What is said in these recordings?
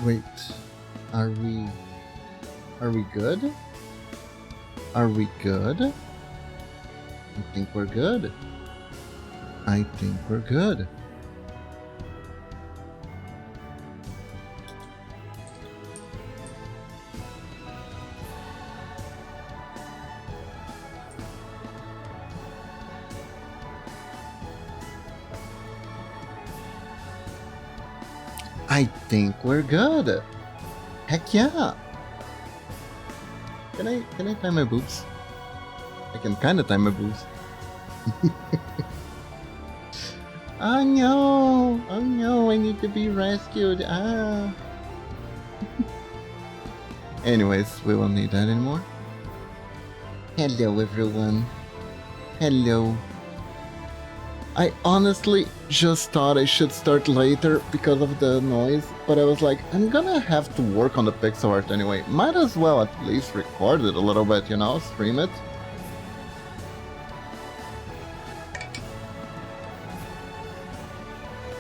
Wait, are we... Are we good? Are we good? I think we're good. I think we're good. I think we're good. Heck yeah. Can I tie my boobs? I can kinda tie my boobs. Oh no! Oh no, I need to be rescued. Ah. Anyways, we won't need that anymore. Hello everyone. Hello. I honestly just thought I should start later because of the noise, but I was like, I'm gonna have to work on the pixel art anyway. Might as well at least record it a little bit, you know, stream it.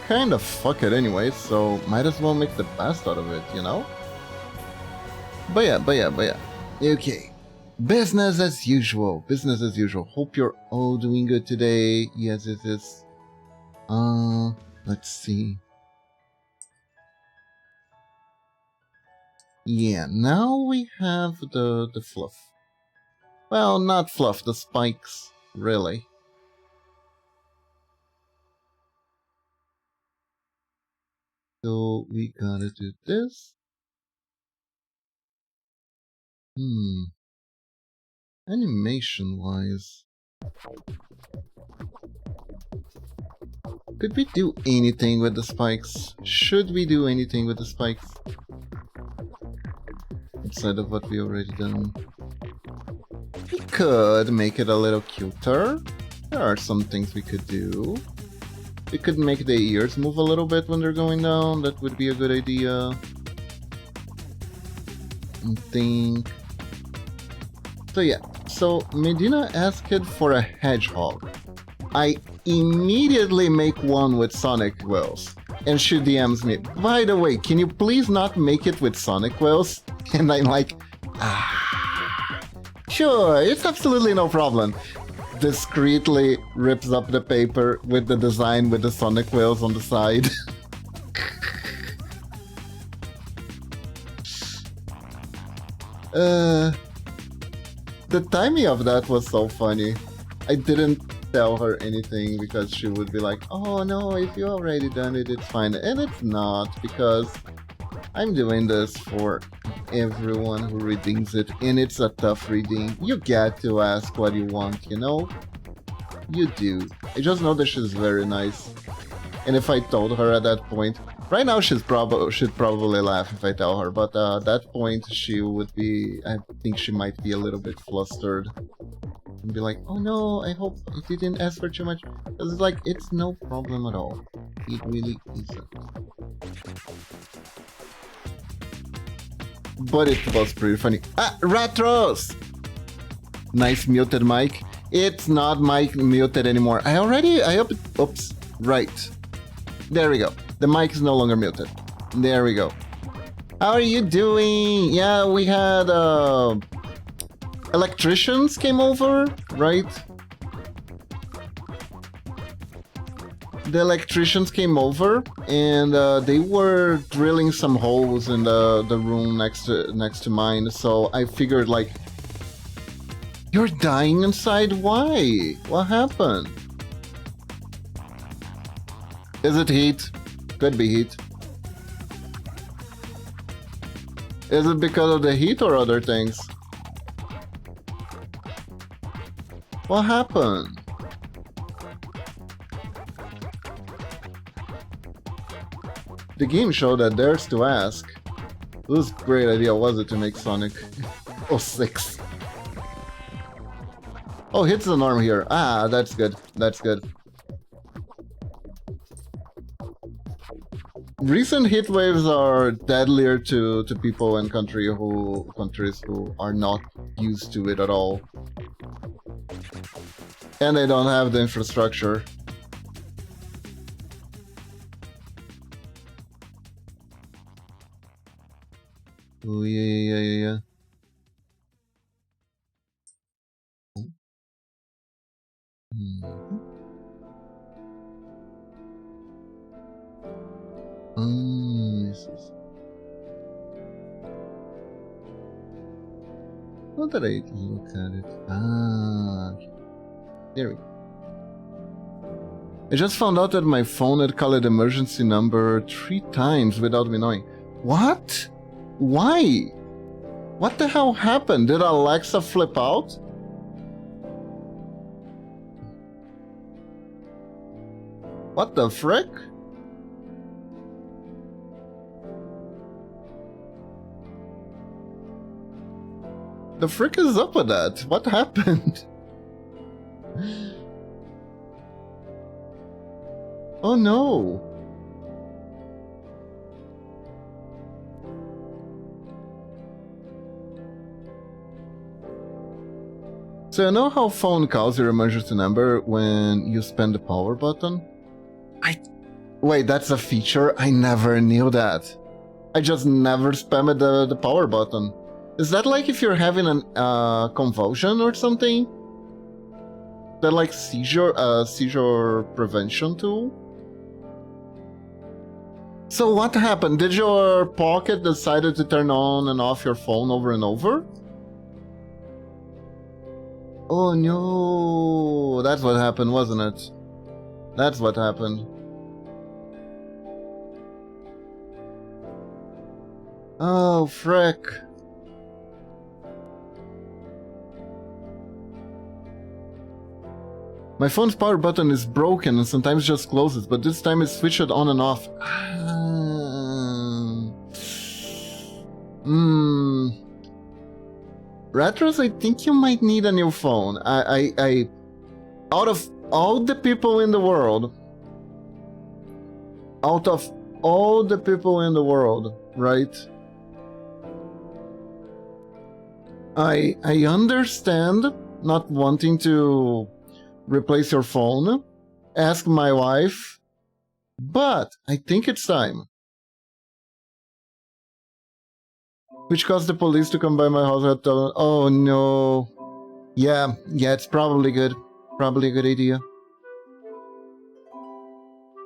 Kind of fuck it anyway, so might as well make the best out of it, you know? But yeah. Okay. Business as usual. Business as usual. Hope you're all doing good today. Yes, it is. Let's see. Yeah, now we have the fluff. Well, not fluff, the spikes, really. So we gotta do this. Animation-wise... Could we do anything with the spikes? Should we do anything with the spikes? Instead of what we already done. We could make it a little cuter. There are some things we could do. We could make the ears move a little bit when they're going down. That would be a good idea. I think. So yeah. So Medina asked for a hedgehog. I immediately make one with Sonic wheels. And she DMs me, by the way, can you please not make it with Sonic wheels? And I'm like, sure, it's absolutely no problem. Discreetly rips up the paper with the design with the Sonic wheels on the side. The timing of that was so funny. I didn't tell her anything because she would be like, oh no, if you already done it, it's fine. And it's not, because I'm doing this for everyone who redeems it, and it's a tough redeem. You get to ask what you want, you know? You do. I just know that she's very nice. And if I told her at that point, right now she'd probably laugh if I tell her, but at that point she would be, I think she might be a little bit flustered. And be like, oh no, I hope I didn't ask for too much. It's like, it's no problem at all. It really isn't. But it was pretty funny. Retros! Nice muted mic. It's not mic muted anymore. Oops. Right. There we go. The mic is no longer muted. There we go. How are you doing? Yeah, we had, electricians came over, right? The electricians came over, and they were drilling some holes in the room next to mine. So I figured, like, you're dying inside. Why? What happened? Is it heat? Could be heat. Is it because of the heat or other things? What happened? The game showed that dares to ask. Whose great idea was it to make Sonic 06? Oh, hits the norm here. Ah, that's good. That's good. Recent heat waves are deadlier to people and countries who are not used to it at all. And they don't have the infrastructure. Oh, yeah. Hmm. Yes. How did I look at it? There we go. I just found out that my phone had called emergency number 3 times without me knowing. What? Why? What the hell happened? Did Alexa flip out? What the frick? The frick is up with that? What happened? Oh no. So you know how phone calls your emergency number when you spam the power button? Wait, that's a feature? I never knew that. I just never spammed the power button. Is that like if you're having a convulsion or something? That like seizure prevention tool? So what happened? Did your pocket decided to turn on and off your phone over and over? Oh no, that's what happened, wasn't it? That's what happened. Oh, frick. My phone's power button is broken and sometimes just closes, but this time it's switched on and off. Retros, I think you might need a new phone. Out of all the people in the world, right? I understand not wanting to replace your phone, ask my wife, but I think it's time. Which caused the police to come by my house at oh no. Yeah, it's probably good. Probably a good idea.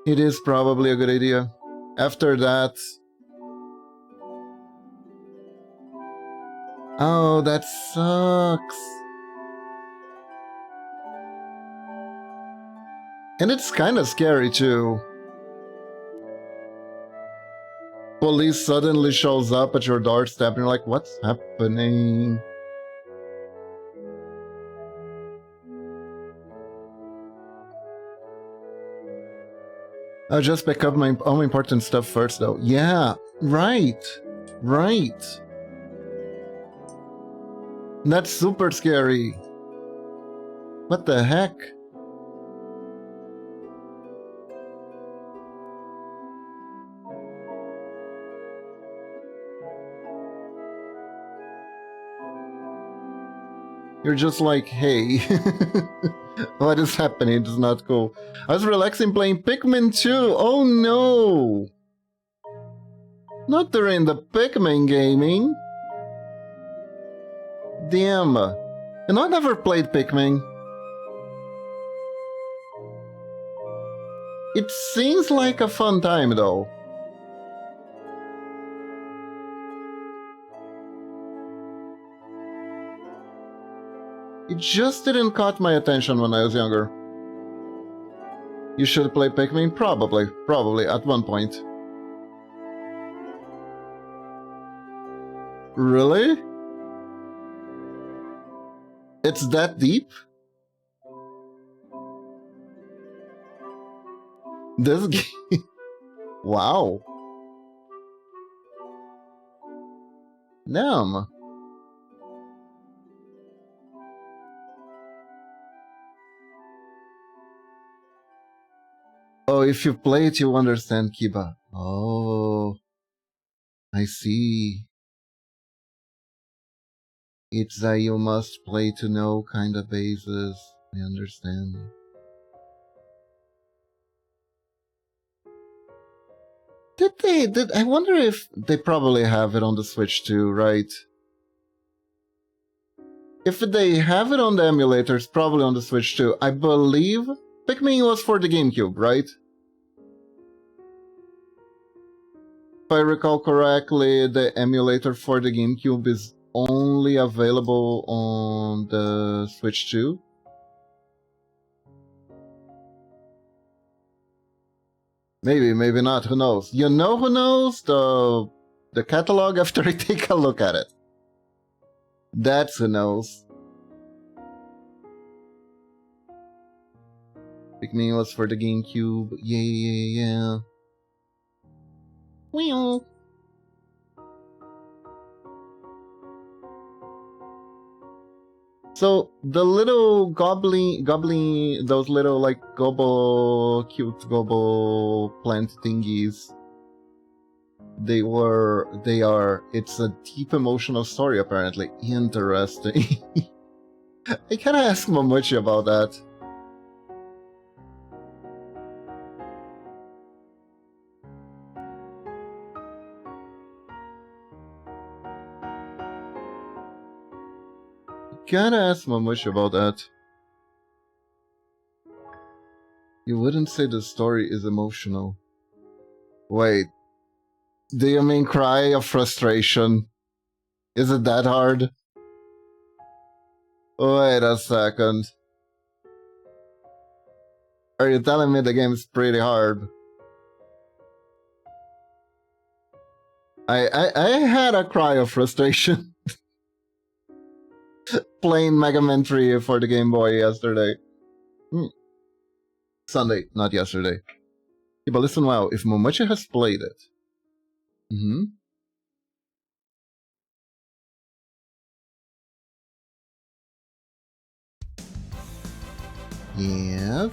It is probably a good idea. After that... Oh, that sucks. And it's kind of scary too. Police suddenly shows up at your doorstep and you're like, what's happening? I'll just pick up my all important stuff first though. Yeah, right. That's super scary. What the heck? You're just like, hey, what is happening? It's not cool. I was relaxing playing Pikmin 2. Oh no! Not during the Pikmin gaming. Damn. And I never played Pikmin. It seems like a fun time though. It just didn't caught my attention when I was younger. You should play Pikmin? Probably, at one point. Really? It's that deep? This game... Wow. Damn. Oh, if you play it, you understand, Kiba. Oh, I see. It's a you must play to know kind of basis. I understand. I wonder if they probably have it on the Switch too, right? If they have it on the emulator, it's probably on the Switch too. I believe Pikmin was for the GameCube, right? If I recall correctly, the emulator for the GameCube is only available on the Switch too. Maybe, maybe not, who knows? You know who knows? The catalog after I take a look at it. That's who knows. Pikmin was for the GameCube. Yeah. Well. So the little goblin, those little like cute gobble plant thingies. It's a deep emotional story apparently. Interesting. I kinda asked Momochi about that. Gotta ask Momochi about that. You wouldn't say the story is emotional. Wait. Do you mean cry of frustration? Is it that hard? Wait a second. Are you telling me the game is pretty hard? I had a cry of frustration. Playing Mega Man 3 for the Game Boy yesterday. Sunday, not yesterday. Yeah, but listen well, if Momochi has played it. Yes.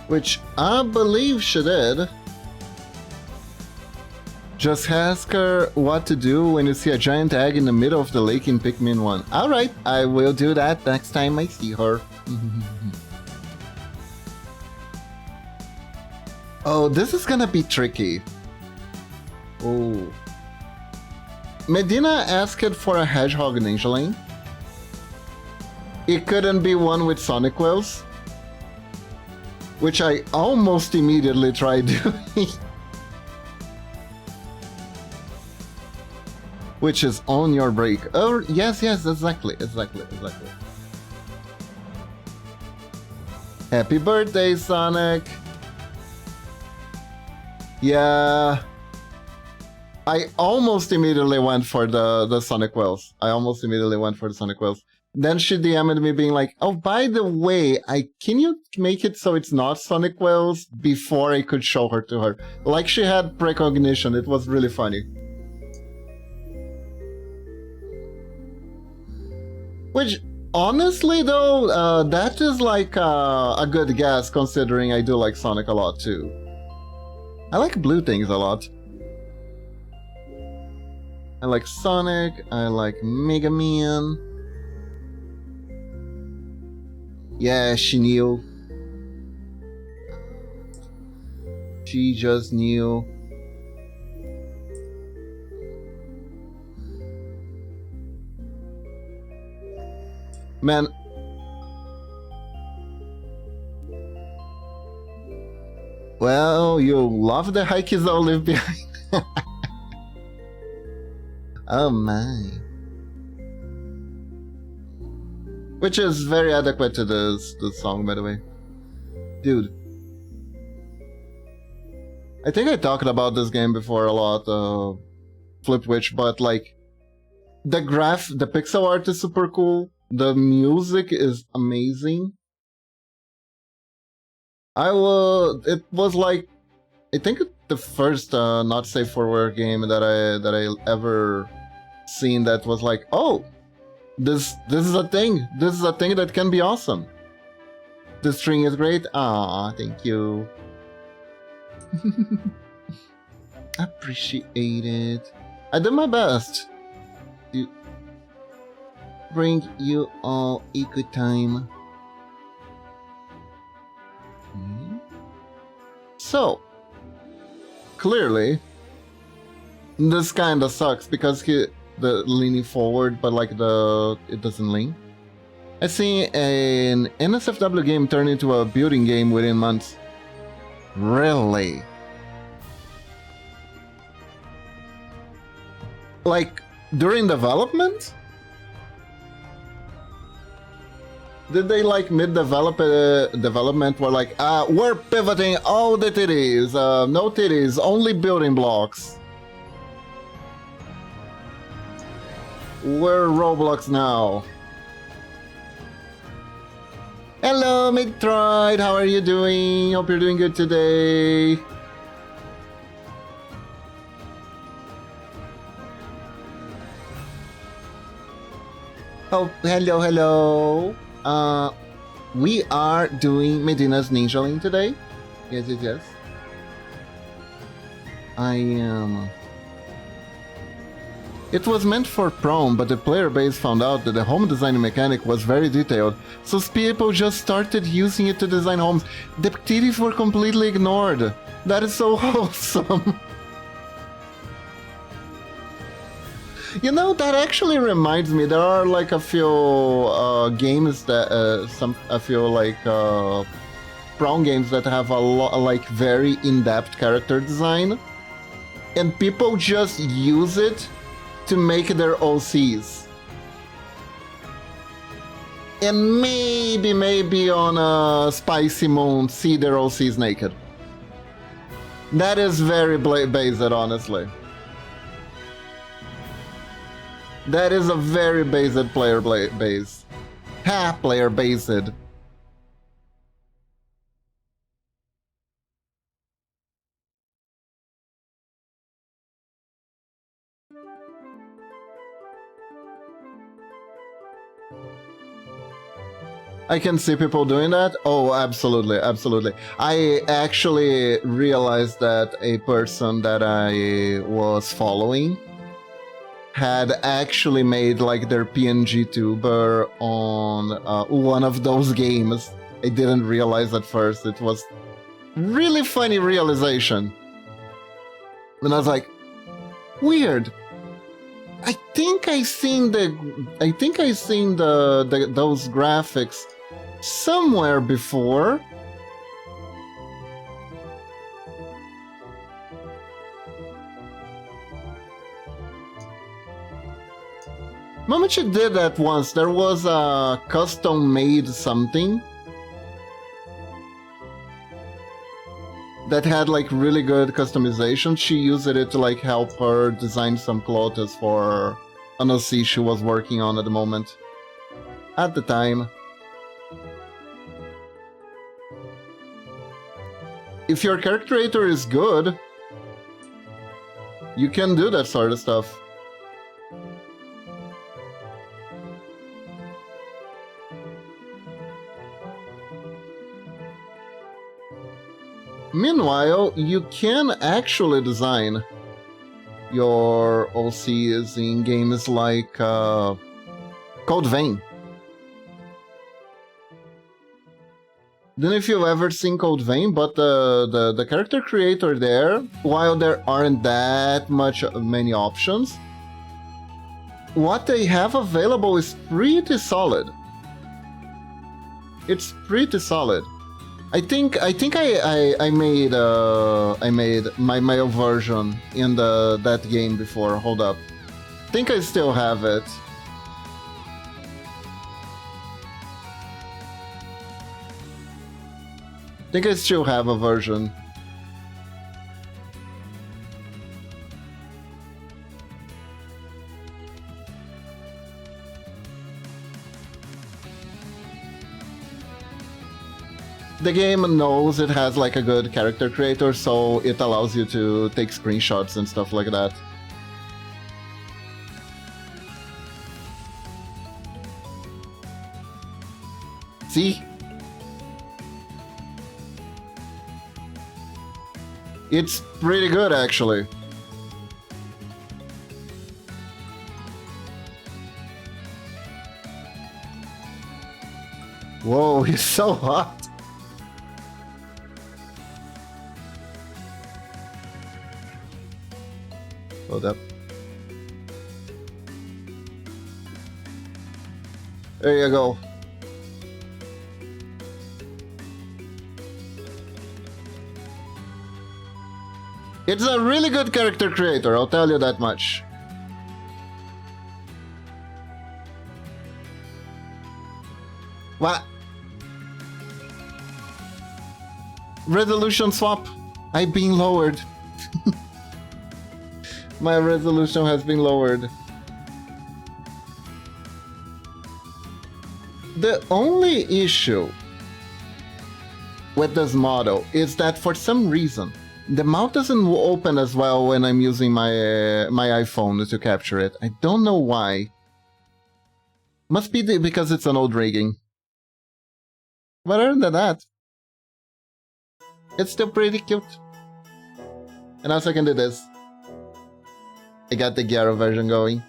Which I believe she did. Just ask her what to do when you see a giant egg in the middle of the lake in Pikmin 1. Alright, I will do that next time I see her. Oh, this is gonna be tricky. Oh. Medina asked for a Hedgehog Ninja Lane. It couldn't be one with Sonic Wheels. Which I almost immediately tried doing. Which is on your break. Oh, yes, exactly. Happy birthday, Sonic! Yeah. I almost immediately went for the Sonic Wheels. Then she DM'd me being like, oh, by the way, can you make it so it's not Sonic Wheels before I could show her to her? Like she had precognition. It was really funny. Which, honestly though, that is like a good guess considering I do like Sonic a lot too. I like blue things a lot. I like Sonic, I like Mega Man. Yeah, she knew. She just knew. Man. Well, you love the hikes that live behind. Oh my. Which is very adequate to this song, by the way. Dude. I think I talked about this game before a lot, Flipwitch, but like, the pixel art is super cool. The music is amazing. It was like, I think the first not safe for work game that I ever scene that was like, oh, this is a thing. This is a thing that can be awesome. The string is great. Ah, thank you. Appreciate it. I did my best to bring you all a good time. So, clearly, this kind of sucks because the leaning forward, but like it doesn't lean. I see an NSFW game turn into a building game within months. Really? Like, during development? Did they like development were like, we're pivoting all the titties, no titties, only building blocks. We're Roblox now. Hello, Metroid, how are you doing? Hope you're doing good today. Oh, hello, hello. We are doing Medina's Ninja Lane today. Yes. I am... It was meant for prom, but the player base found out that the home design mechanic was very detailed, so people just started using it to design homes. The titties were completely ignored. That is so wholesome. You know, that actually reminds me, there are like a few games that, a few like prom games that have a lot, like very in-depth character design, and people just use it to make their OCs. And maybe on a Spicy Moon see their OCs naked. That is very based, honestly. That is a very based player base. Ha! Player based. I can see people doing that. Oh, absolutely, absolutely. I actually realized that a person that I was following had actually made like their PNG tuber on one of those games. I didn't realize at first. It was really funny realization. And I was like, weird. I think I seen those graphics somewhere before. Momochi did that once. There was a custom-made something that had like really good customization. She used it to like help her design some clothes for an OC she was working on at the moment. At the time. If your character creator is good, you can do that sort of stuff. Meanwhile, you can actually design your OCs in games like Code Vein. Don't know if you've ever seen Code Vein, but the character creator there, while there aren't that many options, what they have available is pretty solid. It's pretty solid. I think I made my male version in that game before. Hold up, I think I still have it. I think I still have a version. The game knows it has like a good character creator, so it allows you to take screenshots and stuff like that. See? It's pretty good, actually. Whoa, he's so hot. Hold up. There you go. It's a really good character creator, I'll tell you that much. What? Resolution swap. I've been lowered. My resolution has been lowered. The only issue with this model is that for some reason the mouth doesn't open as well when I'm using my iPhone to capture it. I don't know why. Must be because it's an old rigging. But other than that, it's still pretty cute. And also I can do this. I got the Gyaro version going.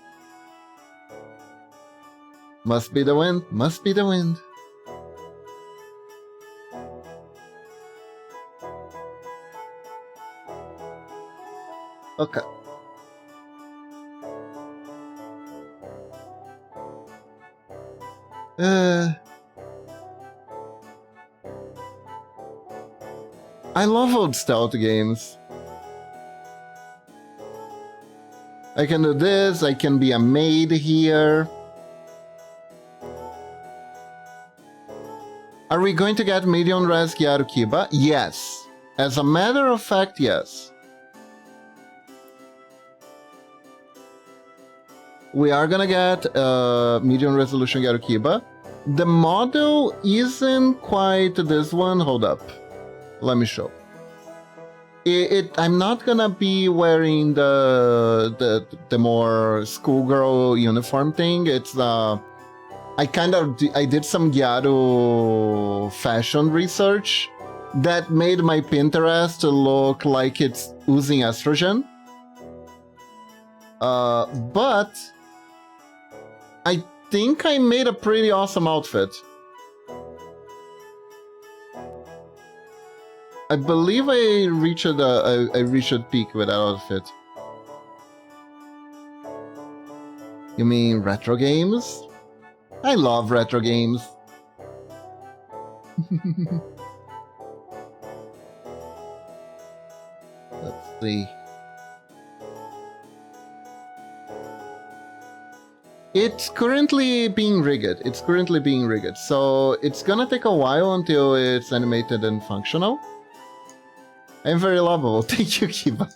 Must be the wind, must be the wind. Okay. I love old stealth games. I can do this, I can be a maid here. Are we going to get medium res Gyaro Kiba? Yes. As a matter of fact, yes. We are gonna get medium resolution Gyaro Kiba. The model isn't quite this one. Hold up. Let me show. I'm not gonna be wearing the more schoolgirl uniform thing. It's I did some Gyaro fashion research that made my Pinterest look like it's oozing estrogen. But I think I made a pretty awesome outfit. I believe I reached a peak with that outfit. You mean retro games? I love retro games. Let's see. It's currently being rigged. So it's gonna take a while until it's animated and functional. I'm very lovable. Thank you, Kiba.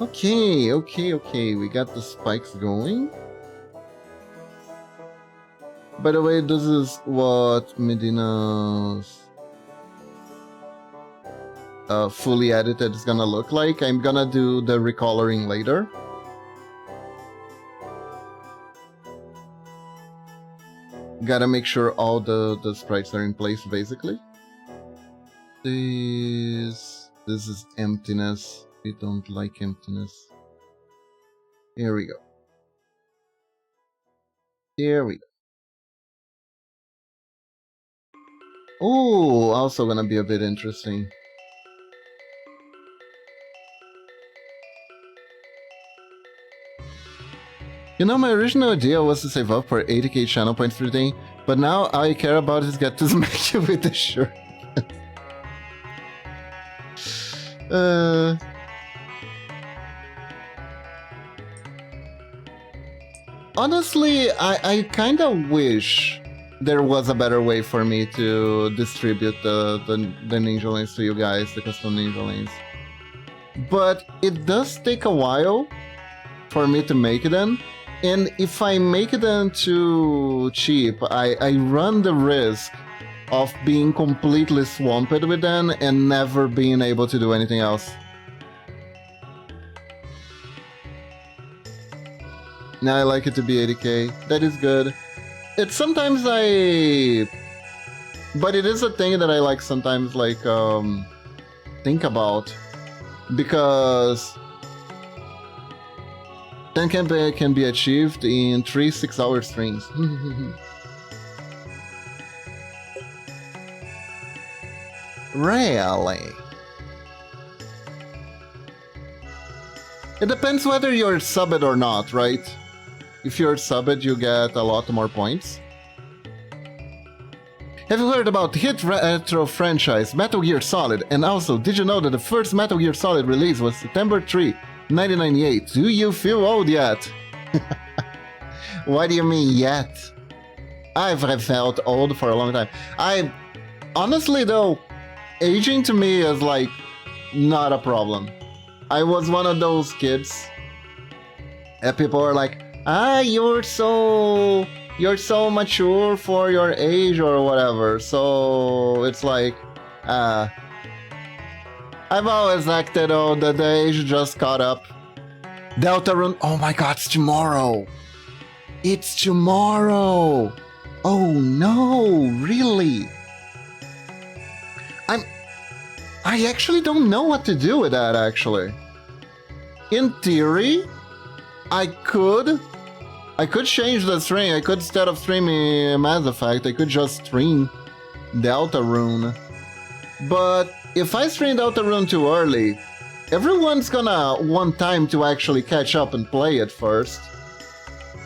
Okay. We got the spikes going. By the way, this is what Medina's fully edited is gonna look like. I'm gonna do the recoloring later. Gotta make sure all the sprites are in place, basically. This is emptiness. We don't like emptiness. Here we go. Oh, also gonna be a bit interesting. You know, my original idea was to save up for 80k channel points per day, but now all I care about is get to smack you with the shirt. Honestly, I kind of wish there was a better way for me to distribute the ninja lanes to you guys, the custom ninja lanes. But it does take a while for me to make them. And if I make them too cheap, I run the risk of being completely swamped with them and never being able to do anything else. Now I like it to be 80k. That is good. It's sometimes but it is a thing that I like sometimes like think about, because 10k can be achieved in 3 6-hour streams. Really? It depends whether you're subbed or not, right? If you're subbed, you get a lot more points. Have you heard about hit retro franchise Metal Gear Solid? And also, did you know that the first Metal Gear Solid release was September 3, 1998? Do you feel old yet? What do you mean yet? I've felt old for a long time. Honestly though, aging to me is like not a problem. I was one of those kids and people are like, you're so mature for your age or whatever. So it's like, I've always acted on that the age just caught up. Deltarune, oh my god, it's tomorrow. It's tomorrow. Oh no, really? I actually don't know what to do with that, actually. In theory, I could change the stream. I could, instead of streaming Mass Effect, I could just stream Deltarune. But if I stream Deltarune too early, everyone's gonna want time to actually catch up and play it first.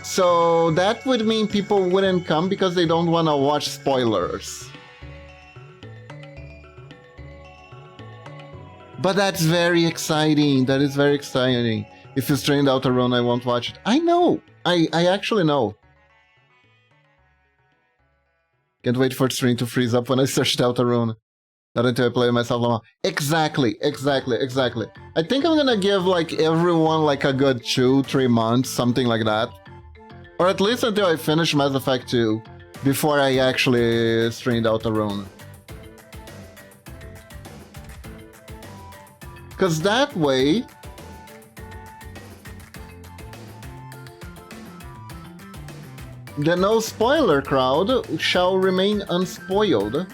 So that would mean people wouldn't come because they don't want to watch spoilers. But that's very exciting. That is very exciting. If you stream Deltarune, I won't watch it. I know. I actually know. Can't wait for the stream to freeze up when I search Deltarune. Not until I play it myself long. Exactly. I think I'm gonna give like everyone like a good 2-3 months, something like that. Or at least until I finish Mass Effect 2 before I actually stream Deltarune. Because that way, the no spoiler crowd shall remain unspoiled.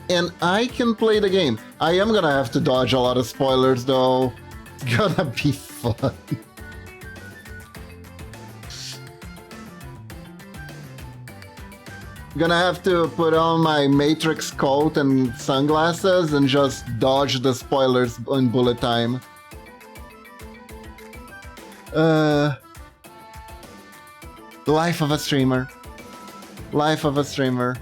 And I can play the game. I am gonna have to dodge a lot of spoilers though. It's gonna be fun. Gonna have to put on my Matrix coat and sunglasses and just dodge the spoilers in bullet time. Life of a streamer. Life of a streamer.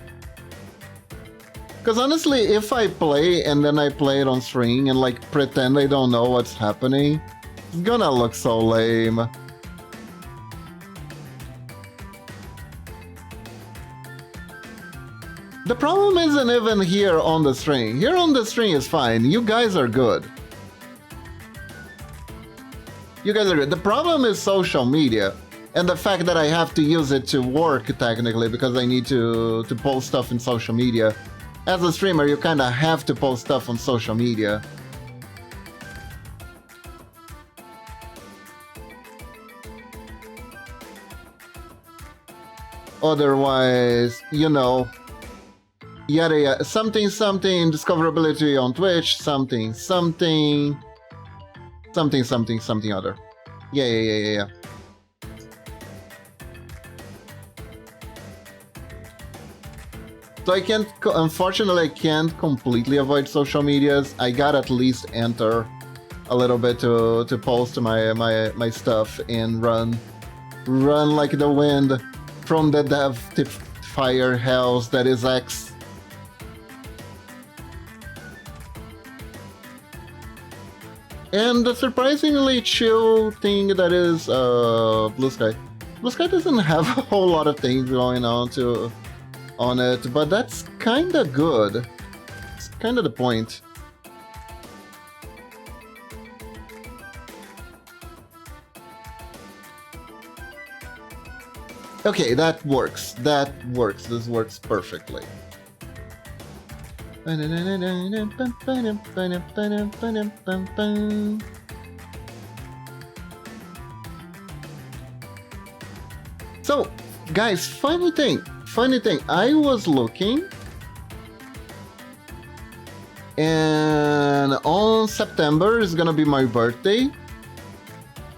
Because honestly, if I play and then I play it on stream and like pretend I don't know what's happening, it's gonna look so lame. The problem isn't even here on the stream. Here on the stream is fine. You guys are good. You guys are good. The problem is social media. And the fact that I have to use it to work, technically, because I need to post stuff in social media. As a streamer, you kind of have to post stuff on social media. Otherwise, you know, yada yada, something, discoverability on Twitch, something other. Yeah. So I can't, unfortunately, I can't completely avoid social medias. I gotta at least enter a little bit to post my stuff and run like the wind from the dev fire hells that is X. And the surprisingly chill thing that is Blue Sky. Blue Sky doesn't have a whole lot of things going on it, but that's kinda good. It's kinda the point. Okay, that works. This works perfectly. So, guys, funny thing, I was looking, and on September is gonna be my birthday,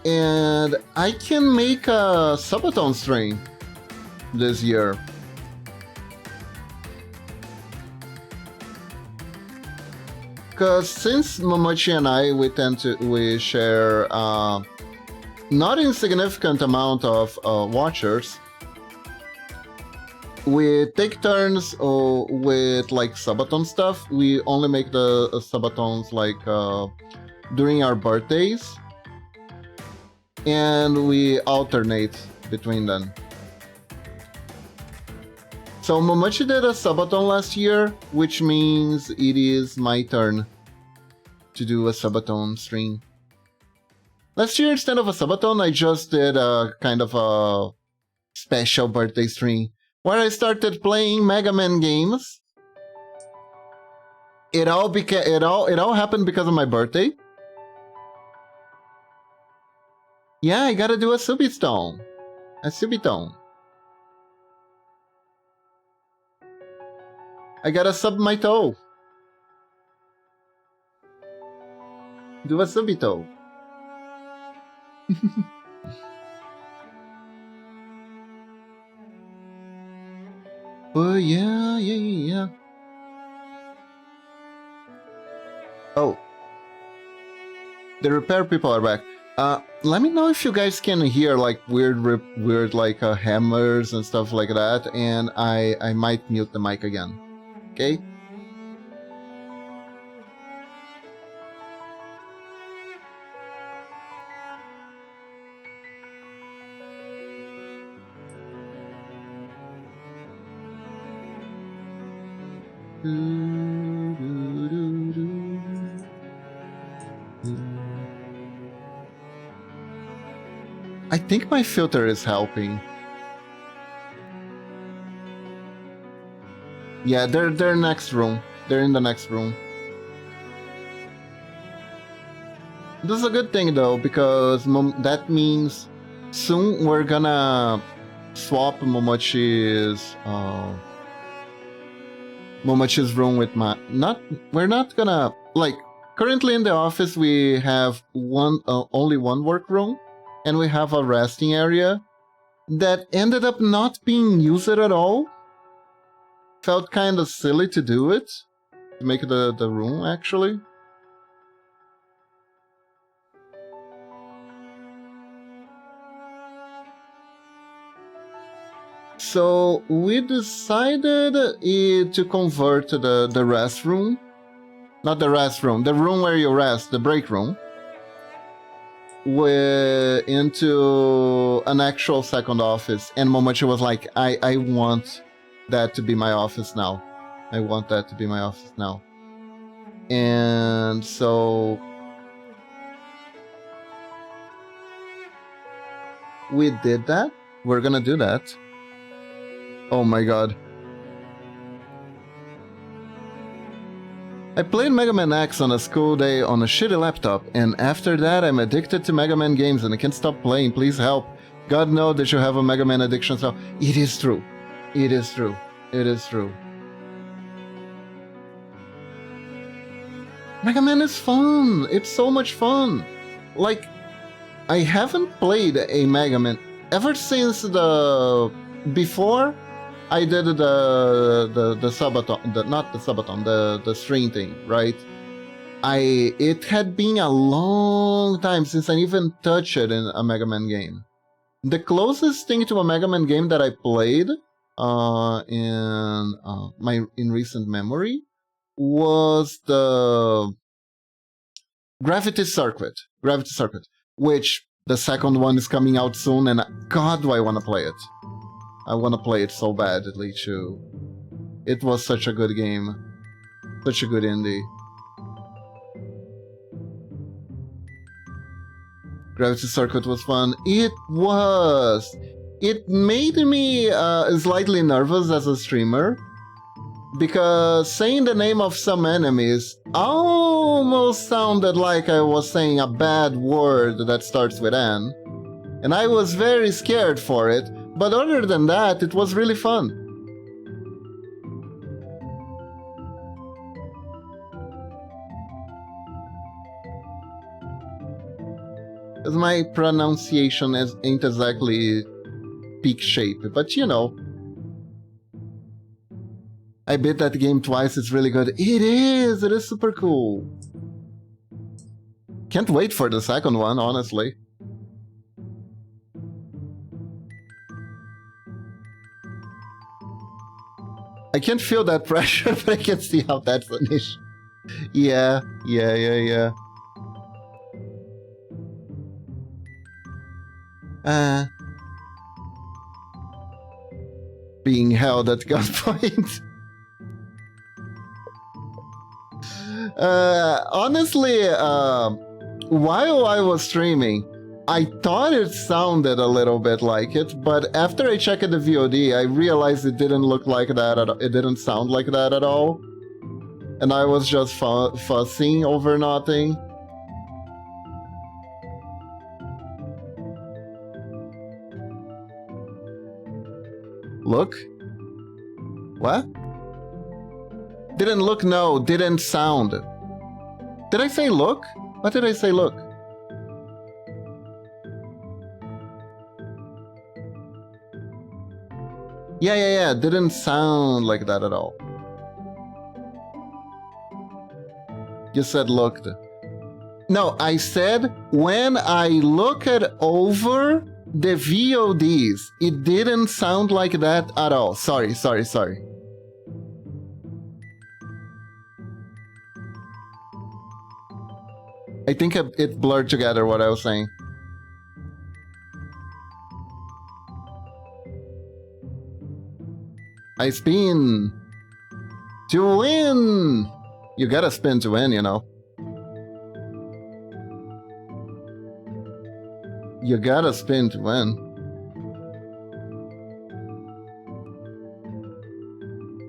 and I can make a subathon stream this year. Because since Momochi and I, we share not insignificant amount of watchers, we take turns with like subathon stuff. We only make the subathons like during our birthdays, and we alternate between them. So Momochi did a subathon last year, which means it is my turn to do a subathon stream. Last year, instead of a subathon, I just did a kind of a special birthday stream where I started playing Mega Man games. It all happened because of my birthday. Yeah, I gotta do a subiton. I gotta sub my toe. Do a subito. Oh, yeah. Oh. The repair people are back. Let me know if you guys can hear like weird like hammers and stuff like that, and I might mute the mic again. Okay? I think my filter is helping. Yeah, they're next room. They're in the next room. This is a good thing though, because that means soon we're gonna swap Momochi's room with my... We're not gonna... Like, currently in the office we have only one work room, and we have a resting area that ended up not being used at all. Felt kind of silly to do it, to make the room, actually. So we decided to convert the rest room, not the rest room, the room where you rest, the break room, into an actual second office. And Momochi was like, I want that to be my office now. I want that to be my office now. And so we did that. We're gonna do that. Oh my god. I played Mega Man X on a school day on a shitty laptop, and after that I'm addicted to Mega Man games and I can't stop playing. Please help. God knows that you have a Mega Man addiction. So it is true. It is true. It is true. Mega Man is fun. It's so much fun. Like, I haven't played a Mega Man ever since before I did the subathon, not the subathon, the stream thing, right? It had been a long time since I even touched it in a Mega Man game. The closest thing to a Mega Man game that I played in recent memory was the Gravity Circuit, which the second one is coming out soon, and God, do I want to play it. I want to play it so badly too. It was such a good game. Such a good indie. Gravity Circuit was fun. It was! It made me slightly nervous as a streamer, because saying the name of some enemies almost sounded like I was saying a bad word that starts with N. And I was very scared for it, But other than that, it was really fun. Because my pronunciation ain't exactly peak shape, but you know. I beat that game twice, it's really good. It is super cool. Can't wait for the second one, honestly. I can't feel that pressure, but I can see how that's an issue. Yeah. Being held at gunpoint. Honestly, while I was streaming, I thought it sounded a little bit like it, but after I checked the VOD, I realized it didn't look like that it didn't sound like that at all. And I was just fussing over nothing. Look? What? Didn't look, no, didn't sound. Did I say look? What did I say look? Yeah, didn't sound like that at all. You said looked. No, I said when I look at over the VODs, it didn't sound like that at all. Sorry. I think it blurred together what I was saying. I spin to win. You gotta spin to win, you know. You gotta spin to win.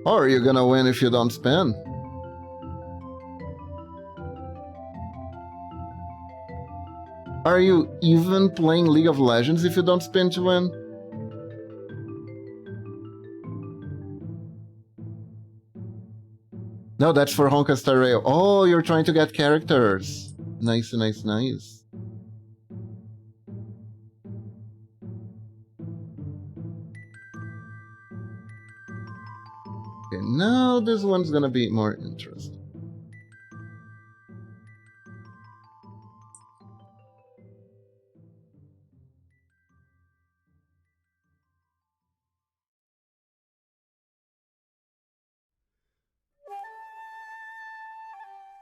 Or you're gonna win if you don't spin. Are you even playing League of Legends if you don't spin to win? No, that's for Honka Star Rail. Oh, you're trying to get characters. Nice. Okay, now this one's gonna be more interesting.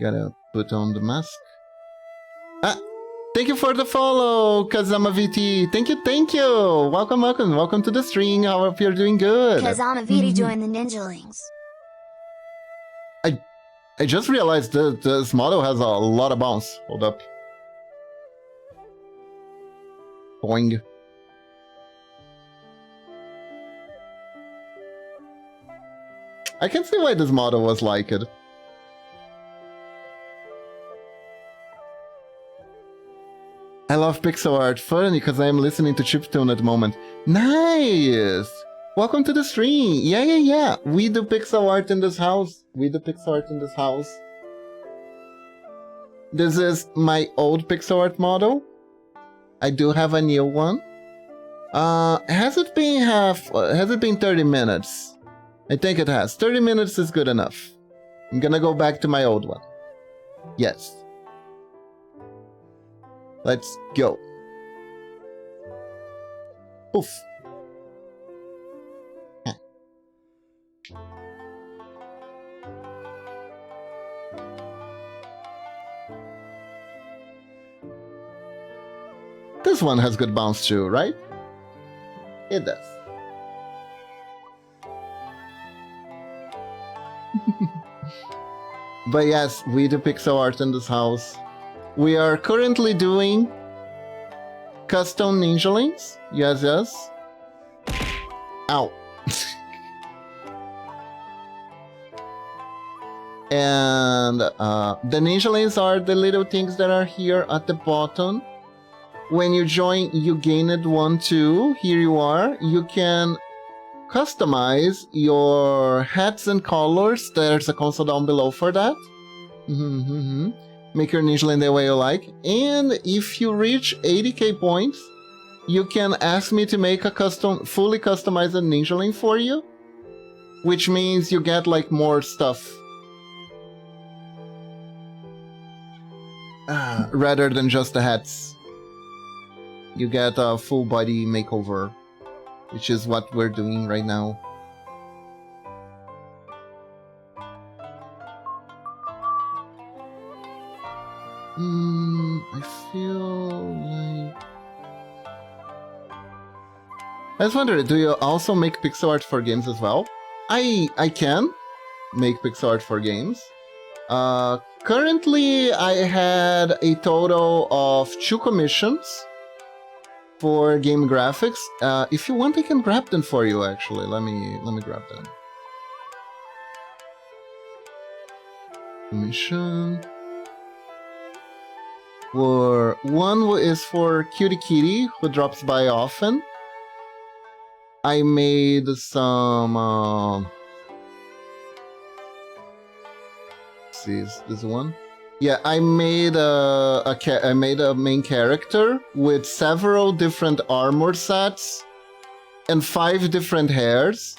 Gotta put on the mask. Ah! Thank you for the follow, Kazama VT. Thank you. Welcome to the stream. I hope you're doing good. Kazama VT joined the Ninjalings. I just realized that this model has a lot of bounce. Hold up. Boing. I can see why this model was like it. I love pixel art. Funny, because I am listening to Chiptune at the moment. Nice! Welcome to the stream. Yeah. We do pixel art in this house. This is my old pixel art model. I do have a new one. Has it been 30 minutes? I think it has. 30 minutes is good enough. I'm gonna go back to my old one. Yes. Let's go. Oof. This one has good bounce too, right? It does. But yes, we do pixel art in this house. We are currently doing custom ninjalings. Yes. Ow. And the ninjalings are the little things that are here at the bottom. when you join, you gained one too. Here you are. You can customize your hats and colors. There's a console down below for that. Make your ninja lane the way you like. And if you reach 80k points, you can ask me to make a fully customized ninja lane for you, which means you get like more stuff rather than just the hats. You get a full body makeover, which is what we're doing right now. I feel like... I was wondering, do you also make pixel art for games as well? I can make pixel art for games. Currently, I had a total of 2 commissions for game graphics. If you want, I can grab them for you. Actually, let me grab them. Commission. One is for Cutie Kitty, who drops by often. I made some. Let's see, is this one? Yeah, I made I made a main character with several different armor sets and 5 different hairs.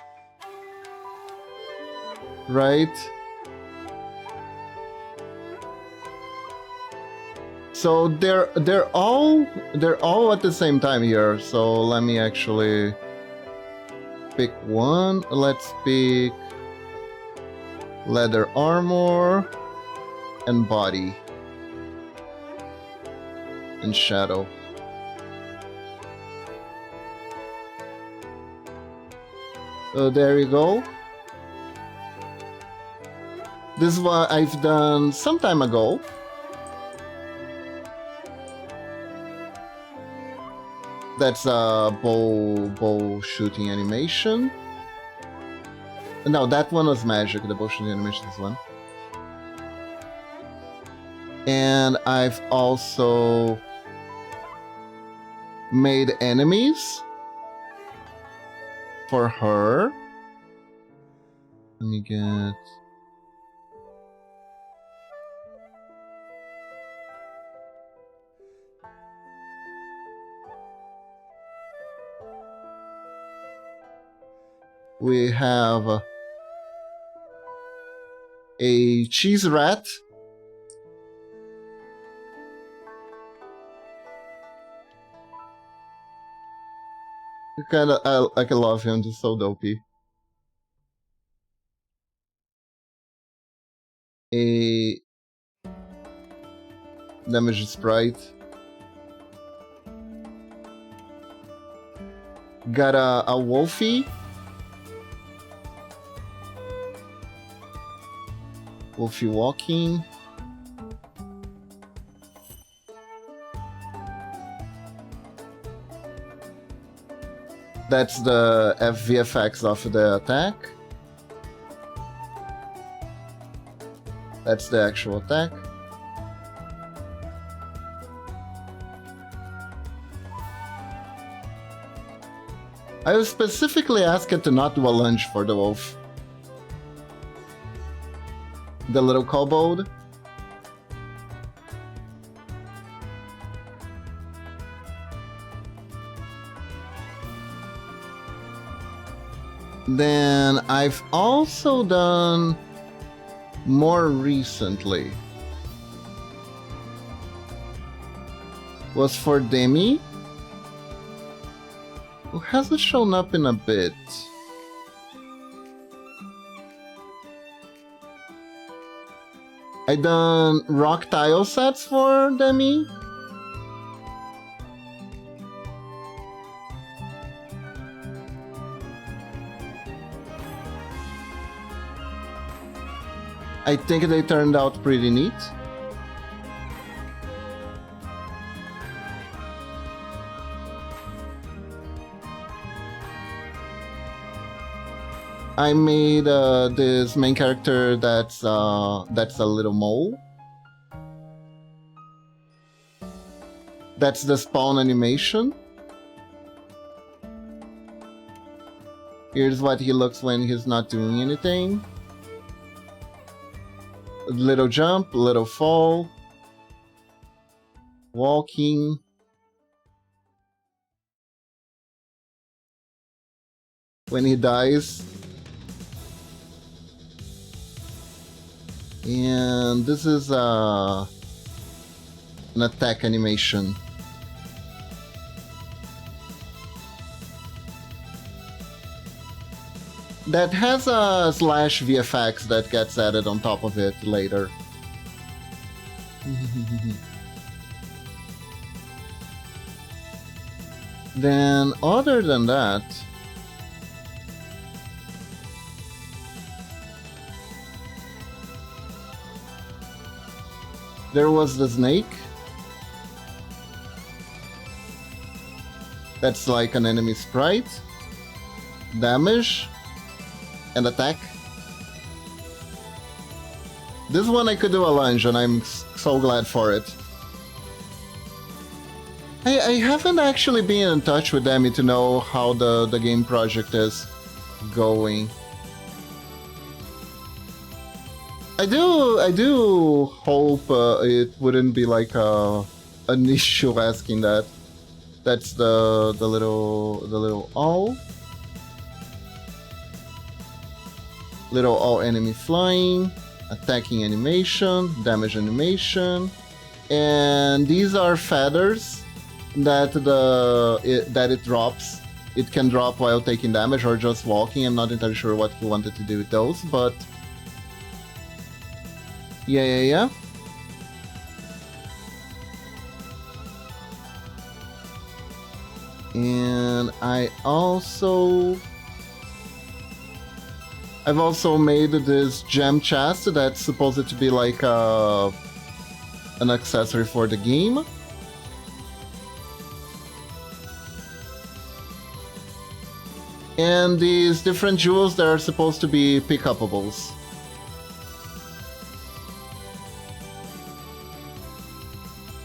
Right? So they're all at the same time here. So let me actually pick one. Let's pick leather armor and body and shadow. So there you go. This is what I've done some time ago. That's a bow shooting animation. No, that one was magic. The bow shooting animation is one. And I've also made enemies for her. Let me get... We have a cheese rat. I love him, he's so dopey. A damaged sprite. Got a wolfie. Wolfie walking. That's the VFX of the attack. That's the actual attack. I was specifically asked to not do a lunge for the wolf. The little kobold. Then I've also done more recently was for Demi, who hasn't shown up in a bit. I done rock tile sets for Demi. I think they turned out pretty neat. I made this main character that's a little mole. That's the spawn animation. Here's what he looks when he's not doing anything. A little jump, a little fall. Walking. When he dies. And this is an attack animation. That has a slash VFX that gets added on top of it later. Then, other than that, there was the snake. That's like an enemy sprite. Damage. And attack. This one I could do a lunge and I'm so glad for it. I haven't actually been in touch with Demi to know how the game project is going. I do hope it wouldn't be like an issue asking that. That's the little owl. Little all enemy flying, attacking animation, damage animation, and these are feathers that it drops. It can drop while taking damage or just walking. I'm not entirely sure what he wanted to do with those, but yeah. And I've also made this gem chest that's supposed to be like an accessory for the game. And these different jewels that are supposed to be pick-upables.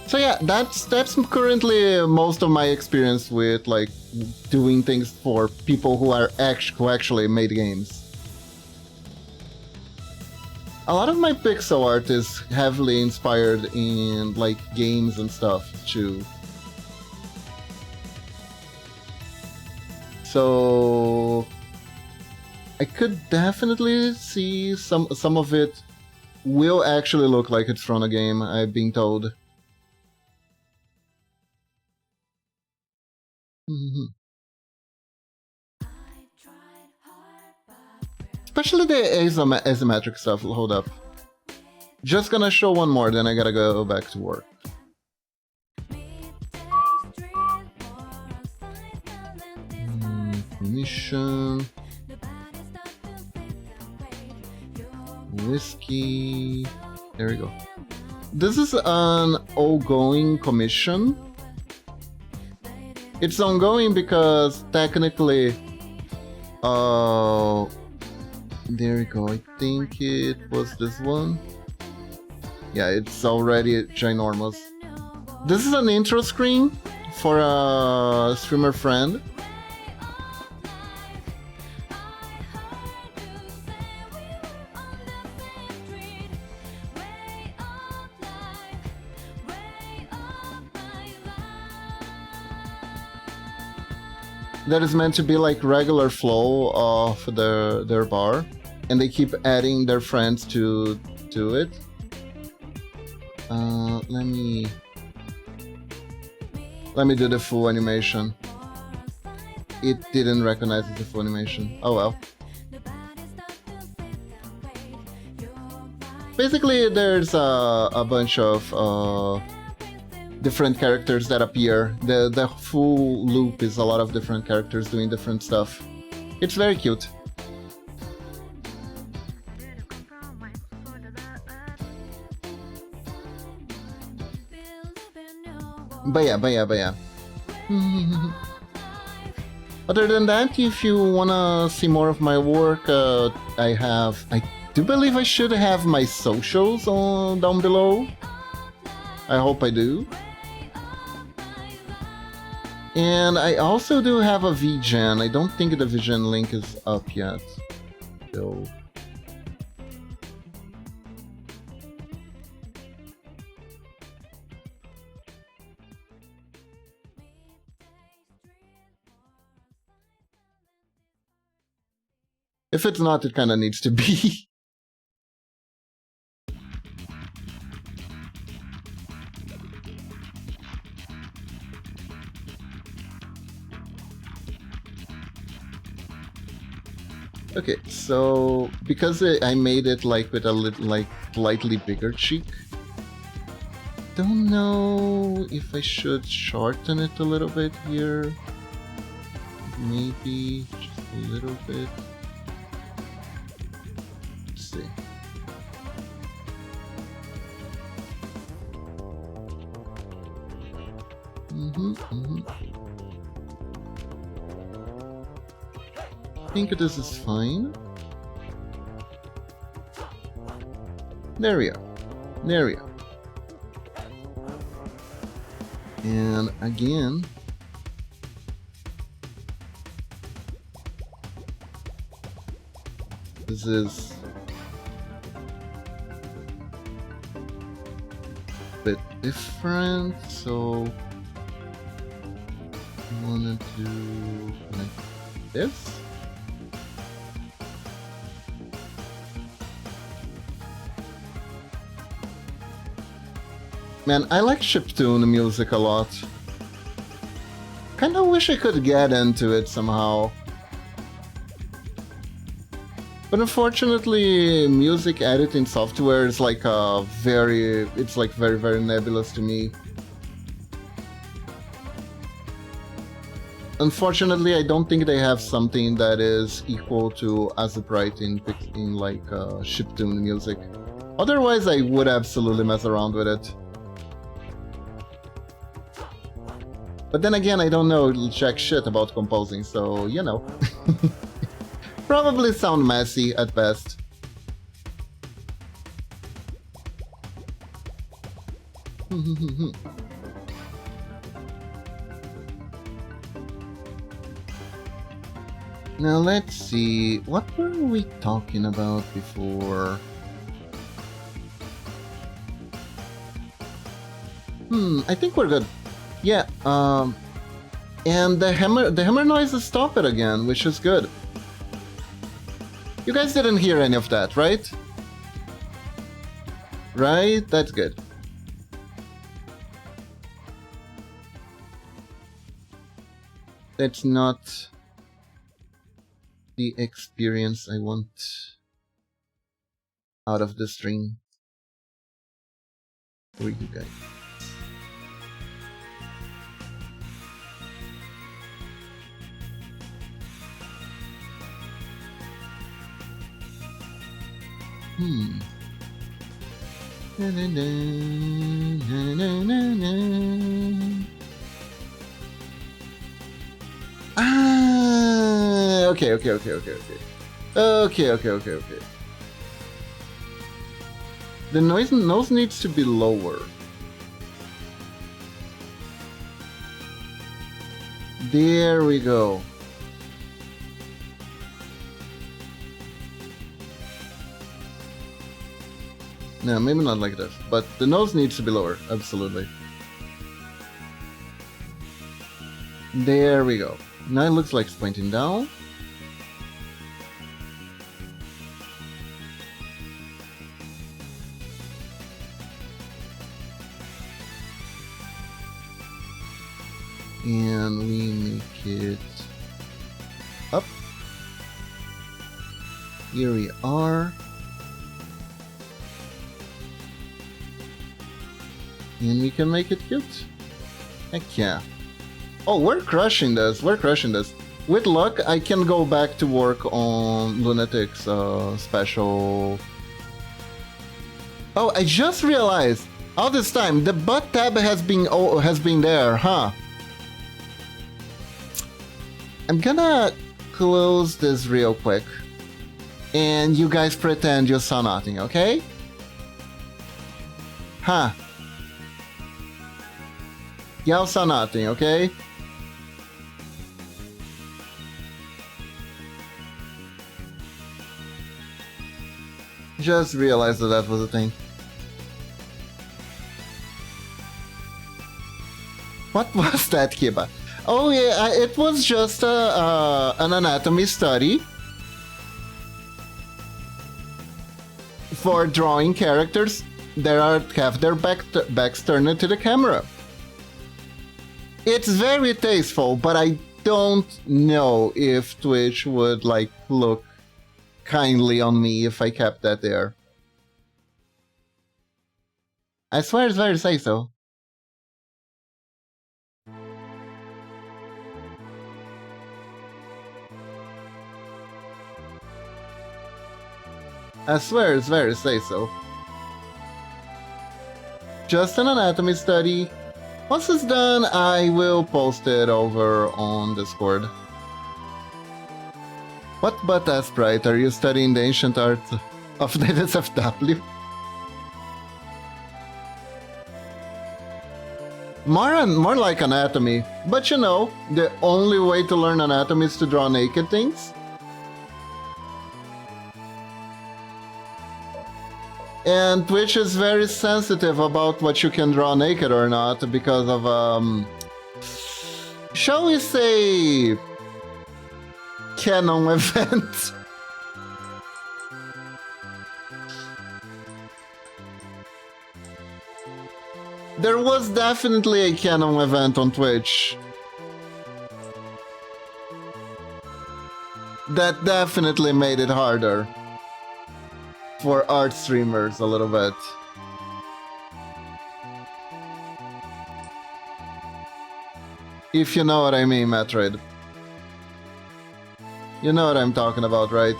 So yeah, that's currently most of my experience with like doing things for people who actually made games. A lot of my pixel art is heavily inspired in like games and stuff too. So I could definitely see some of it will actually look like it's from a game, I've been told. Especially the asymmetric stuff. Hold up. Just gonna show one more, then I gotta go back to work. Mission. Whiskey. There we go. This is an ongoing commission. It's ongoing because technically, there we go. I think it was this one. Yeah, it's already ginormous. This is an intro screen for a streamer friend. That is meant to be like regular flow of their bar, and they keep adding their friends to it. Let me do the full animation. It didn't recognize the full animation. Oh well. Basically, there's a bunch of different characters that appear. The full loop is a lot of different characters doing different stuff. It's very cute. But yeah. Other than that, if you wanna see more of my work, I do believe I should have my socials down below. I hope I do. And I also do have a VGen. I don't think the VGen link is up yet. So... if it's not, it kind of needs to be. Okay, so because I made it like with a little, like slightly bigger cheek, don't know if I should shorten it a little bit here. Maybe just a little bit. Let's see. I think this is fine. There we go. There we go. And again, this is a bit different, so I wanted to like this. Man, I like chiptune music a lot. Kinda wish I could get into it somehow. But unfortunately, music editing software is like it's like very, very nebulous to me. Unfortunately, I don't think they have something that is equal to Azebright in like chiptune music. Otherwise, I would absolutely mess around with it. But then again, I don't know jack shit about composing, so you know. Probably sound messy at best. Now let's see, what were we talking about before? I think we're good. Yeah, and the hammer noises stop it again, which is good. You guys didn't hear any of that, right? Right? That's good. That's not the experience I want out of the stream for you guys. Na, na, na, na, na, na. Ah, okay. The nose needs to be lower. There we go. No, maybe not like this, but the nose needs to be lower, absolutely. There we go. Now it looks like it's pointing down. And we make it up. Here we are. And we can make it cute. Heck yeah. Oh, we're crushing this. We're crushing this. With luck, I can go back to work on Lunatic's special. Oh, I just realized all this time the butt tab has been there, huh? I'm gonna close this real quick, and you guys pretend you saw nothing, okay? Huh? Y'all saw nothing, okay? Just realized that that was a thing. What was that, Kiba? Oh yeah, it was just an anatomy study for drawing characters that have their backs turned to the camera. It's very tasteful, but I don't know if Twitch would like look kindly on me if I kept that there. I swear it's very say so. I swear it's very say so. Just an anatomy study. Once it's done, I will post it over on Discord. What but Asprite? Are you studying the ancient art of the NSFW? More like anatomy. But you know, the only way to learn anatomy is to draw naked things. And Twitch is very sensitive about what you can draw naked or not because of, shall we say, canon event. There was definitely a canon event on Twitch. That definitely made it harder for art streamers a little bit. If you know what I mean, Metroid. You know what I'm talking about, right?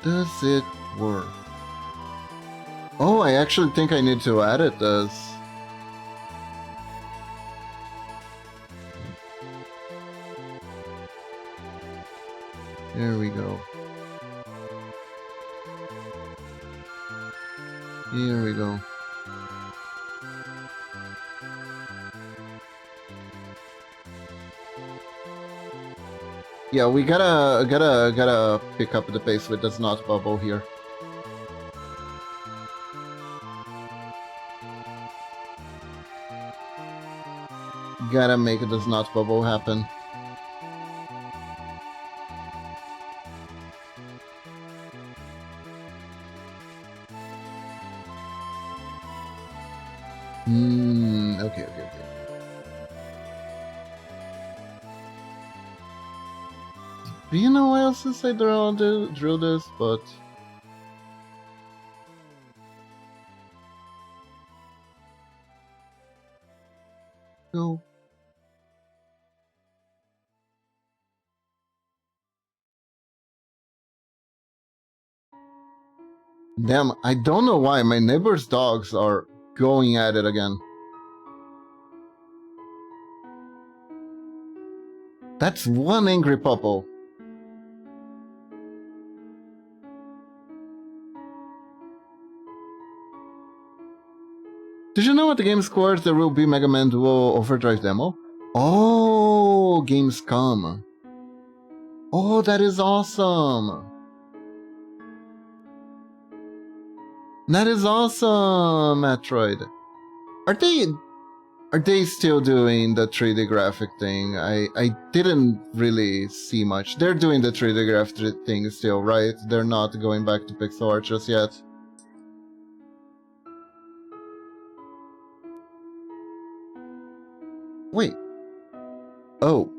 Does it work? Oh, I actually think I need to edit this. There we go. Here we go. Yeah, we gotta pick up the pace with this knot bubble here. Gotta make this knot bubble happen. Okay. Do you know why else since I drill this, but... No. Damn, I don't know why my neighbor's dogs are going at it again. That's one angry Popo. Did you know at the game scores there will be Mega Man Duo Overdrive demo? Oh, Gamescom. Oh, that is awesome. That is awesome, Metroid. Are they still doing the 3D graphic thing? I didn't really see much. They're doing the 3D graphic thing still, right? They're not going back to pixel art just yet. Wait. Oh.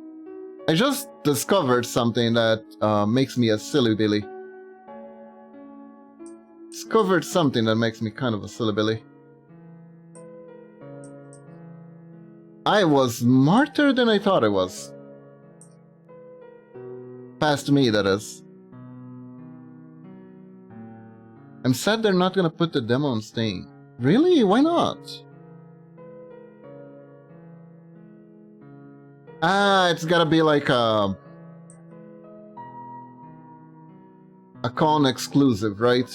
I just discovered something that makes me a silly billy. Discovered something that makes me kind of a silly billy. I was smarter than I thought I was. Past me, that is. I'm sad they're not gonna put the demo on Steam. Really? Why not? Ah, it's gotta be like a con exclusive, right?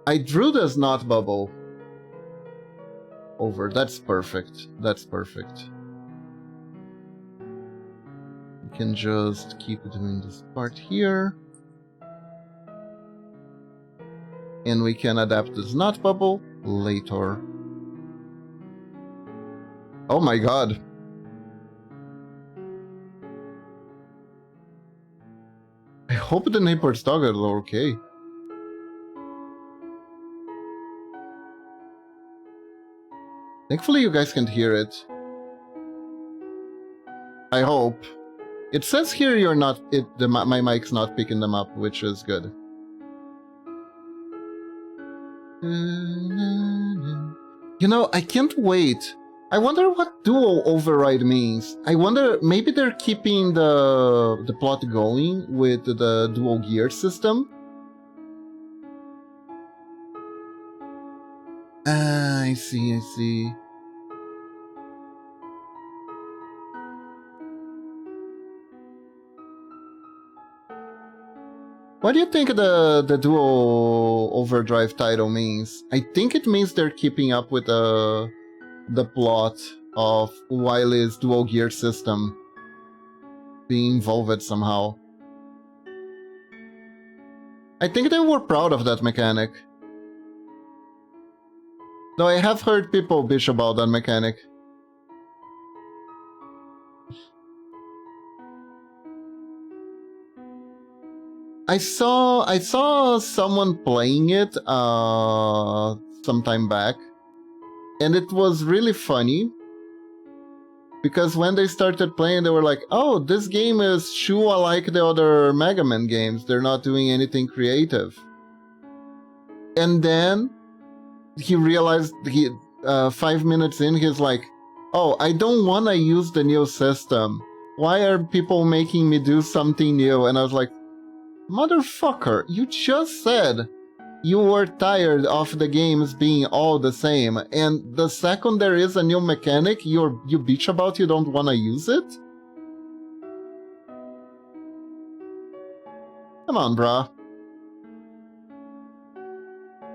I drew the snot bubble over. That's perfect. That's perfect. We can just keep doing this part here. And we can adapt the snot bubble later. Oh my god. I hope the neighbor's dog are okay. Thankfully you guys can hear it. I hope. It says here you're not my mic's not picking them up, which is good. You know, I can't wait. I wonder what dual override means. I wonder, maybe they're keeping the plot going with the dual gear system. Ah, I see, I see. What do you think the dual overdrive title means? I think it means they're keeping up with the plot of Wily's dual gear system being involved somehow. I think they were proud of that mechanic. Though I have heard people bitch about that mechanic. I saw someone playing it some time back, and it was really funny because when they started playing, they were like, "Oh, this game is Shua like the other Mega Man games. They're not doing anything creative." And then he realized 5 minutes in, he's like, "Oh, I don't want to use the new system. Why are people making me do something new?" And I was like, motherfucker, you just said you were tired of the games being all the same, and the second there is a new mechanic, you bitch about you don't want to use it? Come on, brah.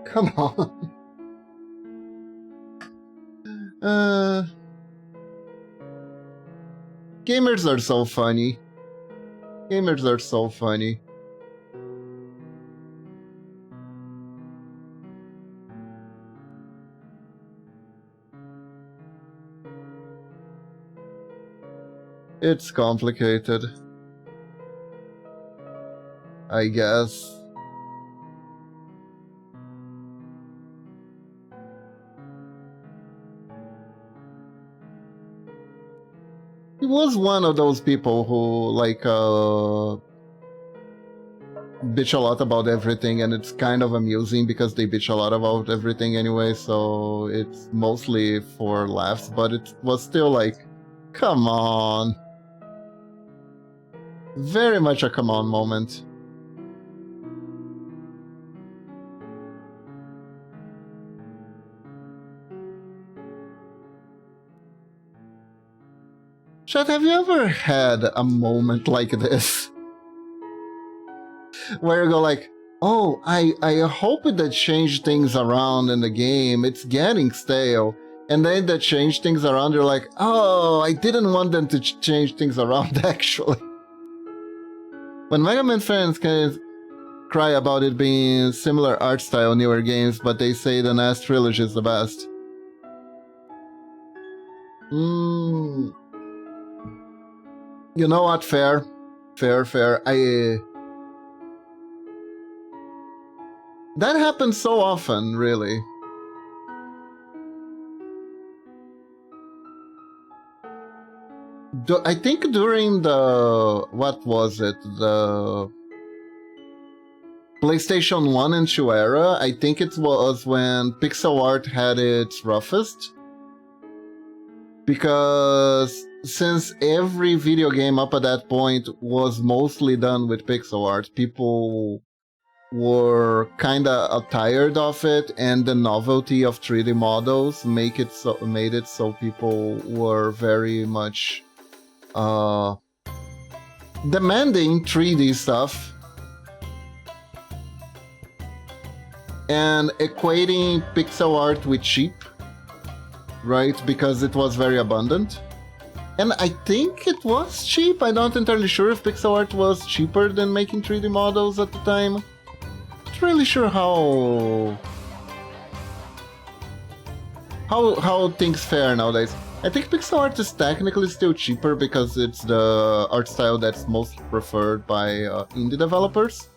Come on. Gamers are so funny. Gamers are so funny. It's complicated, I guess. He was one of those people who, like, bitch a lot about everything, and it's kind of amusing because they bitch a lot about everything anyway, so it's mostly for laughs, but it was still like, come on. Very much a come on moment. Chat, have you ever had a moment like this? Where you go like, oh, I hope that changed things around in the game. It's getting stale. And then they change things around, you're like, oh, I didn't want them to change things around, actually. When Mega Man fans can cry about it being similar art style newer games, but they say the NES trilogy is the best. You know what? Fair. Fair. That happens so often, really. I think during the... what was it? The... PlayStation 1 and 2 era, I think it was when pixel art had its roughest. Because since every video game up at that point was mostly done with pixel art, people were kind of tired of it, and the novelty of 3D models made it so people were very much demanding 3D stuff and equating pixel art with cheap, right? Because it was very abundant. And I think it was cheap. I'm not entirely sure if pixel art was cheaper than making 3D models at the time. Not really sure how things fare nowadays. I think pixel art is technically still cheaper because it's the art style that's most preferred by indie developers.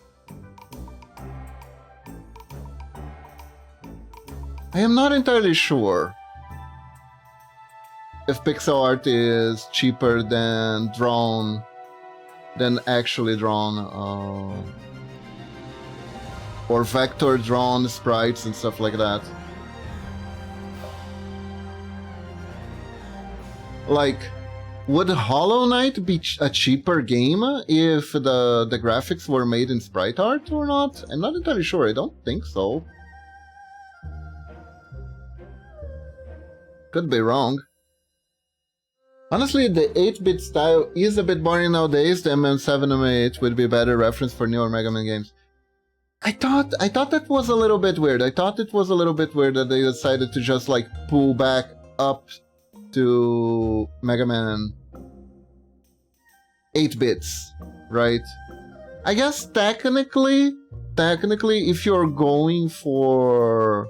I am not entirely sure if pixel art is cheaper than actually drawn, or vector drawn sprites and stuff like that. Like, would Hollow Knight be a cheaper game if the graphics were made in sprite art or not? I'm not entirely sure. I don't think so. Could be wrong. Honestly, the 8-bit style is a bit boring nowadays. The MM7 M8 would be a better reference for newer Mega Man games. I thought that was a little bit weird. I thought it was a little bit weird that they decided to just like pull back up to Mega Man 8 bits, right? I guess technically, if you're going for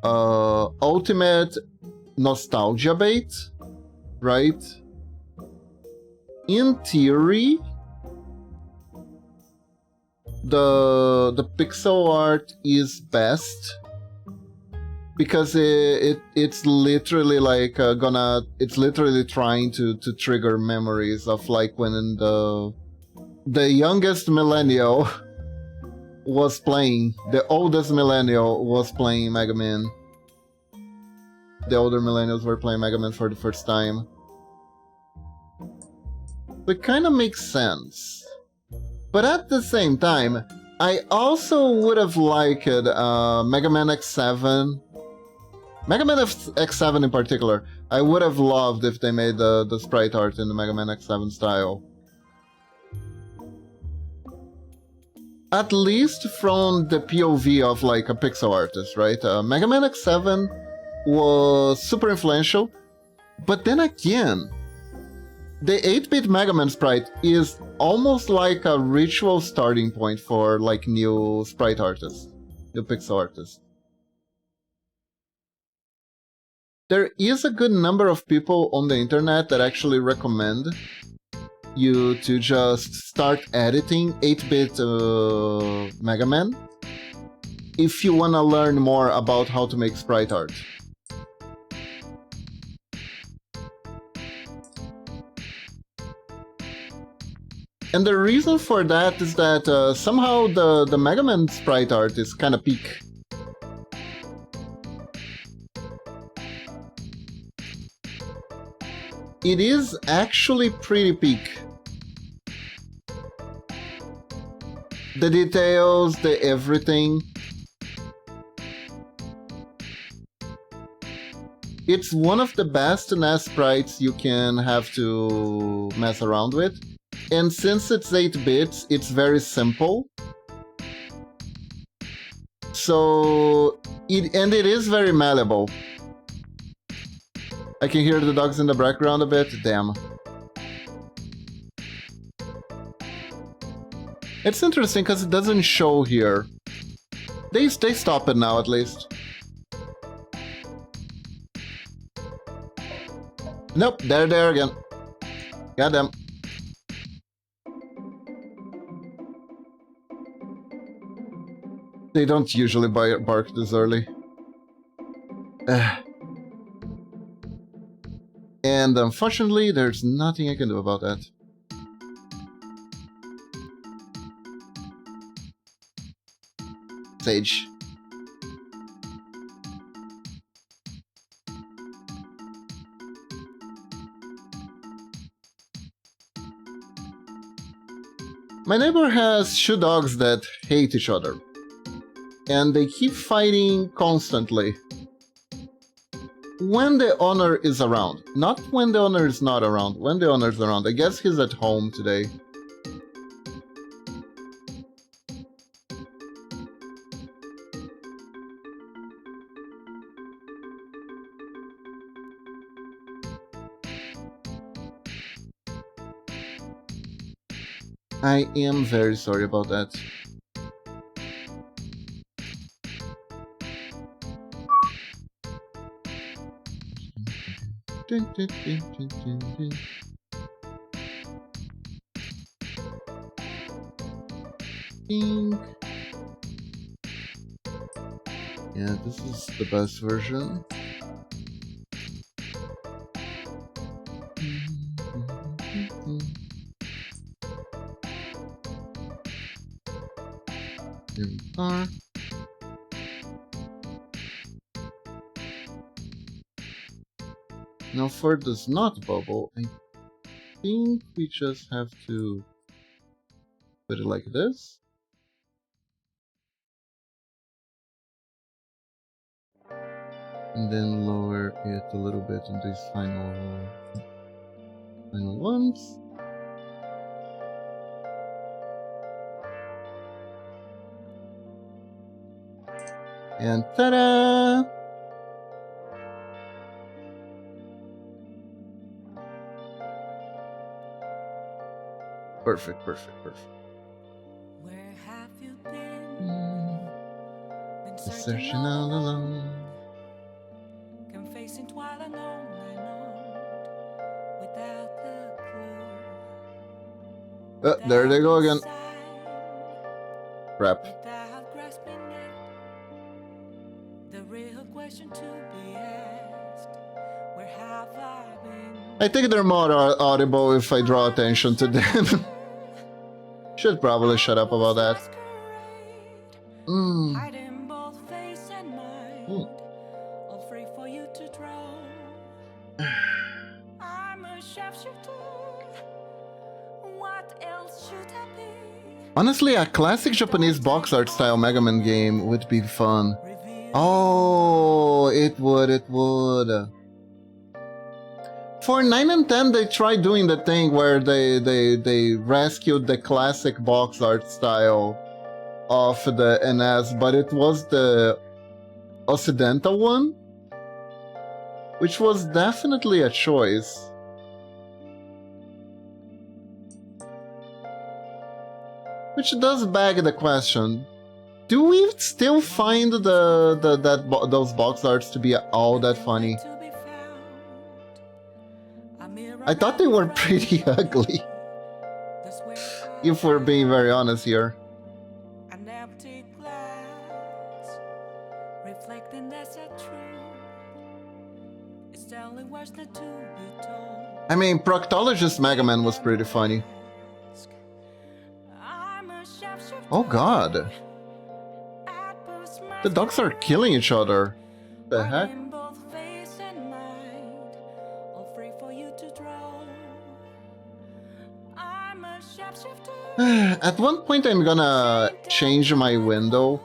ultimate nostalgia bait, right? In theory, the pixel art is best because it's literally like it's literally trying to trigger memories of like when the youngest millennial was playing, the oldest millennial was playing Mega Man. The older millennials were playing Mega Man for the first time. It kind of makes sense. But at the same time, I also would have liked Mega Man X7. Mega Man X7 in particular. I would have loved if they made the sprite art in the Mega Man X7 style. At least from the POV of like a pixel artist, right? Mega Man X7 was super influential, but then again, the 8-bit Mega Man sprite is almost like a ritual starting point for like new sprite artists, new pixel artists. There is a good number of people on the internet that actually recommend you to just start editing 8-bit Mega Man if you want to learn more about how to make sprite art. And the reason for that is that somehow the Mega Man sprite art is kind of peak. It is actually pretty peak. The details, the everything. It's one of the best NES sprites you can have to mess around with. And since it's 8 bits, it's very simple. So, it is very malleable. I can hear the dogs in the background a bit. Damn. It's interesting because it doesn't show here. They stop it now, at least. Nope, there again. Got them. They don't usually bark this early. And unfortunately, there's nothing I can do about that. Sage. My neighbor has 2 dogs that hate each other. And they keep fighting constantly. When the owner is around. Not when the owner is not around. When the owner is around. I guess he's at home today. I am very sorry about that. Pink. Yeah, this is the best version. Here we are. Now for this not bubble, I think we just have to put it like this. And then lower it a little bit in these final ones. And ta-da! Perfect, perfect, perfect. Where have you been Searching all alone. Confessing while alone without the clue. There they go again. Crap. Without grasping it, the real question to be asked, where have I been? I think they're more audible if I draw attention to them. Should probably shut up about that. Hiding both face and mind, all free for you to draw. I'm a sharpshooter. What else should I be? Honestly, a classic Japanese box art style Mega Man game would be fun. Oh, it would, it would. For 9 and 10, they tried doing the thing where they rescued the classic box art style of the NS, but it was the Occidental one, which was definitely a choice. Which does beg the question: do we still find those box arts to be all that funny? I thought they were pretty ugly, if we're being very honest here. An empty glass, reflecting that's a truth. It's the only words that to be told. I mean, Proctologist Mega Man was pretty funny. Oh god. The dogs are killing each other. The heck? At one point I'm gonna change my window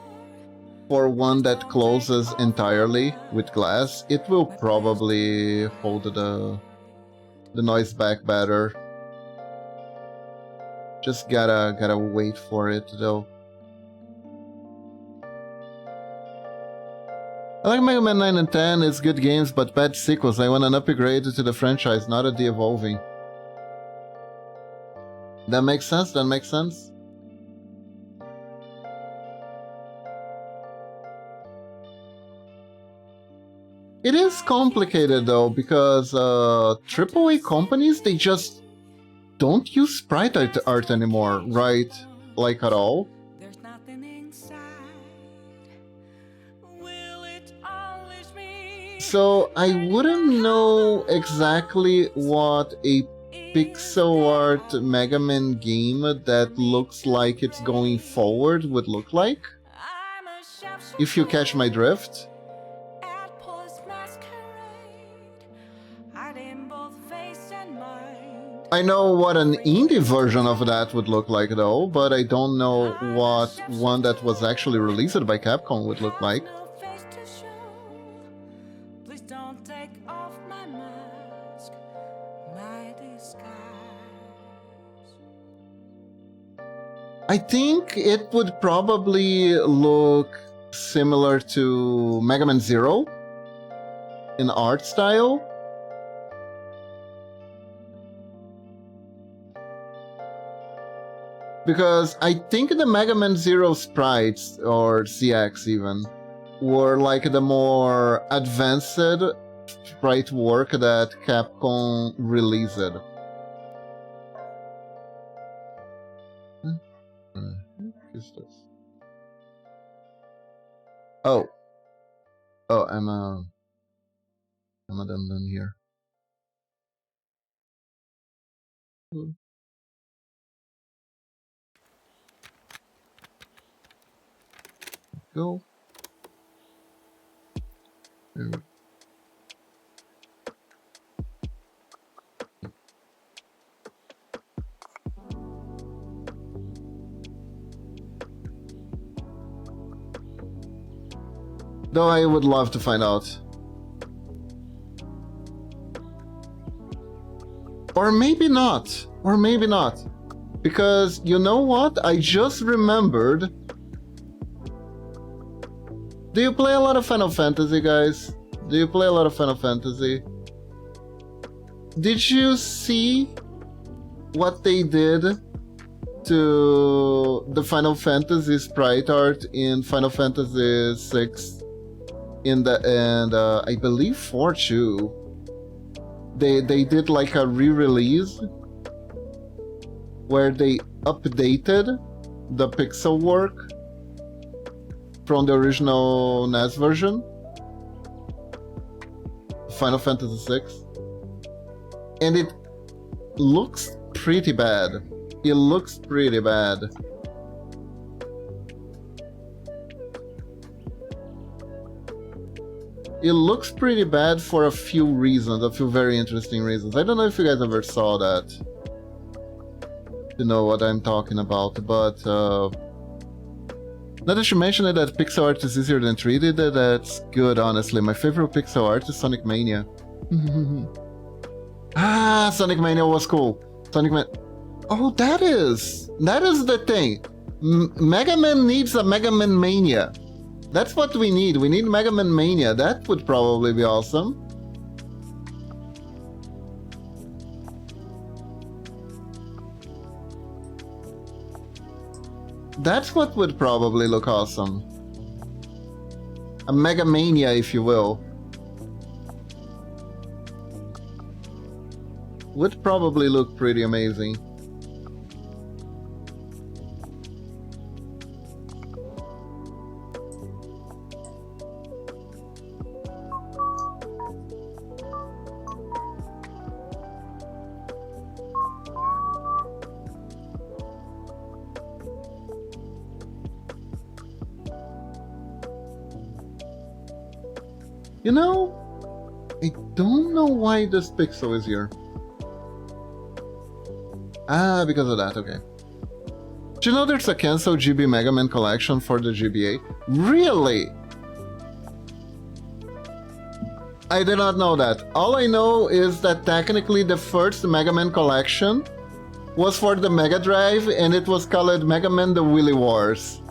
for one that closes entirely with glass. It will probably hold the noise back better. Just gotta wait for it though. I like Mega Man 9 and 10, it's good games, but bad sequels. I want an upgrade to the franchise, not a de-evolving. That makes sense, that makes sense. It is complicated though, because AAA companies, they just don't use sprite art anymore, right? Like at all. So I wouldn't know exactly what a pixel art Mega Man game that looks like it's going forward would look like. If you catch my drift. I know what an indie version of that would look like though, but I don't know what one that was actually released by Capcom would look like. Please don't take off my mask, my disguise. I think it would probably look similar to Mega Man Zero in art style. Because I think the Mega Man Zero sprites, or CX even, were like the more advanced sprite work that Capcom released. What is this? Oh, I'm a dum-dum here. Go. Though I would love to find out. Or maybe not. Or maybe not. Because, you know what? I just remembered. Do you play a lot of Final Fantasy, guys? Do you play a lot of Final Fantasy? Did you see what they did to the Final Fantasy sprite art in Final Fantasy VI and I believe 4 too? They did like a re-release where they updated the pixel work from the original NES version, Final Fantasy VI, and it looks pretty bad. It looks pretty bad. It looks pretty bad for a few reasons, a few very interesting reasons. I don't know if you guys ever saw that. You know what I'm talking about, but now that you mentioned it, that pixel art is easier than 3D, that's good, honestly. My favorite pixel art is Sonic Mania. Ah, Sonic Mania was cool. Oh, that is the thing. Mega Man needs a Mega Man Mania. That's what we need. We need Mega Man Mania. That would probably be awesome. That's what would probably look awesome. A Mega Mania, if you will. Would probably look pretty amazing. You know, I don't know why this pixel is here. Ah, because of that, okay. Do you know there's a cancelled GB Mega Man collection for the GBA? Really? I did not know that. All I know is that technically the first Mega Man collection was for the Mega Drive and it was called Mega Man The Willy Wars.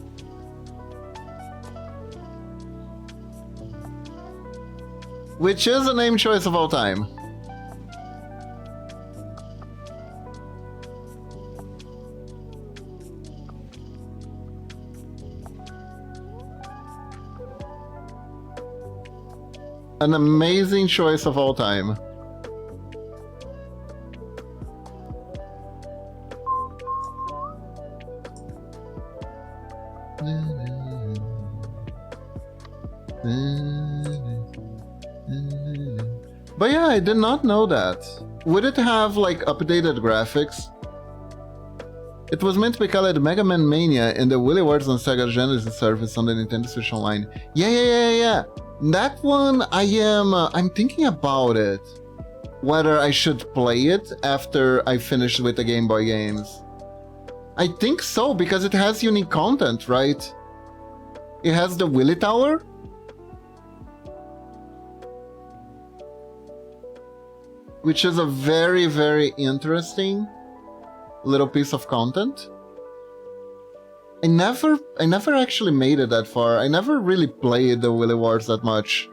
Which is a name choice of all time. An amazing choice of all time. But yeah, I did not know that. Would it have like updated graphics? It was meant to be called Mega Man Mania in the Willy Wars on Sega Genesis service on the Nintendo Switch Online. Yeah. That one, I'm thinking about it. whether I should play it after I finish with the Game Boy games. I think so, because it has unique content, right? It has the Willy Tower. Which is a very, very interesting little piece of content. I never actually made it that far. I never really played the Willy Wars that much.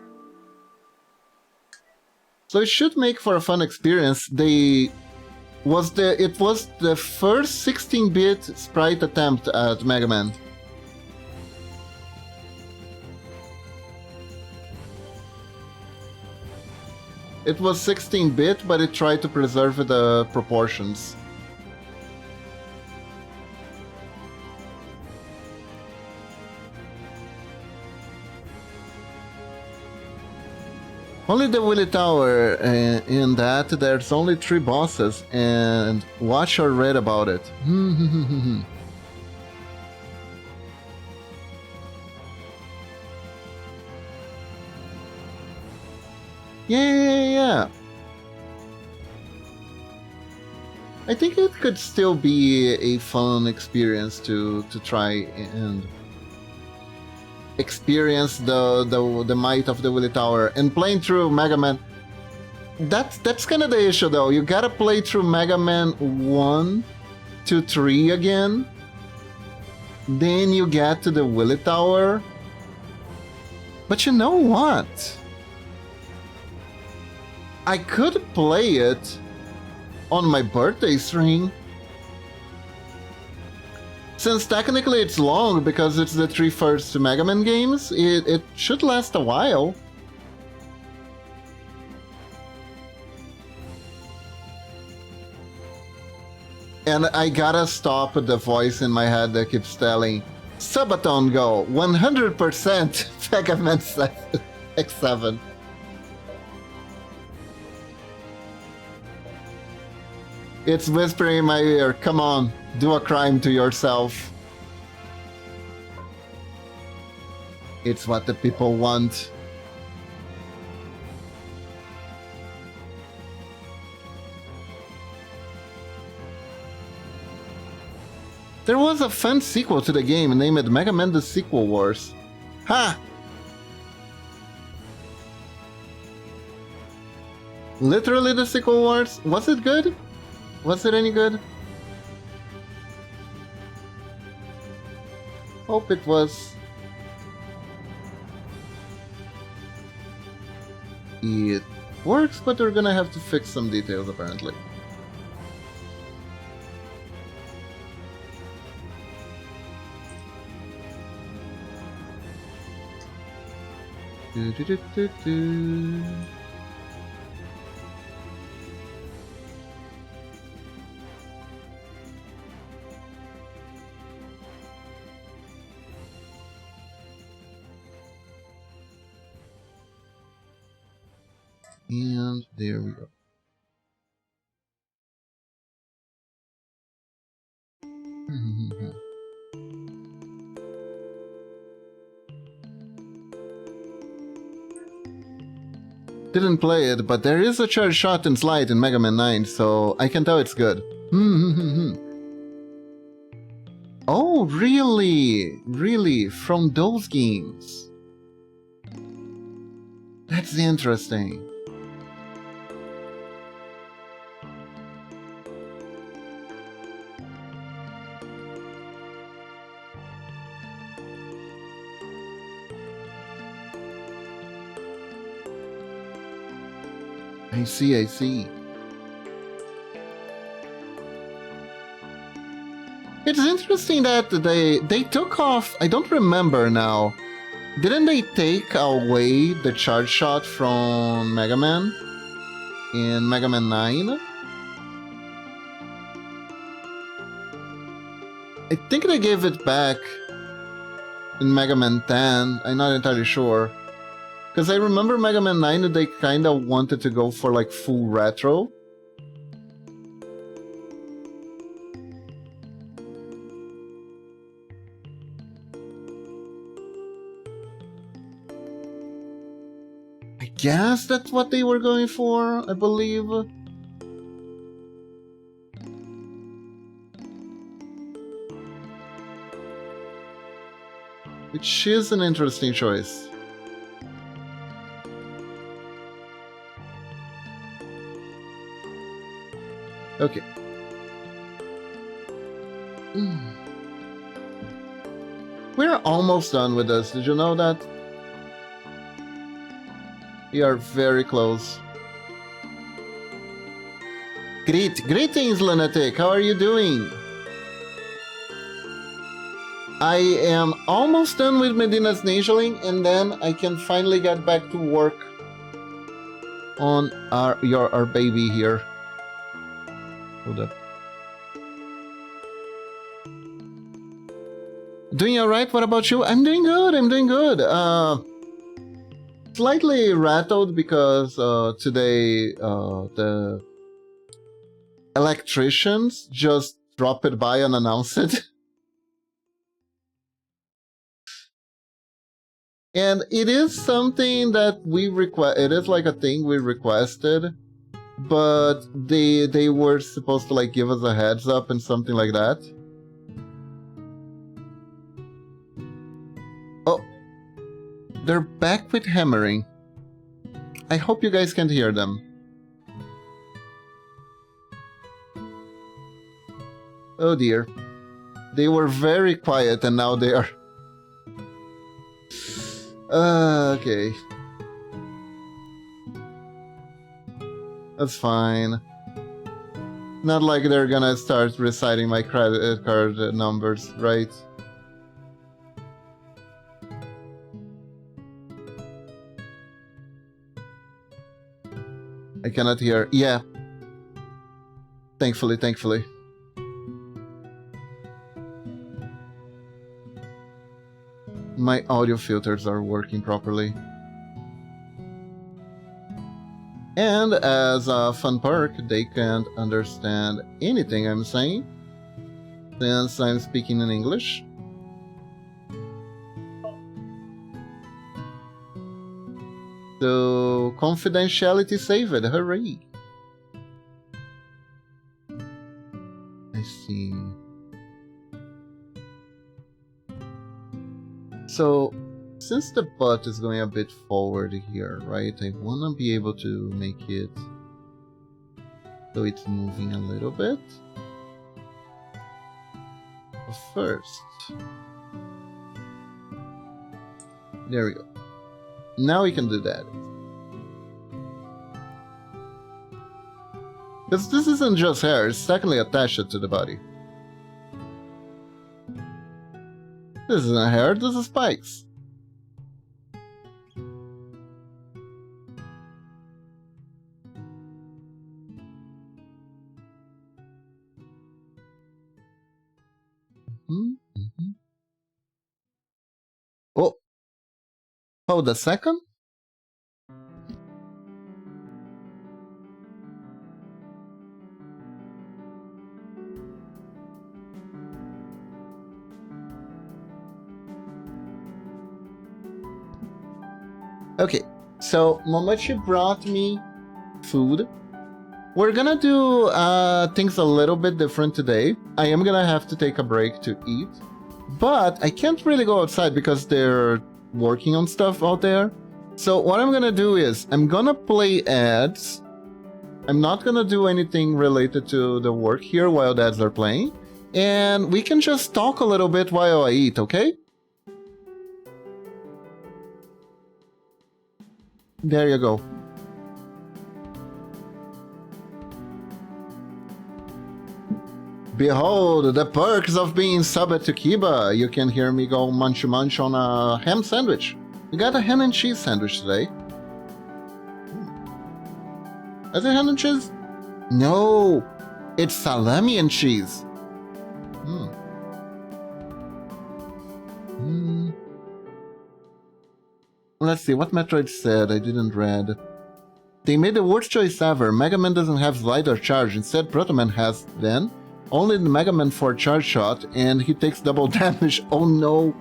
So it should make for a fun experience. It was the first 16-bit sprite attempt at Mega Man. It was 16-bit, but it tried to preserve the proportions. Only the Willy Tower, in that there's only 3 bosses, and watch or read about it. Yeah. I think it could still be a fun experience to try and experience the might of the Willy Tower. And playing through Mega Man, that's kind of the issue though. You gotta play through Mega Man 1 to 3 again, then you get to the Willy Tower. But you know what? I could play it on my birthday string. Since technically it's long because it's the 3 first Mega Man games, it should last a while. And I gotta stop the voice in my head that keeps telling, Subaton Go, 100% Mega Man X7. It's whispering in my ear, come on, do a crime to yourself. It's what the people want. There was a fun sequel to the game named Mega Man The Sequel Wars. Ha! Literally The Sequel Wars? Was it good? Was it any good? Hope it was. It works, but we're gonna have to fix some details apparently. Do, do, do, do, do. And there we go. Didn't play it, but there is a charge shot and slide in Mega Man 9, so I can tell it's good. Oh, really? Really? From those games? That's interesting. I see, I see. It's interesting that they took off, I don't remember now. Didn't they take away the charge shot from Mega Man in Mega Man 9? I think they gave it back in Mega Man 10, I'm not entirely sure. Because I remember Mega Man 9, they kinda wanted to go for like full retro. I guess that's what they were going for, I believe. Which is an interesting choice. Okay. We're almost done with this. Did you know that? We are very close. Greetings, Lunatic. How are you doing? I am almost done with Medina's Nageling, and then I can finally get back to work on our baby here. Hold up. Doing alright, what about you? I'm doing good. Slightly rattled because today the electricians just dropped it by unannounced. And it is something that we request. It is like a thing we requested, but they were supposed to like give us a heads up and something like that. Oh, they're back with hammering. I hope you guys can hear them. Oh dear, they were very quiet and now they are. Okay. That's fine. Not like they're gonna start reciting my credit card numbers, right? I cannot hear. Yeah. Thankfully. My audio filters are working properly. And as a fun perk, they can't understand anything I'm saying, since I'm speaking in English. So, confidentiality saved, hooray! I see. So, since the butt is going a bit forward here, right, I want to be able to make it so it's moving a little bit. But first, there we go. Now we can do that. Because this isn't just hair, it's technically attached to the body. This isn't hair, this is spikes. Oh, hold a second. Okay, so Momochi brought me food. We're gonna do things a little bit different today. I am gonna have to take a break to eat, but I can't really go outside because they're working on stuff out there. So what I'm gonna do is I'm gonna play ads. I'm not gonna do anything related to the work here while the ads are playing, and we can just talk a little bit while I eat, okay? There you go. Behold, the perks of being subbed to Kiba. You can hear me go munch munch on a ham sandwich. We got a ham and cheese sandwich today. Is it ham and cheese? No, it's salami and cheese. Let's see, what Metroid said I didn't read. They made the worst choice ever. Mega Man doesn't have Slide or Charge. Instead, Proto Man has then. Only the Mega Man 4 Charge Shot, and he takes double damage. Oh no.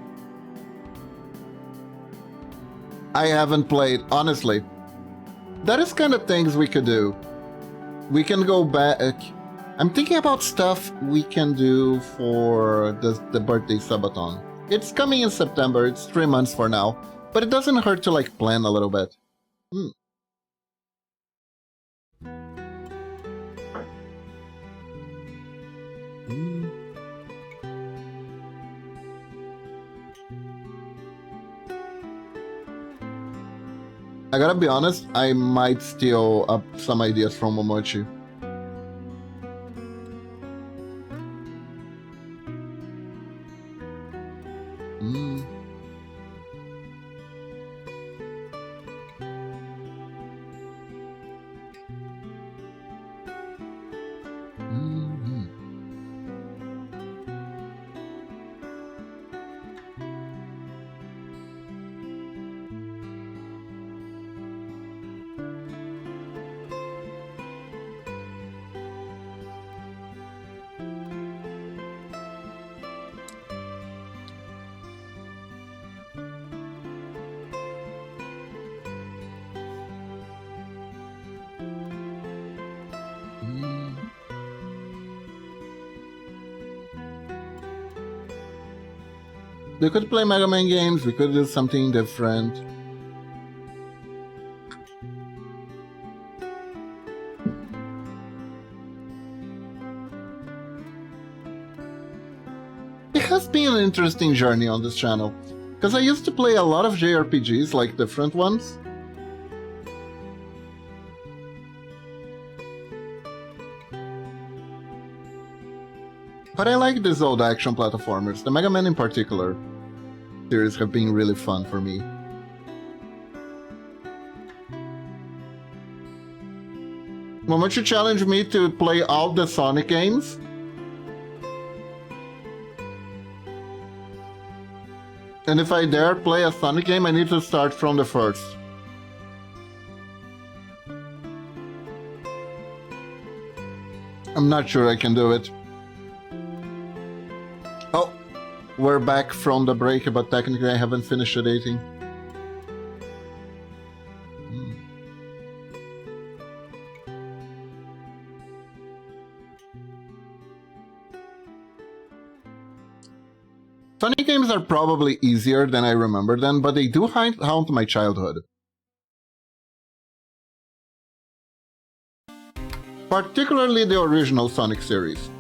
I haven't played, honestly. That is kind of things we could do. We can go back. I'm thinking about stuff we can do for the birthday subathon. It's coming in September. It's 3 months for now, but it doesn't hurt to like plan a little bit. I gotta be honest, I might steal up some ideas from Momochi. We could play Mega Man games, we could do something different. It has been an interesting journey on this channel, because I used to play a lot of JRPGs, like different ones. But I like these old action platformers, the Mega Man in particular. Series have been really fun for me. Momochi challenged me to play all the Sonic games. And if I dare play a Sonic game, I need to start from the first. I'm not sure I can do it. Oh, we're back from the break, but technically I haven't finished dating. Funny games are probably easier than I remember them, but they do haunt my childhood. Particularly the original Sonic series.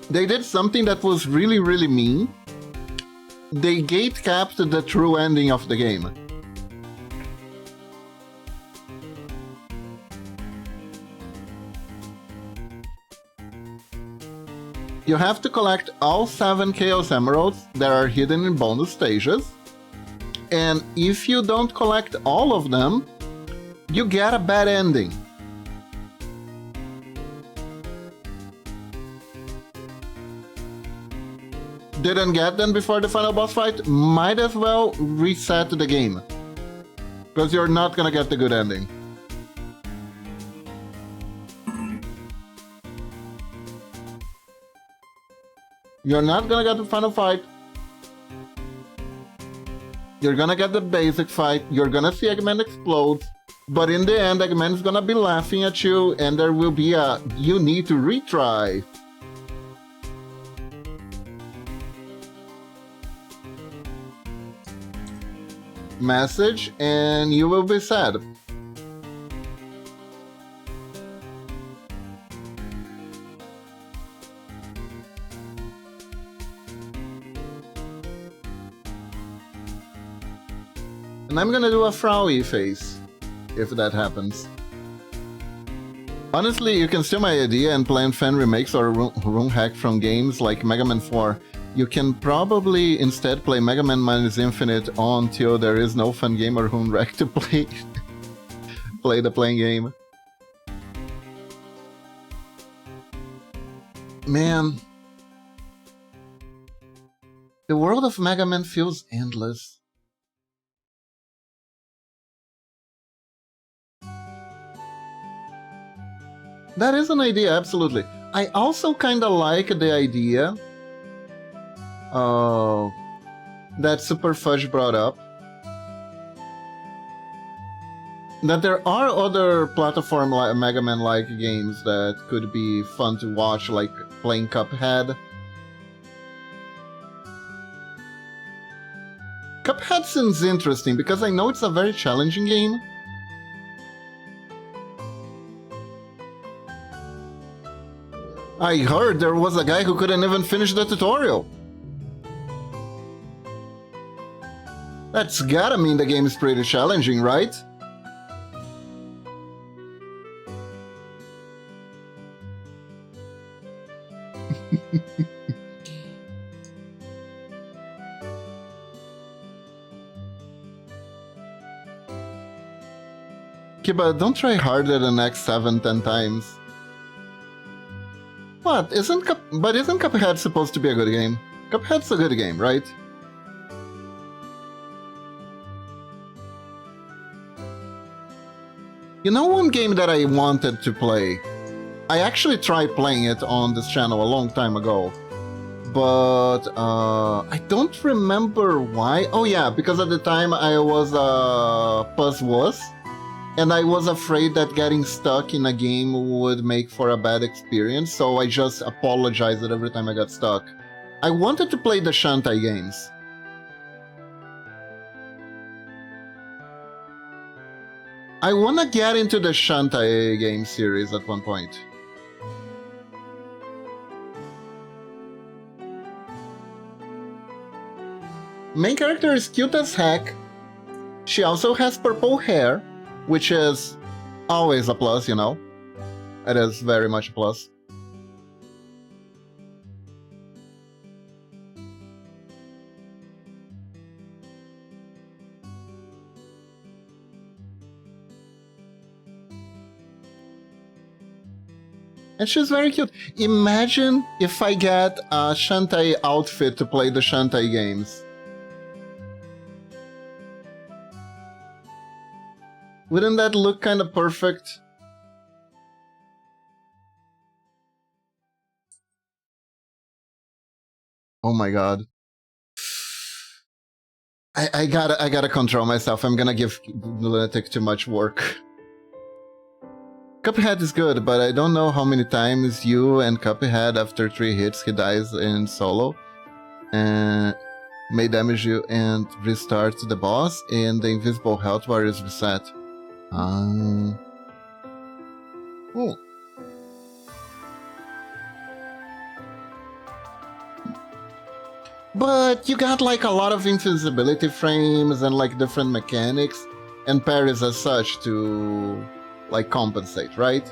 They did something that was really, really mean. They gate-capped the true ending of the game. You have to collect all 7 Chaos Emeralds that are hidden in bonus stages. And if you don't collect all of them, you get a bad ending. Didn't get them before the final boss fight? Might as well reset the game. Because you're not gonna get the good ending. You're not gonna get the final fight. You're gonna get the basic fight. You're gonna see Eggman explode. But in the end, Eggman's gonna be laughing at you, and there will be a "you need to retry" message, and you will be sad. And I'm gonna do a frowny face if that happens. Honestly, you can steal my idea and plan fan remakes or room hack from games like Mega Man 4. You can probably instead play Mega Man Minus Infinite until there is no fun game or room hack to play. Play the playing game. Man. The world of Mega Man feels endless. That is an idea, absolutely. I also kinda like the idea of that Super Fudge brought up. That there are other platform like Mega Man-like games that could be fun to watch, like playing Cuphead. Cuphead seems interesting because I know it's a very challenging game. I heard there was a guy who couldn't even finish the tutorial. That's gotta mean the game is pretty challenging, right? Okay, but don't try harder the next 7-10 times. What? Isn't Cuphead supposed to be a good game? Cuphead's a good game, right? You know one game that I wanted to play? I actually tried playing it on this channel a long time ago. But I don't remember why. Oh yeah, because at the time I was a puzzwuss. And I was afraid that getting stuck in a game would make for a bad experience, so I just apologized every time I got stuck. I wanted to play the Shantae games. I wanna get into the Shantae game series at one point. Main character is cute as heck. She also has purple hair, which is always a plus, you know. It is very much a plus. And she's very cute. Imagine if I get a Shantae outfit to play the Shantae games. Wouldn't that look kind of perfect? Oh my god. I gotta control myself. I'm gonna give Lunatic too much work. Cuphead is good, but I don't know how many times you and Cuphead, after 3 hits, he dies in solo. And may damage you and restart the boss, and the invisible health bar is reset. Oh. But you got like a lot of invisibility frames and like different mechanics and parries as such to like compensate, right?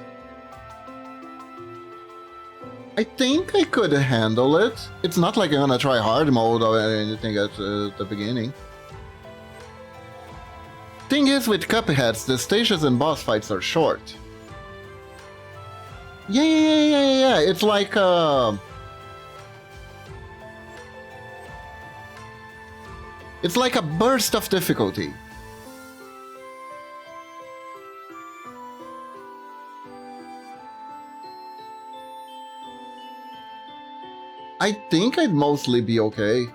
I think I could handle it. It's not like I'm gonna try hard mode or anything at the beginning. Thing is, with Cupheads, the stages and boss fights are short. Yeah. It's like it's like a burst of difficulty. I think I'd mostly be okay.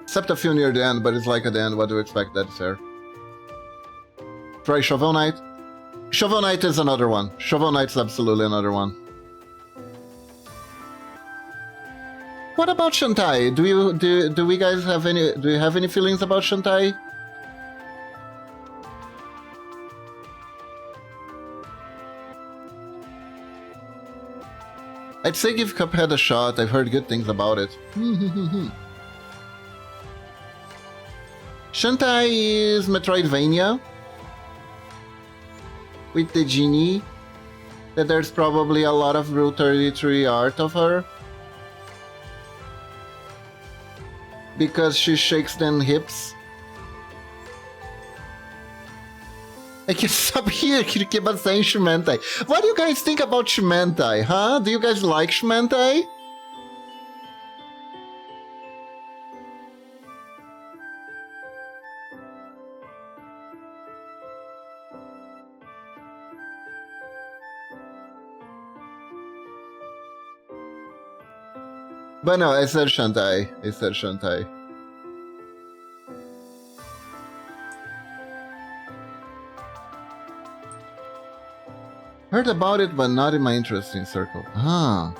Except a few near the end, but it's like at the end, what do you expect? That's fair. Try Shovel Knight. Shovel Knight is another one. Shovel Knight's absolutely another one. What about Shantae? Do we guys have any? Do you have any feelings about Shantae? I'd say give Cuphead a shot. I've heard good things about it. Shantae is Metroidvania with the genie. That there's probably a lot of Rule 33 art of her. Because she shakes them hips. I can stop here, Kirikeba saying Shimentai. What do you guys think about Shimentai, huh? Do you guys like Shimentai? But no, I said Shantae. I said Shantae. Heard about it, but not in my interesting circle. Ah.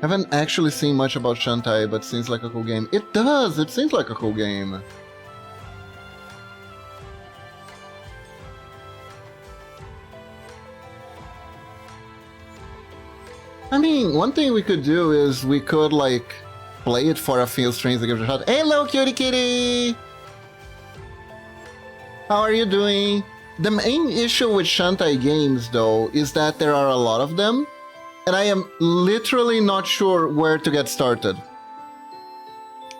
Haven't actually seen much about Shantae, but seems like a cool game. It does! It seems like a cool game. I mean, one thing we could do is we could, like, play it for a few streams to give it a shot. Hello, cutie kitty! How are you doing? The main issue with Shantae games, though, is that there are a lot of them, and I am literally not sure where to get started.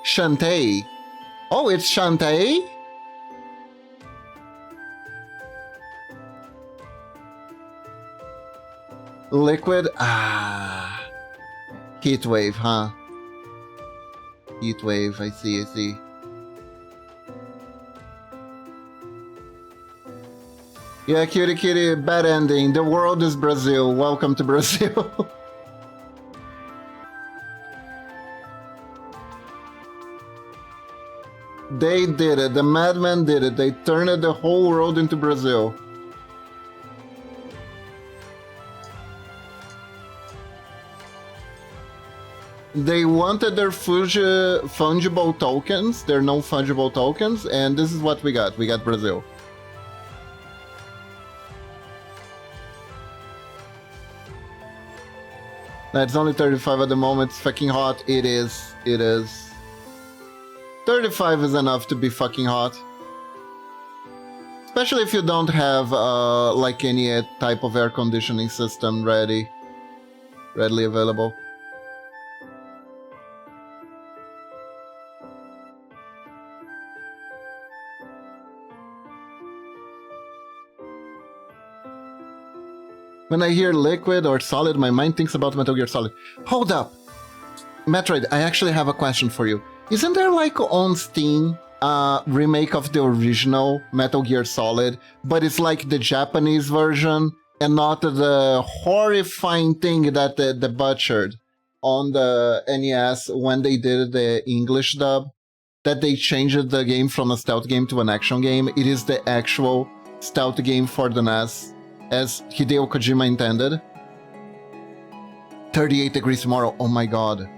Shantae. Oh, it's Shantae? Liquid? Ah. Heatwave, huh? Heatwave, I see, I see. Yeah, cutie kitty, bad ending. The world is Brazil. Welcome to Brazil. They did it. The madman did it. They turned the whole world into Brazil. They wanted their fungible tokens, their non-fungible tokens, and this is what we got. We got Brazil. It's only 35 at the moment. It's fucking hot. It is. It is. 35 is enough to be fucking hot. Especially if you don't have, like, any type of air conditioning system readily available. When I hear Liquid or Solid, my mind thinks about Metal Gear Solid. Hold up! Metroid, I actually have a question for you. Isn't there, like, on Steam, a remake of the original Metal Gear Solid, but it's like the Japanese version and not the horrifying thing that they butchered on the NES when they did the English dub? That they changed the game from a stealth game to an action game. It is the actual stealth game for the NES, as Hideo Kojima intended. 38 degrees tomorrow, oh my god.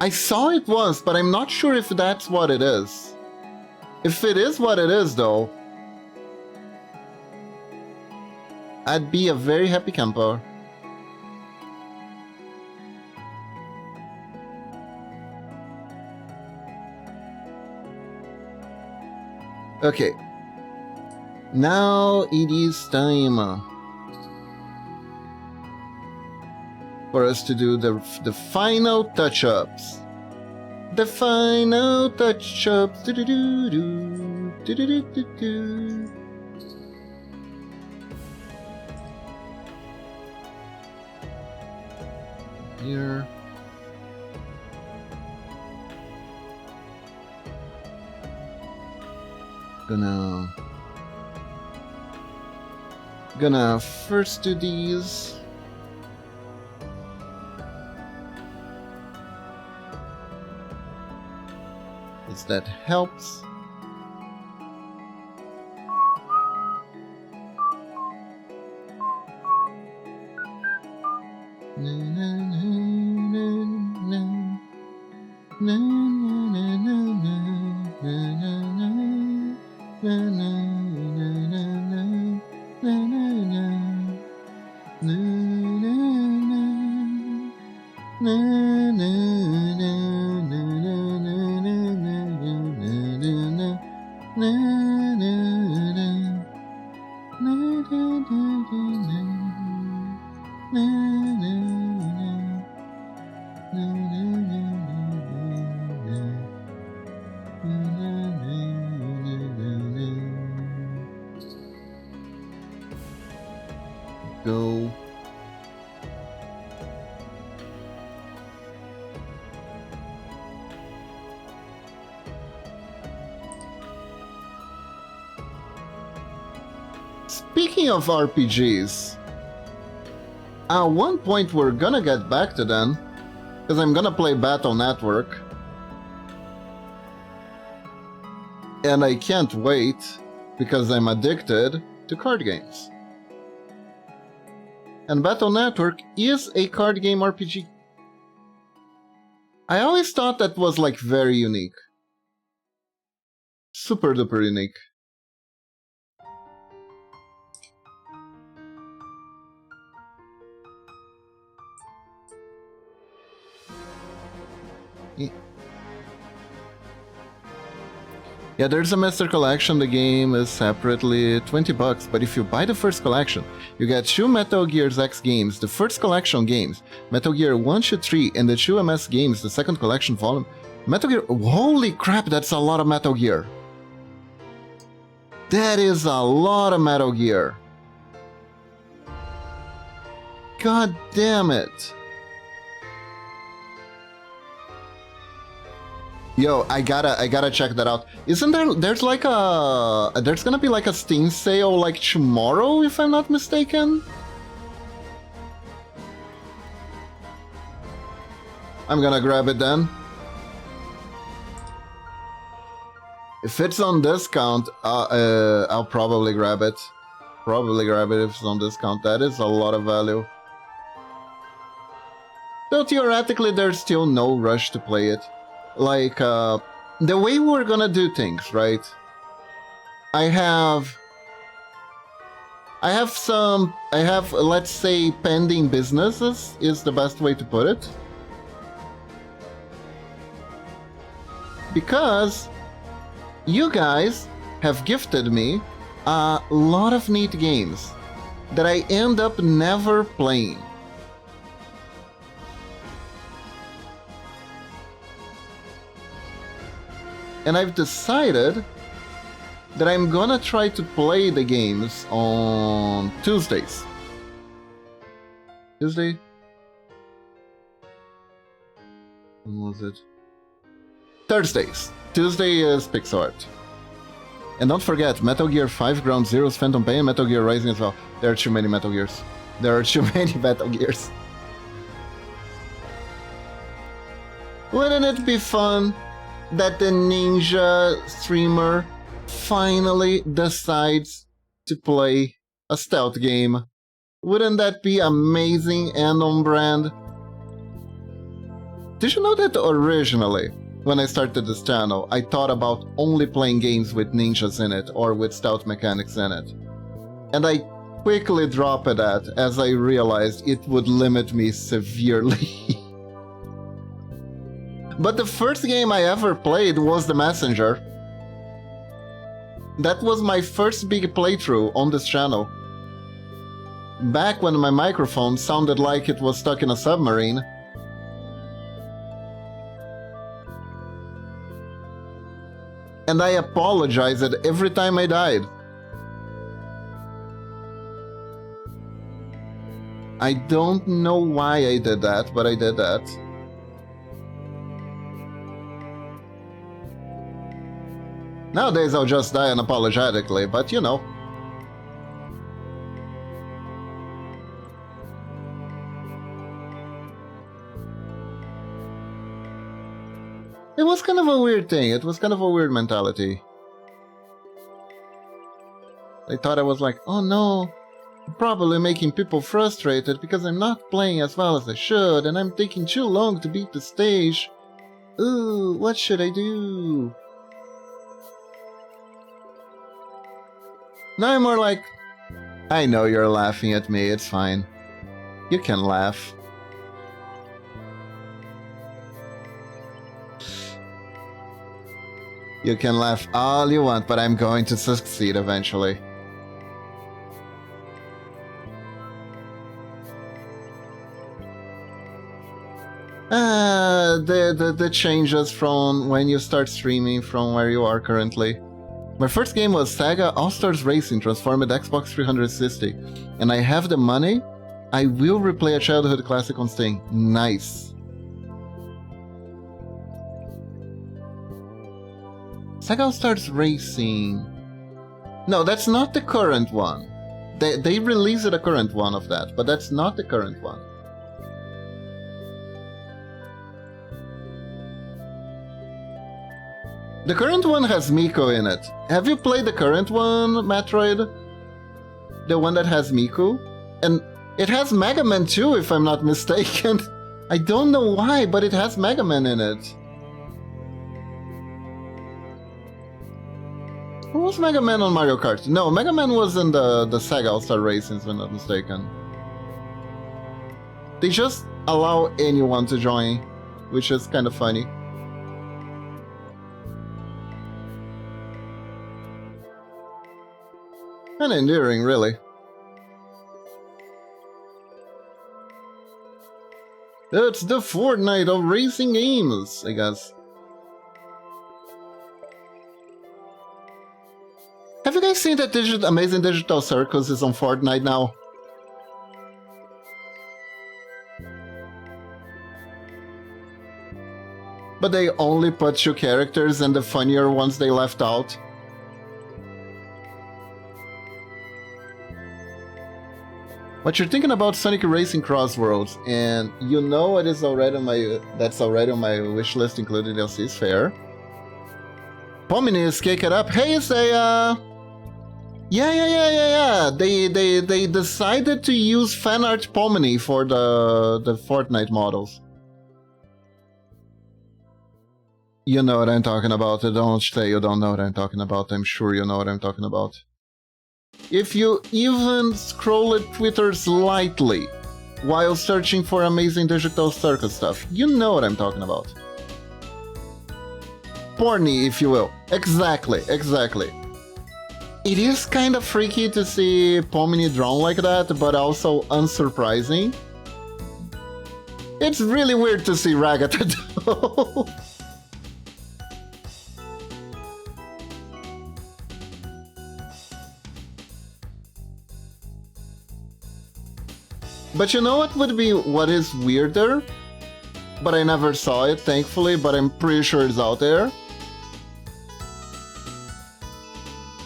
I saw it once, but I'm not sure if that's what it is. If it is what it is, though, I'd be a very happy camper. Okay. Now it is time for us to do the final touch-ups. The final touch-ups. Do-do-do-do. Do-do-do-do-do. Here. Gonna first do these. As that helps. Go. Speaking of RPGs, At one point we're gonna get back to them, because I'm gonna play Battle Network. And I can't wait, because I'm addicted to card games. And Battle Network is a card game RPG. I always thought that was like very unique. Super duper unique. Yeah, there's a Master Collection. The game is separately $20, but if you buy the first collection, you get 2 Metal Gear X games, the first collection games, Metal Gear 1, 2, 3, and the 2 MS games, the second collection volume. Metal Gear... Holy crap, that's a lot of Metal Gear. That is a lot of Metal Gear. God damn it. Yo, I gotta check that out. Isn't there's like there's gonna be like a Steam sale like tomorrow, if I'm not mistaken? I'm gonna grab it then. If it's on discount, I'll probably grab it. Probably grab it if it's on discount. That is a lot of value. Though theoretically there's still no rush to play it. Like, the way we're gonna do things, right? I have, let's say, pending businesses is the best way to put it. Because you guys have gifted me a lot of neat games that I end up never playing. And I've decided that I'm gonna try to play the games on Tuesdays. Tuesday? When was it? Thursdays. Tuesday is pixelart. And don't forget, Metal Gear 5 Ground Zeroes, Phantom Pain, and Metal Gear Rising as well. There are too many Metal Gears. There are too many Metal Gears. Wouldn't it be fun that the ninja streamer finally decides to play a stealth game? Wouldn't that be amazing and on brand? Did you know that originally, when I started this channel, I thought about only playing games with ninjas in it or with stealth mechanics in it? And I quickly dropped that as I realized it would limit me severely. But the first game I ever played was The Messenger. That was my first big playthrough on this channel. Back when my microphone sounded like it was stuck in a submarine. And I apologized every time I died. I don't know why I did that, but I did that. Nowadays I'll just die unapologetically, but you know. It was kind of a weird thing, it was kind of a weird mentality. I thought I was like, oh no, I'm probably making people frustrated because I'm not playing as well as I should and I'm taking too long to beat the stage. Ooh, what should I do? Now I'm more like, I know you're laughing at me, it's fine. You can laugh. You can laugh all you want, but I'm going to succeed eventually. The changes from when you start streaming from where you are currently. My first game was Sega All-Stars Racing transformed Xbox 360, and I have the money. I will replay a childhood classic on Steam. Nice. Sega All-Stars Racing. No, that's not the current one. They released a current one of that, but that's not the current one. The current one has Miku in it. Have you played the current one, Metroid? The one that has Miku? And it has Mega Man too, if I'm not mistaken. I don't know why, but it has Mega Man in it. Who was Mega Man on Mario Kart? No, Mega Man was in the Sega All-Star Racing, if I'm not mistaken. They just allow anyone to join, which is kind of funny. And endearing, really. It's the Fortnite of racing games, I guess. Have you guys seen that Amazing Digital Circus is on Fortnite now? But they only put 2 characters and the funnier ones they left out. But you're thinking about Sonic Racing Crossroads, and you know it is already on my that's already on my wish list, including DLC's fair. Pomini is Cake It Up. Hey, Saya! Yeah. They decided to use fan art Pomini for the Fortnite models. You know what I'm talking about. Don't say you don't know what I'm talking about. I'm sure you know what I'm talking about. If you even scroll Twitter slightly while searching for Amazing Digital Circus stuff, you know what I'm talking about. Porny, if you will. Exactly. It is kind of freaky to see Pomini drawn like that, but also unsurprising. It's really weird to see Ragata though. But you know what is weirder? But I never saw it, thankfully, but I'm pretty sure it's out there.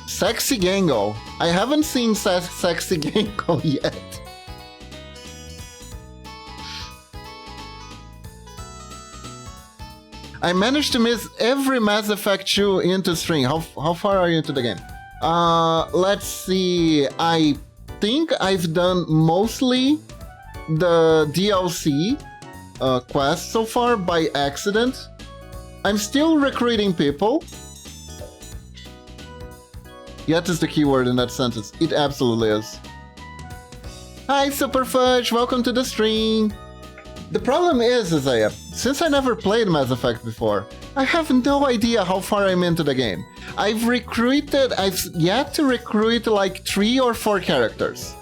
Sexy Gango. I haven't seen Sexy Gango yet. I managed to miss every Mass Effect 2 into string. How far are you into the game? Let's see. I think I've done mostly the DLC quest so far by accident. I'm still recruiting people. Yet is the keyword in that sentence. It absolutely is. Hi Super Fudge, welcome to the stream. The problem is, Isaiah, since I never played Mass Effect before, I have no idea how far I'm into the game. I've yet to recruit like 3 or 4 characters.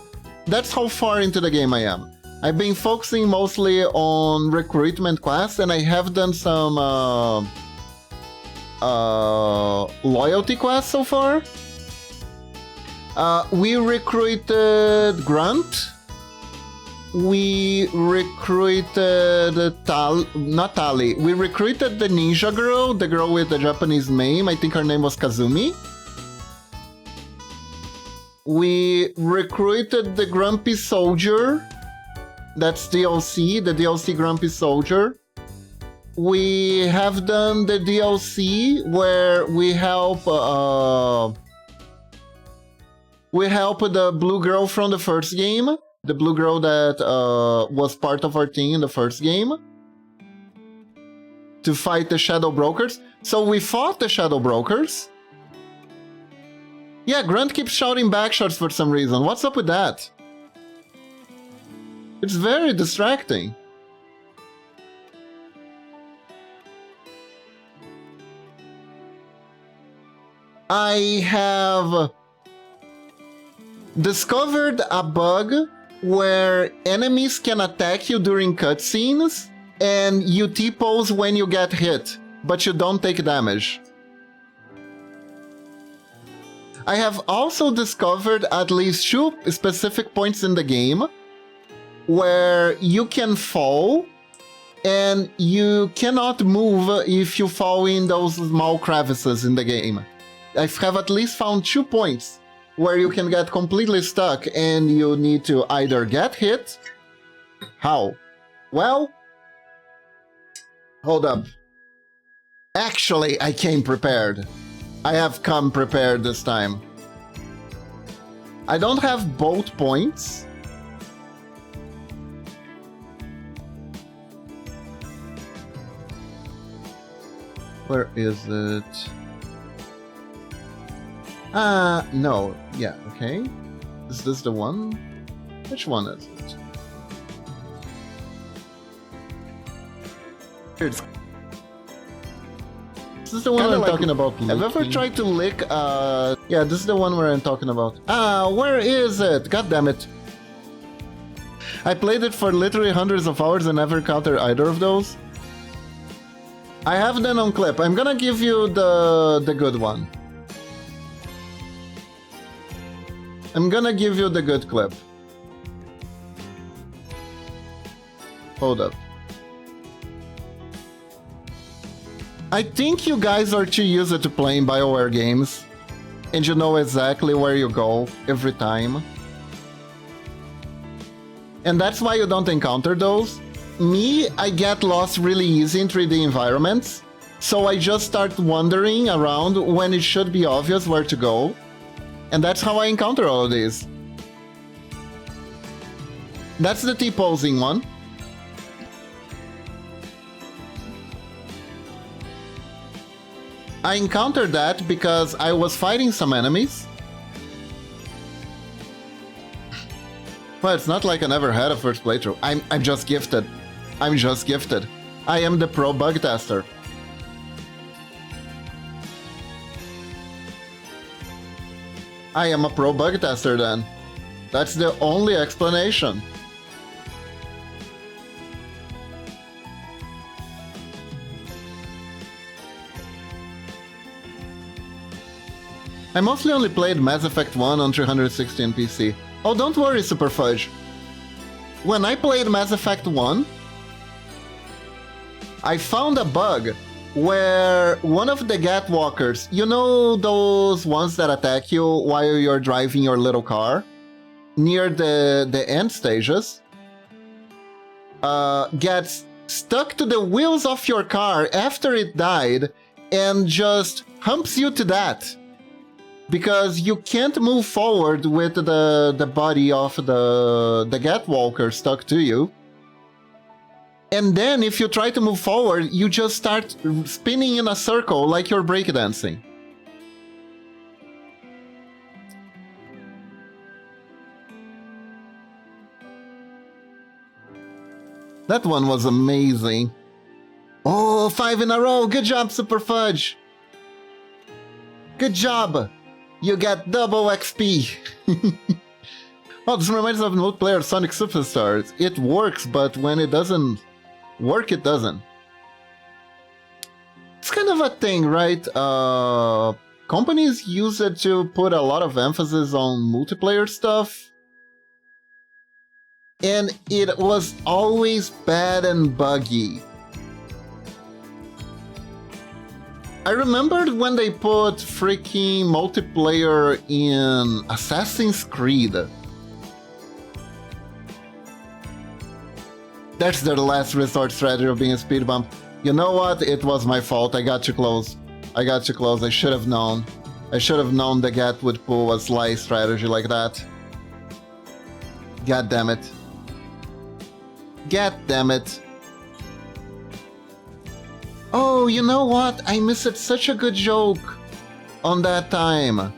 That's how far into the game I am. I've been focusing mostly on recruitment quests, and I have done some loyalty quests so far. We recruited Grunt. We recruited not Tali. We recruited the ninja girl, the girl with the Japanese name. I think her name was Kazumi. We recruited the Grumpy Soldier. That's DLC, the DLC Grumpy Soldier. We have done the DLC where we help the blue girl from the first game. The blue girl that was part of our team in the first game. To fight the Shadow Brokers. So we fought the Shadow Brokers. Yeah, Grunt keeps shouting backshots for some reason. What's up with that? It's very distracting. I have discovered a bug where enemies can attack you during cutscenes and you T-pose when you get hit, but you don't take damage. I have also discovered at least 2 specific points in the game where you can fall and you cannot move if you fall in those small crevices in the game. I have at least found 2 points where you can get completely stuck and you need to either get hit. How? Well, hold up. Actually, I came prepared. I have come prepared this time. I don't have both points. Where is it? No. Yeah, okay. Is this the one? Which one is it? It's... This is the one I'm talking about. Have you ever tried to lick, yeah, this is the one where I'm talking about. Where is it? God damn it. I played it for literally hundreds of hours and never encountered either of those. I have them on clip. I'm gonna give you the good one. I'm gonna give you the good clip. Hold up. I think you guys are too used to playing BioWare games, and you know exactly where you go every time. And that's why you don't encounter those. Me, I get lost really easy in 3D environments, so I just start wandering around when it should be obvious where to go. And that's how I encounter all of these. That's the T-posing one. I encountered that because I was fighting some enemies. Well, it's not like I never had a first playthrough. I'm just gifted. I'm just gifted. I am the pro bug tester. I am a pro bug tester then. That's the only explanation. I mostly only played Mass Effect 1 on 360 on PC. Oh, don't worry, Super Fudge. When I played Mass Effect 1, I found a bug where one of the Gatwalkers, you know those ones that attack you while you're driving your little car? Near the end stages, gets stuck to the wheels of your car after it died and just humps you to that. Because you can't move forward with the body of the Gatwalker stuck to you. And then if you try to move forward, you just start spinning in a circle like you're breakdancing. That one was amazing. Oh, 5 in a row. Good job, Super Fudge. Good job. You get double XP. Oh, this reminds me of multiplayer Sonic Superstars. It works, but when it doesn't work, it doesn't. It's kind of a thing, right? Companies use it to put a lot of emphasis on multiplayer stuff. And it was always bad and buggy. I remembered when they put freaking multiplayer in Assassin's Creed. That's their last resort strategy of being a speed bump. You know what? It was my fault. I got too close. I got too close. I should have known. I should have known the Gat would pull a slice strategy like that. God damn it. God damn it. Oh, you know what? I missed such a good joke on that time.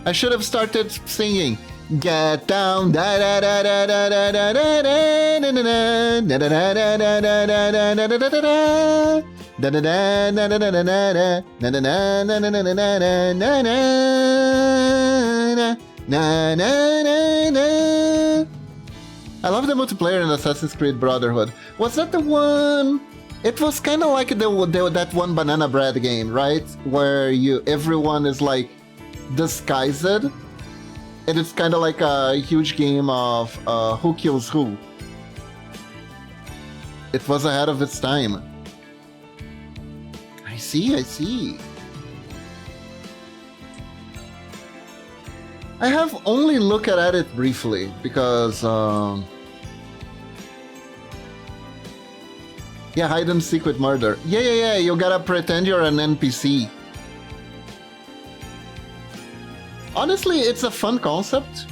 I should have started singing. Get down, da da da da da da da da da da da da da da da. I love the multiplayer in Assassin's Creed Brotherhood. Was that the one? It was kind of like that one Banana Bread game, right? Where everyone is like disguised, and it's kind of like a huge game of who kills who. It was ahead of its time. I see. I have only looked at it briefly because yeah, hide and seek with murder. Yeah, you gotta pretend you're an NPC. Honestly, it's a fun concept.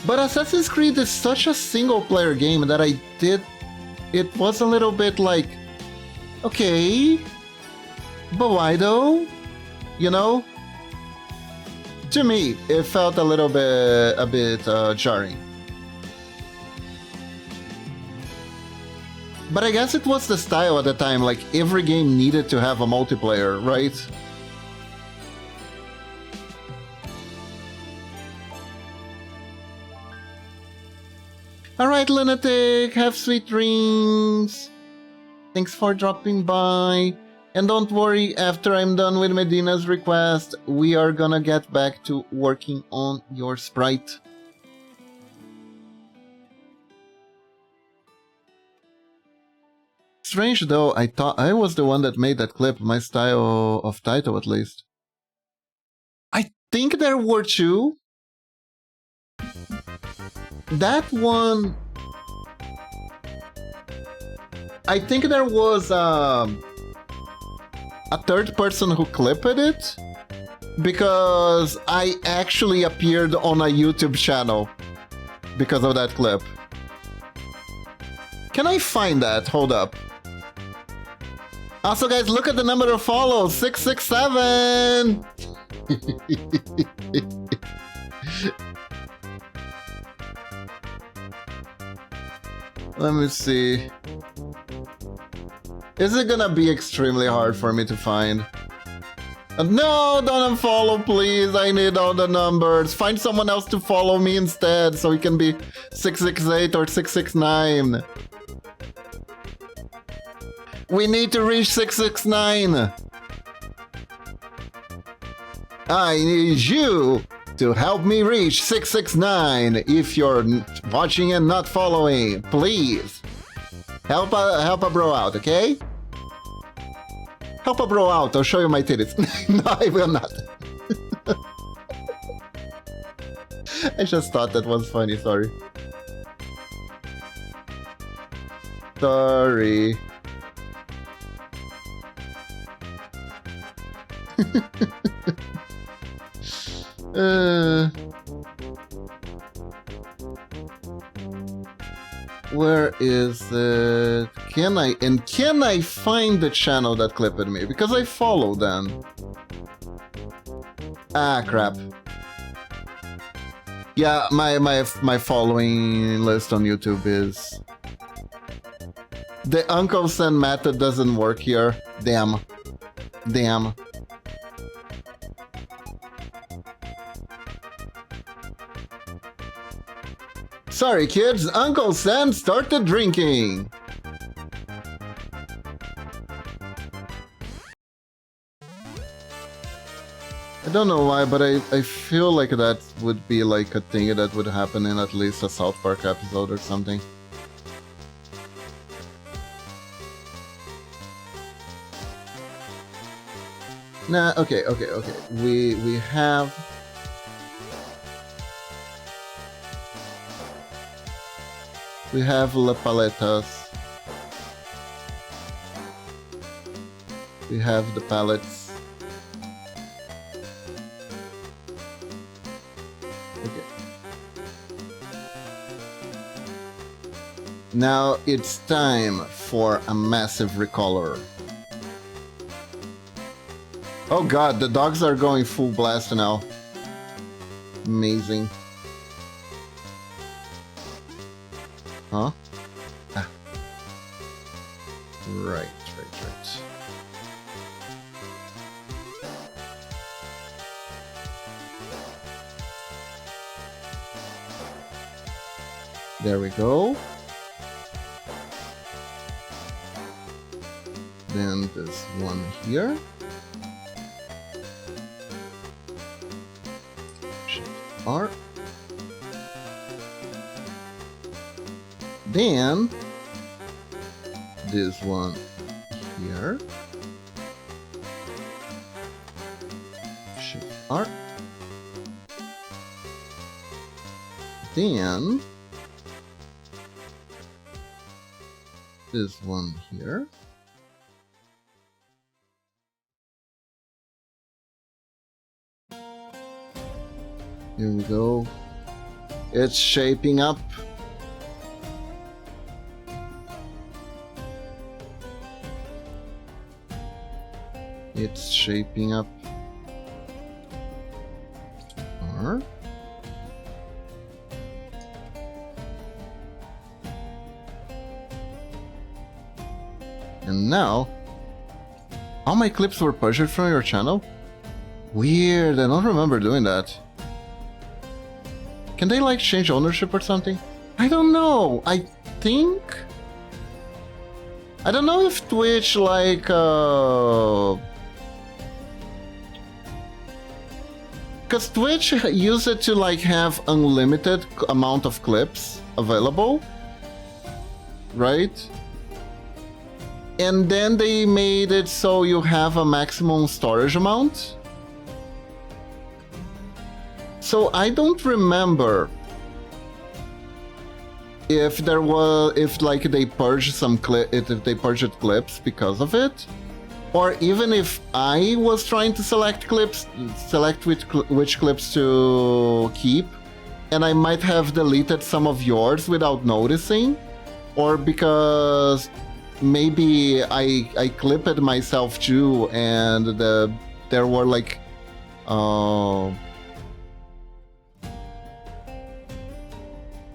But Assassin's Creed is such a single-player game that it was a little bit like, okay, but why though? You know? To me, it felt a bit jarring. But I guess it was the style at the time, like every game needed to have a multiplayer, right? Alright, Lunatic, have sweet dreams. Thanks for dropping by. And don't worry, after I'm done with Medina's request, we are gonna get back to working on your sprite. Strange though, I thought I was the one that made that clip, my style of title at least. I think there were two. That one... I think there was a third person who clipped it, because I actually appeared on a YouTube channel because of that clip. Can I find that? Hold up. Also, guys, look at the number of follows, 667! Let me see. Is it gonna be extremely hard for me to find? No, don't unfollow, please. I need all the numbers. Find someone else to follow me instead so it can be 668 or 669. We need to reach 669. I need you to help me reach 669. If you're watching and not following, please help a bro out, okay? Help a bro out, I'll show you my titties. No, I will not. I just thought that was funny, sorry. Sorry. Where is it? Can I find the channel that clipped me? Because I follow them. Ah, crap. Yeah, my following list on YouTube is... The Uncle Sam method doesn't work here. Damn. Damn. Sorry, kids. Uncle Sam started drinking. I don't know why, but I feel like that would be like a thing that would happen in at least a South Park episode or something. Nah, okay. We have... We have La Paletas. We have the palettes. Okay. Now it's time for a massive recolor. Oh god, the dogs are going full blast now. Amazing. Huh? Ah. Right. There we go. Then this one here. Shift R. Then this one here. Shift art. Then this one here. Here we go. It's shaping up. It's shaping up. Or and now all my clips were purged from your channel? Weird, I don't remember doing that. Can they like change ownership or something? I don't know. I think I don't know if Twitch like because Twitch used it to like have unlimited amount of clips available, right? And then they made it so you have a maximum storage amount. So I don't remember if there was, if like they purged some if they purged clips because of it, or even if I was trying to select clips, select which clips to keep, and I might have deleted some of yours without noticing, or because maybe I clipped myself too, and there were like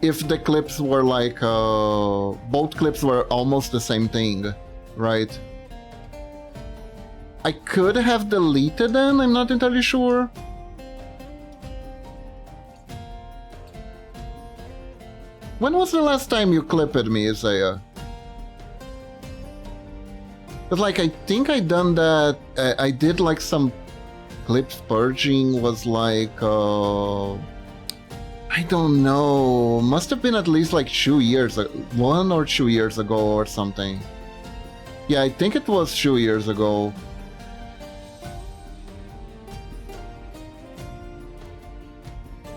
if the clips were like both clips were almost the same thing, right? I could have deleted them, I'm not entirely sure. When was the last time you clipped me, Isaiah? But like, I think I done that, I did like some clips purging, was like, I don't know, must have been at least like 2 years, 1 or 2 years ago or something. Yeah, I think it was 2 years ago.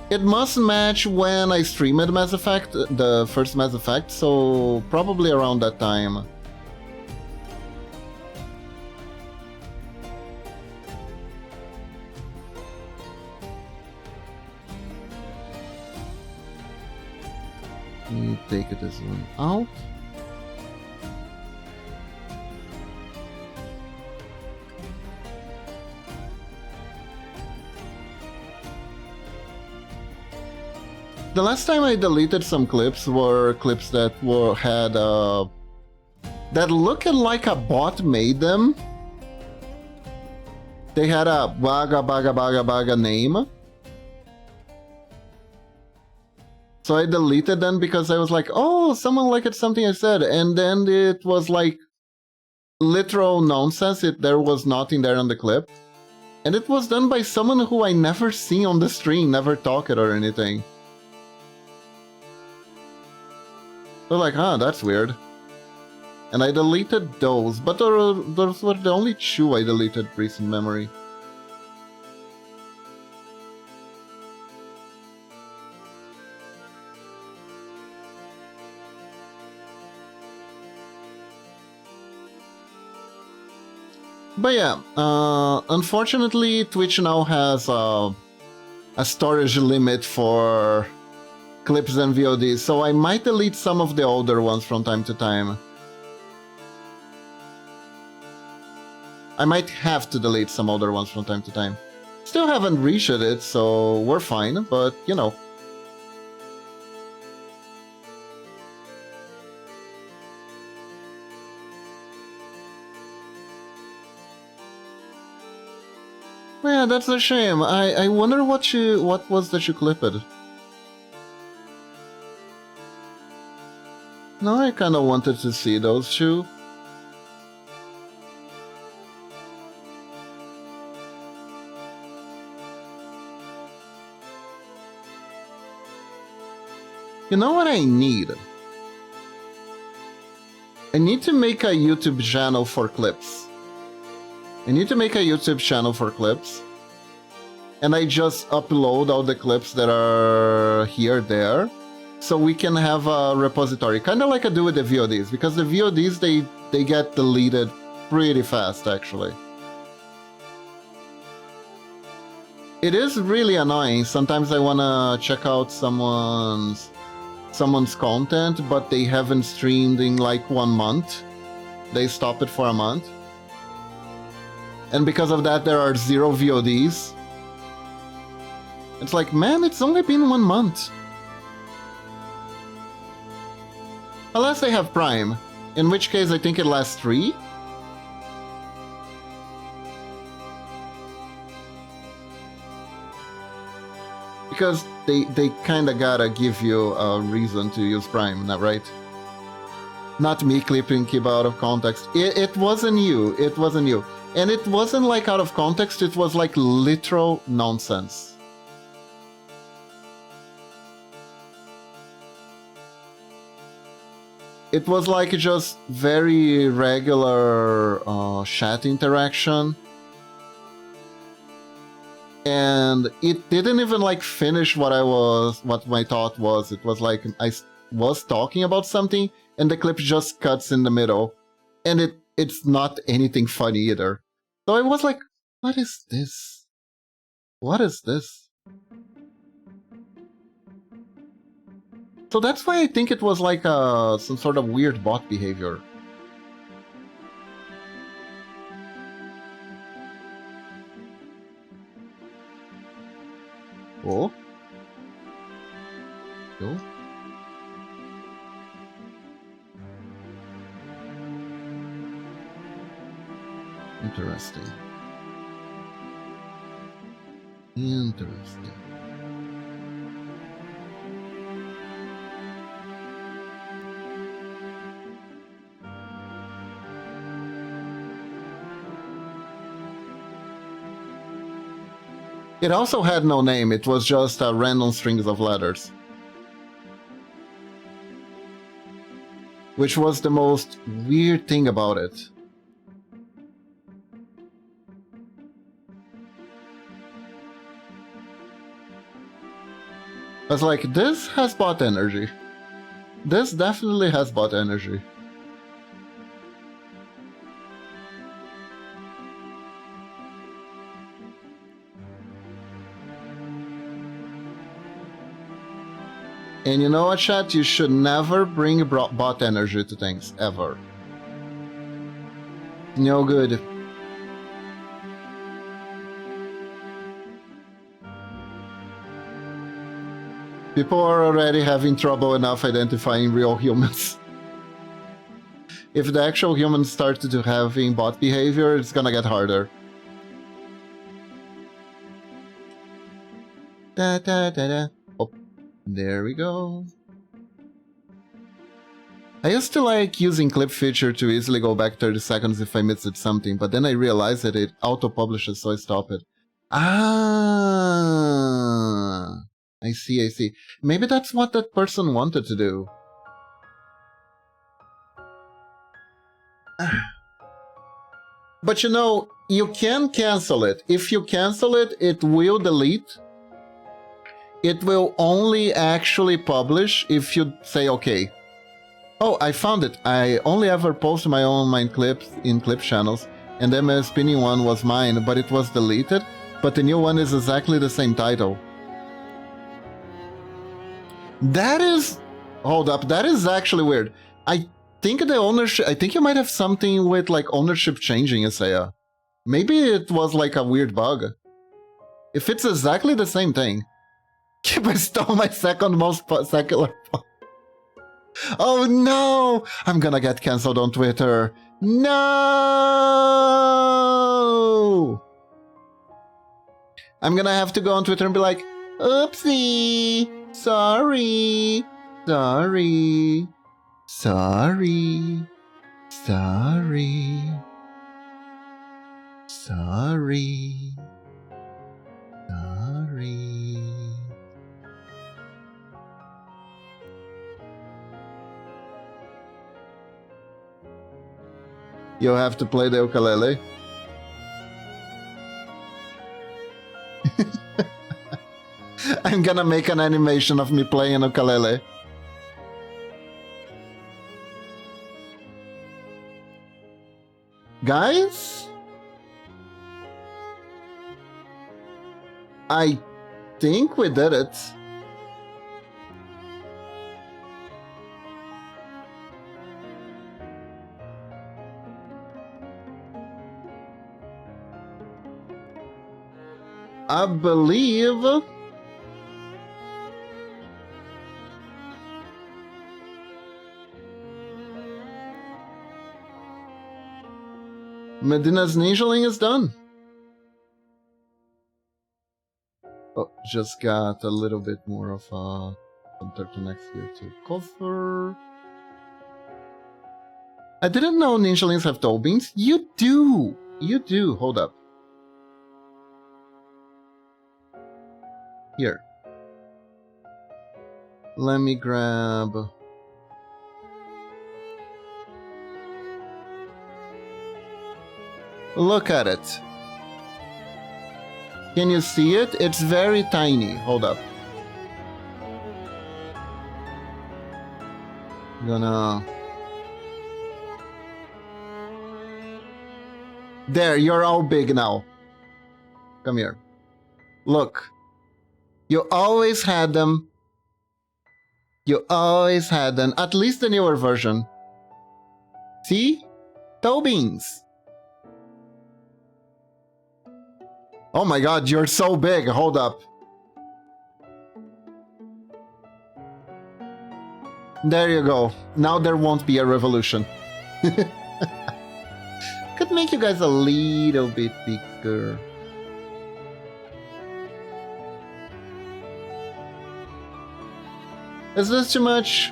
It must match when I streamed Mass Effect, the first Mass Effect, so probably around that time. Let me take this one out. The last time I deleted some clips were clips that had that looked like a bot made them. They had a baga name. So I deleted them because I was like, oh, someone liked something I said, and then it was like literal nonsense. There was nothing there on the clip. And it was done by someone who I never seen on the stream, never talked or anything. So like, huh, that's weird. And I deleted those, but those were the only 2 I deleted recent memory. But yeah, unfortunately, Twitch now has a storage limit for clips and VODs, so I might delete some of the older ones from time to time. I might have to delete some older ones from time to time. Still haven't reached it, so we're fine, but you know. Yeah, that's a shame. I wonder what was that you clipped. No, I kinda wanted to see those 2. You know what I need? I need to make a YouTube channel for clips. I need to make a YouTube channel for clips. and I just upload all the clips that are here there, so we can have a repository, kind of like I do with the VODs, because the VODs they get deleted pretty fast actually. It is really annoying. Sometimes I wanna check out someone's content, but they haven't streamed in like 1 month. They stop it for a month. And because of that, there are 0 VODs. It's like, man, it's only been 1 month. Unless they have Prime, in which case I think it lasts 3. Because they kinda gotta give you a reason to use Prime, not right? Not me clipping Kiba out of context. It wasn't you, it wasn't you. And it wasn't like out of context, it was like literal nonsense. It was like just very regular chat interaction. And it didn't even like finish what my thought was. It was like I was talking about something and the clip just cuts in the middle. And it's not anything funny either. So I was like, what is this? What is this? So that's why I think it was like some sort of weird bot behavior. Oh? Cool. Interesting. Interesting. It also had no name, it was just random strings of letters. Which was the most weird thing about it. I was like, this has bot energy. This definitely has bot energy. And you know what, chat? You should never bring bot energy to things, ever. No good. People are already having trouble enough identifying real humans. If the actual humans start to having bot behavior, it's gonna get harder. Da da da da. Oh, there we go. I used to like using clip feature to easily go back 30 seconds if I missed something, but then I realized that it auto-publishes, so I stopped it. Ah, I see, I see. Maybe that's what that person wanted to do. But you know, you can cancel it. If you cancel it, it will delete. It will only actually publish if you say okay. Oh, I found it. I only ever post my own clips in clip channels, and the MS spinning one was mine, but it was deleted. But the new one is exactly the same title. That is... Hold up, that is actually weird. I think the ownership... I think you might have something with, like, ownership changing, Isaiah. Maybe it was, like, a weird bug. If it's exactly the same thing... I stole my second most secular... Oh no! I'm gonna get cancelled on Twitter. No! I'm gonna have to go on Twitter and be like, oopsie! Sorry! Sorry! Sorry! Sorry! Sorry! Sorry! You have to play the ukulele. gonna make an animation of me playing ukulele. Guys? I think we did it. I believe... Medina's Ninjaling is done. Oh, just got a little bit more of a to next year to cover. I didn't know Ninjalings have toe beans. You do! You do. Hold up. Here. Let me grab... Look at it. Can you see it? It's very tiny. Hold up. Gonna... There, you're all big now. Come here. Look. You always had them. You always had them. At least the newer version. See? Toe beans. Oh my god, you're so big. Hold up. There you go. Now there won't be a revolution. Could make you guys a little bit bigger. Is this too much?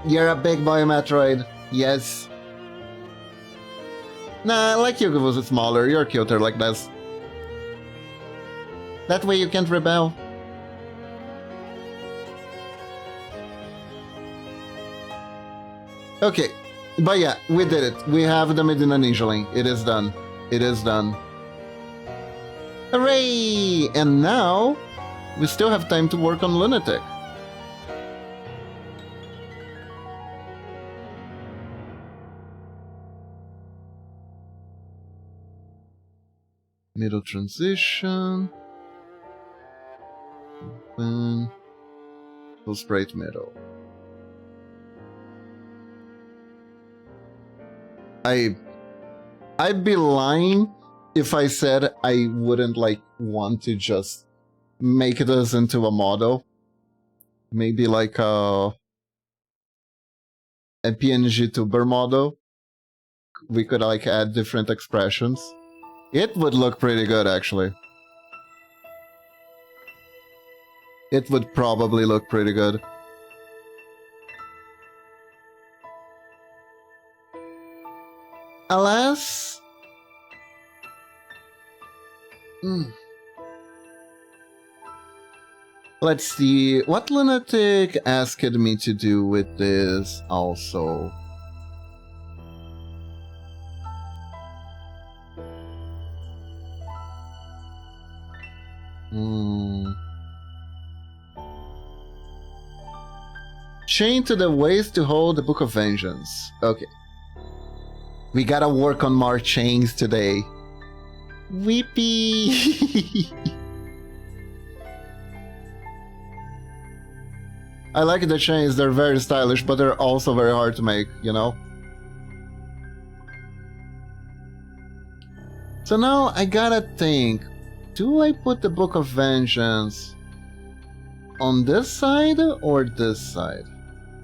You're a big boy, Metroid. Yes. Nah, I like you was smaller. You're cuter like this. That way you can't rebel. Okay, but yeah, we did it. We have the Medina Ninjaling. It is done. It is done. Hooray! And now, we still have time to work on Lunatic. Middle transition. Open. Full sprite middle. I'd be lying if I said I wouldn't like want to just make this into a model. Maybe like a PNG tuber model. We could like add different expressions. It would look pretty good, actually. It would probably look pretty good. Alas... Let's see, what Lunatic asked me to do with this also? Chain to the waist to hold the Book of Vengeance. Okay. We gotta work on more chains today. Weepy! I like the chains, they're very stylish, but they're also very hard to make, you know? So now I gotta think, do I put the Book of Vengeance on this side or this side?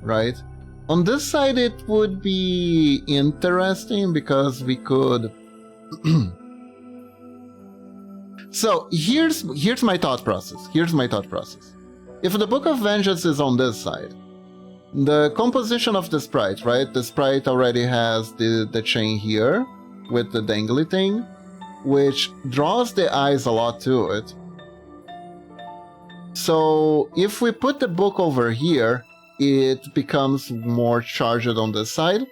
Right? On this side it would be interesting because we could... So here's my thought process. Here's my thought process. If the Book of Vengeance is on this side, the composition of the sprite, right? The sprite already has the chain here with the dangly thing, which draws the eyes a lot to it. So if we put the book over here, it becomes more charged on this side.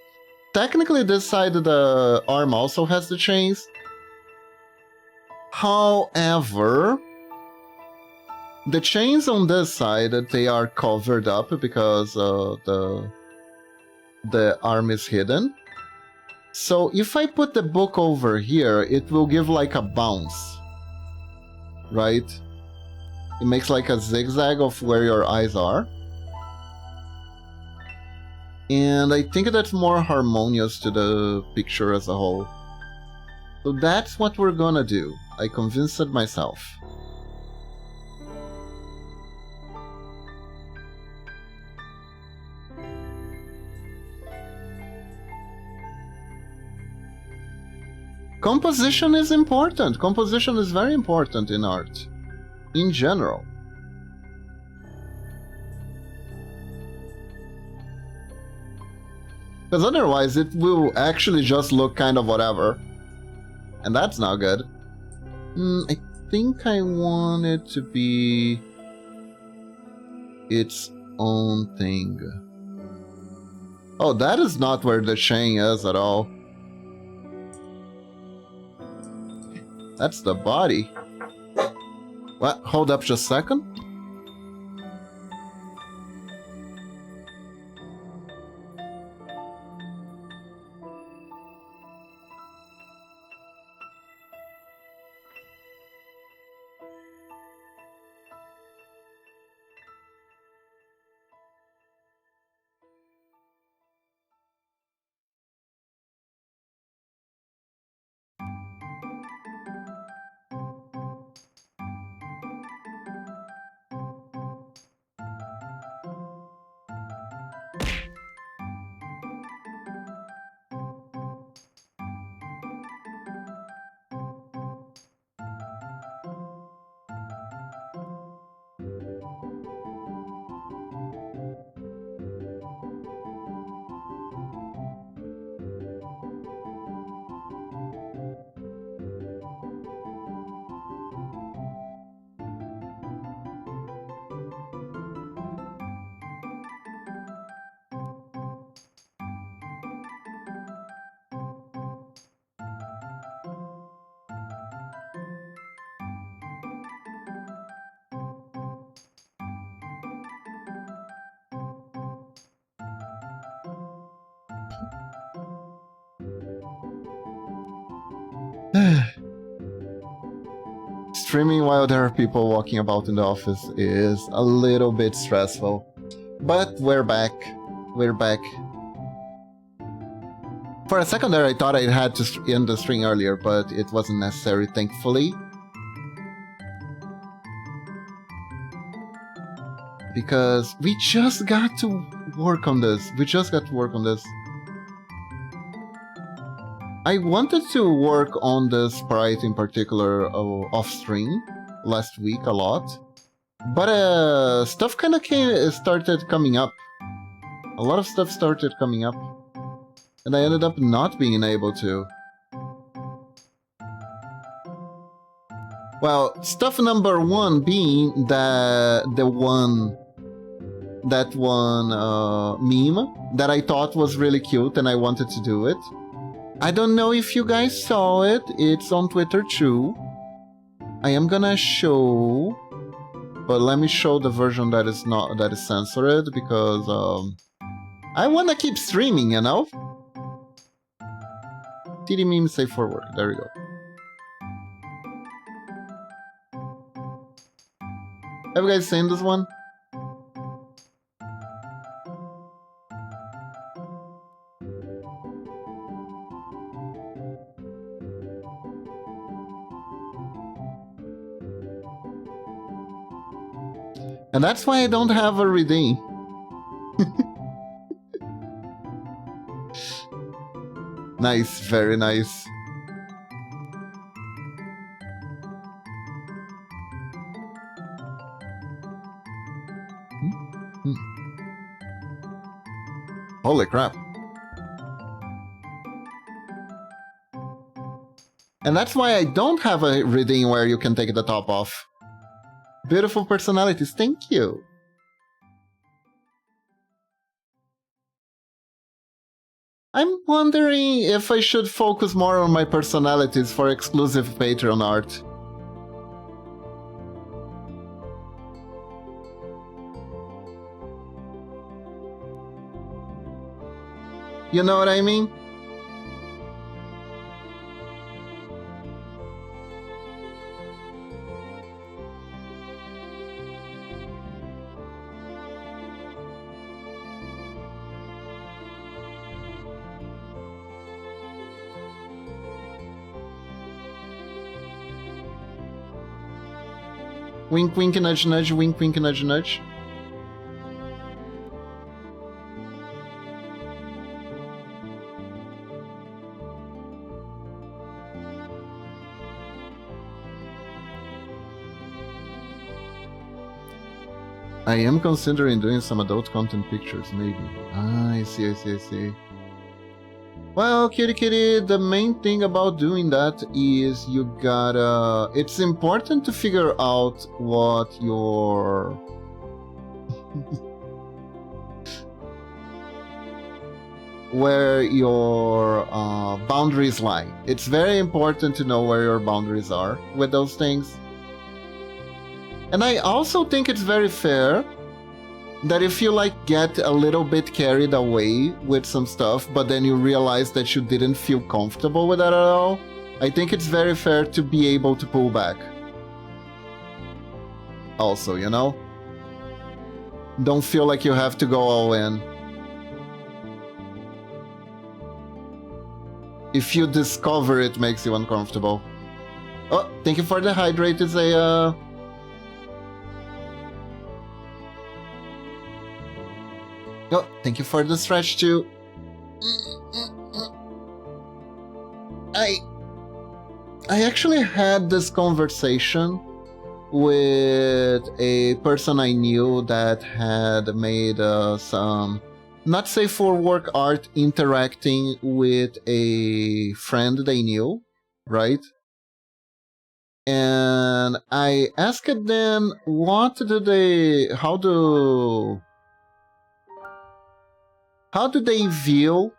Technically this side of the arm also has the chains. However, The chains on this side, they are covered up because the arm is hidden. So if I put the book over here, it will give like a bounce, right? It makes like a zigzag of where your eyes are. And I think that's more harmonious to the picture as a whole. So that's what we're gonna do. I convinced myself. Composition is important. Composition is very important in art, in general. Because otherwise it will actually just look kind of whatever. And that's not good. I think I want it to be its own thing. Oh, that is not where the chain is at all. That's the body. What? Hold up just a second. Streaming while there are people walking about in the office is a little bit stressful. But we're back. We're back. For a second there I thought I had to end the stream earlier, but it wasn't necessary, thankfully. Because we just got to work on this. We just got to work on this. I wanted to work on this sprite in particular off-stream last week a lot, but stuff kind of started coming up. A lot of stuff started coming up, and I ended up not being able to. Well, stuff number one being that one meme that I thought was really cute and I wanted to do it. I don't know if you guys saw it. It's on Twitter too. I am gonna show, but let me show the version that is censored because I wanna keep streaming, you know. TD meme safe forward. There we go. Have you guys seen this one? And that's why I don't have a redeem. Nice, very nice. Holy crap. And that's why I don't have a reading where you can take the top off. Beautiful personalities, thank you. I'm wondering if I should focus more on my personalities for exclusive Patreon art. You know what I mean? Wink, wink, nudge, nudge, wink, wink, nudge, nudge. I am considering doing some adult content pictures, maybe. Ah, I see, I see, I see. Well, kitty kitty, the main thing about doing that is you gotta... It's important to figure out what your... where your boundaries lie. It's very important to know where your boundaries are with those things. And I also think it's very fair that if you like get a little bit carried away with some stuff, but then you realize that you didn't feel comfortable with that at all, I think it's very fair to be able to pull back. Also, you know? Don't feel like you have to go all in. If you discover it makes you uncomfortable. Oh, thank you for the hydrate, Isaiah. Oh, thank you for the stretch too. I actually had this conversation with a person I knew that had made some not safe for work art interacting with a friend they knew, right? And I asked them, how do they view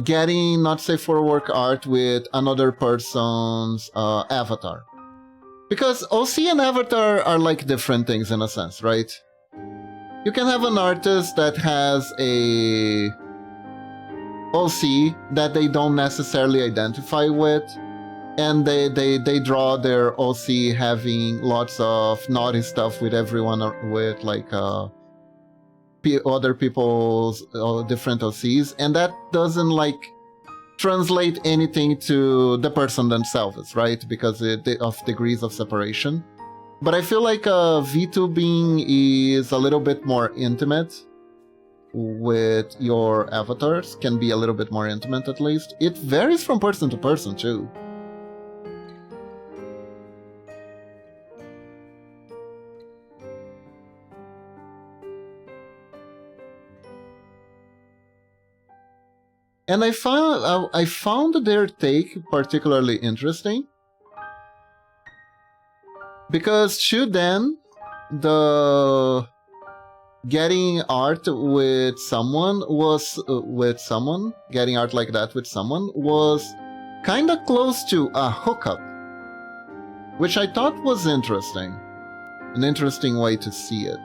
getting not safe for work art with another person's avatar? Because OC and avatar are like different things in a sense, right? You can have an artist that has a OC that they don't necessarily identify with, and they draw their OC having lots of naughty stuff with everyone, with like other people's different OCs, and that doesn't like translate anything to the person themselves, right? Because of degrees of separation. But I feel like VTubing is a little bit more intimate with your avatars, can be a little bit more intimate at least. It varies from person to person too. And I found their take particularly interesting, because to them, the getting art with someone getting art like that with someone was kind of close to a hookup, which I thought was interesting, an interesting way to see it.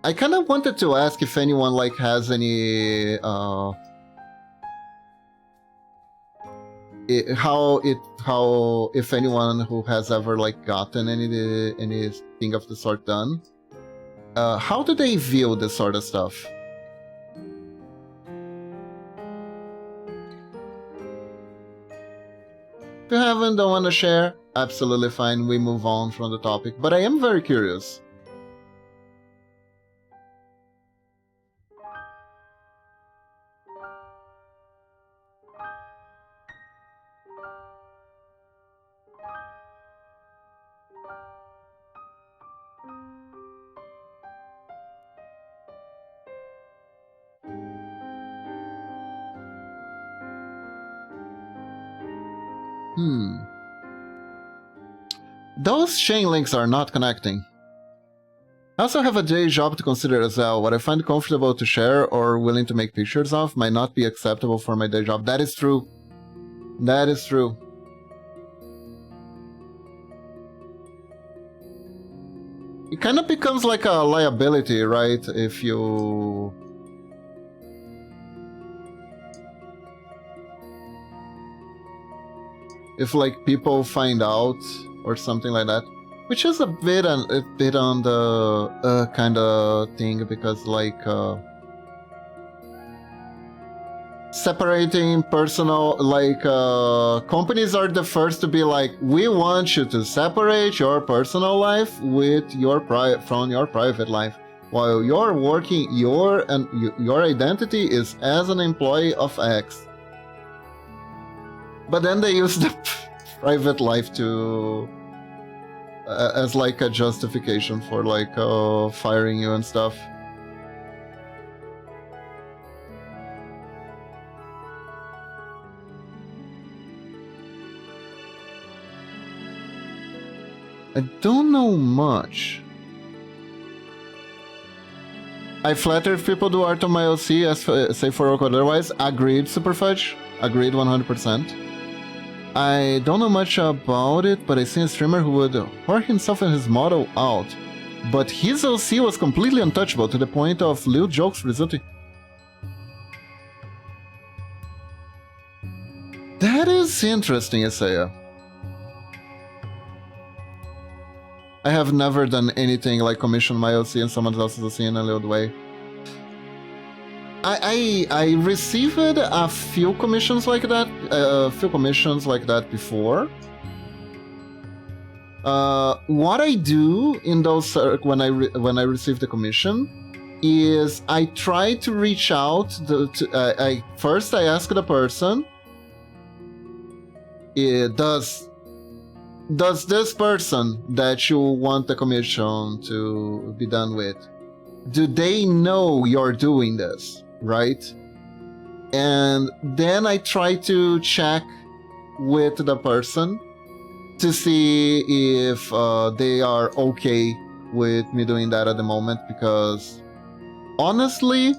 I kind of wanted to ask if anyone like has any if anyone who has ever like gotten anything of the sort done, how do they view this sort of stuff? If you haven't, don't want to share, absolutely fine, we move on from the topic, but I am very curious. Those chain links are not connecting. I also have a day job to consider as well. What I find comfortable to share or willing to make pictures of might not be acceptable for my day job. That is true. That is true. it kind of becomes like a liability, right? If you... if like people find out or something like that, which is a bit on the kind of thing, because like separating personal, like companies are the first to be like, we want you to separate your personal life with your from your private life, while you're working, your identity is as an employee of X. But then they use the private life to as like a justification for like firing you and stuff. I don't know much. I flatter if people do art on my OC as say for work otherwise. Agreed, Superfudge. Agreed 100%. I don't know much about it, but I seen a streamer who would whore himself and his model out. But his OC was completely untouchable to the point of little jokes resulting. That is interesting, Isaiah. I have never done anything like commission my OC and someone else's OC in a little way. I received a few commissions like that, before. What I do in those when I receive the commission is I try to reach out. First I ask the person, does this person that you want the commission to be done with, do they know you're doing this? Right? And then I try to check with the person to see if they are okay with me doing that at the moment, because honestly,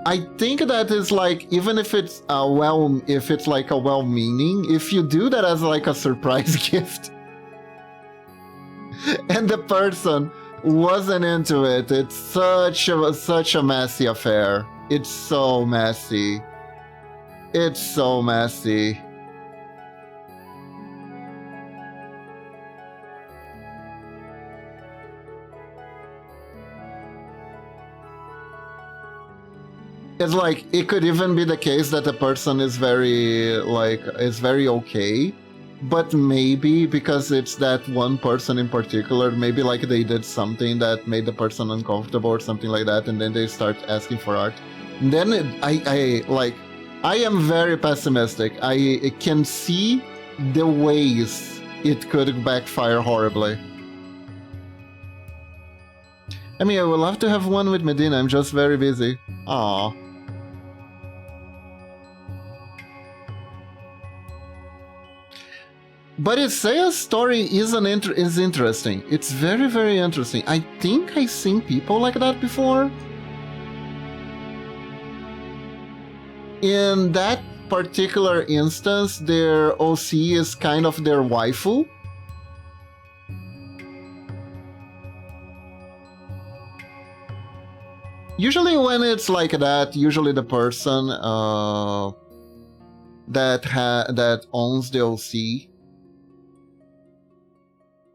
I think that is like, even if it's like a well-meaning, if you do that as like a surprise gift and the person wasn't into it, it's such a messy affair. It's so messy. It's so messy. It's like, it could even be the case that the person is very okay, but maybe because it's that one person in particular, maybe like they did something that made the person uncomfortable or something like that, and then they start asking for art. And then I am very pessimistic. I can see the ways it could backfire horribly. I mean, I would love to have one with Medina, I'm just very busy. Aww. But Isaiah's story is interesting. It's very, very interesting. I think I've seen people like that before. In that particular instance, their OC is kind of their waifu. Usually when it's like that, usually the person that owns the OC,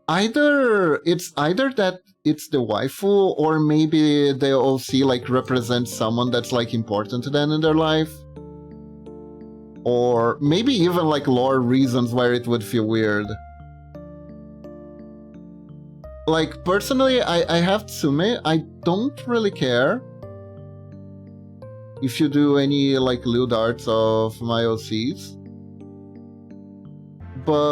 either that it's the waifu, or maybe the OC like represents someone that's like important to them in their life, or maybe even like lore reasons where it would feel weird. Like personally, I have Tsume. I don't really care if you do any like lewd arts of my OCs. But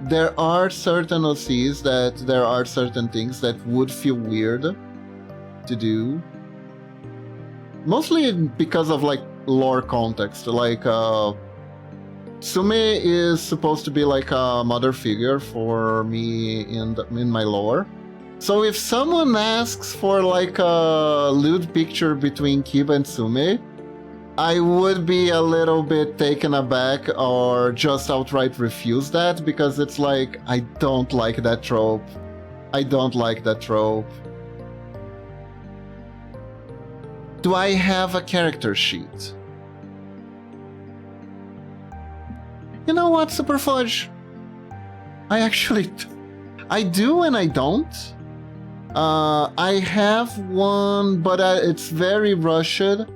there are certain OCs that there are certain things that would feel weird to do. Mostly because of like lore context. Like Sume is supposed to be like a mother figure for me in my lore. So if someone asks for like a lewd picture between Kiba and Sume, I would be a little bit taken aback or just outright refuse that because it's like, I don't like that trope. I don't like that trope. Do I have a character sheet? You know what, Super Fudge? I do and I don't. I have one, but it's very rushed.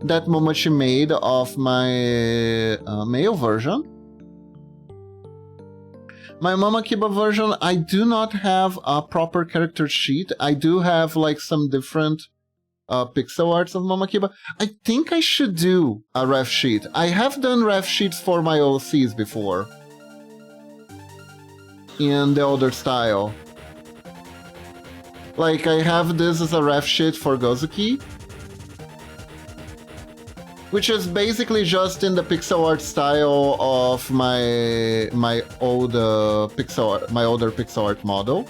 That Momochi made of my male version. My Mama Kiba version, I do not have a proper character sheet. I do have like some different pixel arts of Mama Kiba. I think I should do a ref sheet. I have done ref sheets for my OCs before. In the older style. Like, I have this as a ref sheet for Gozuki. Which is basically just in the pixel art style of my older pixel art model.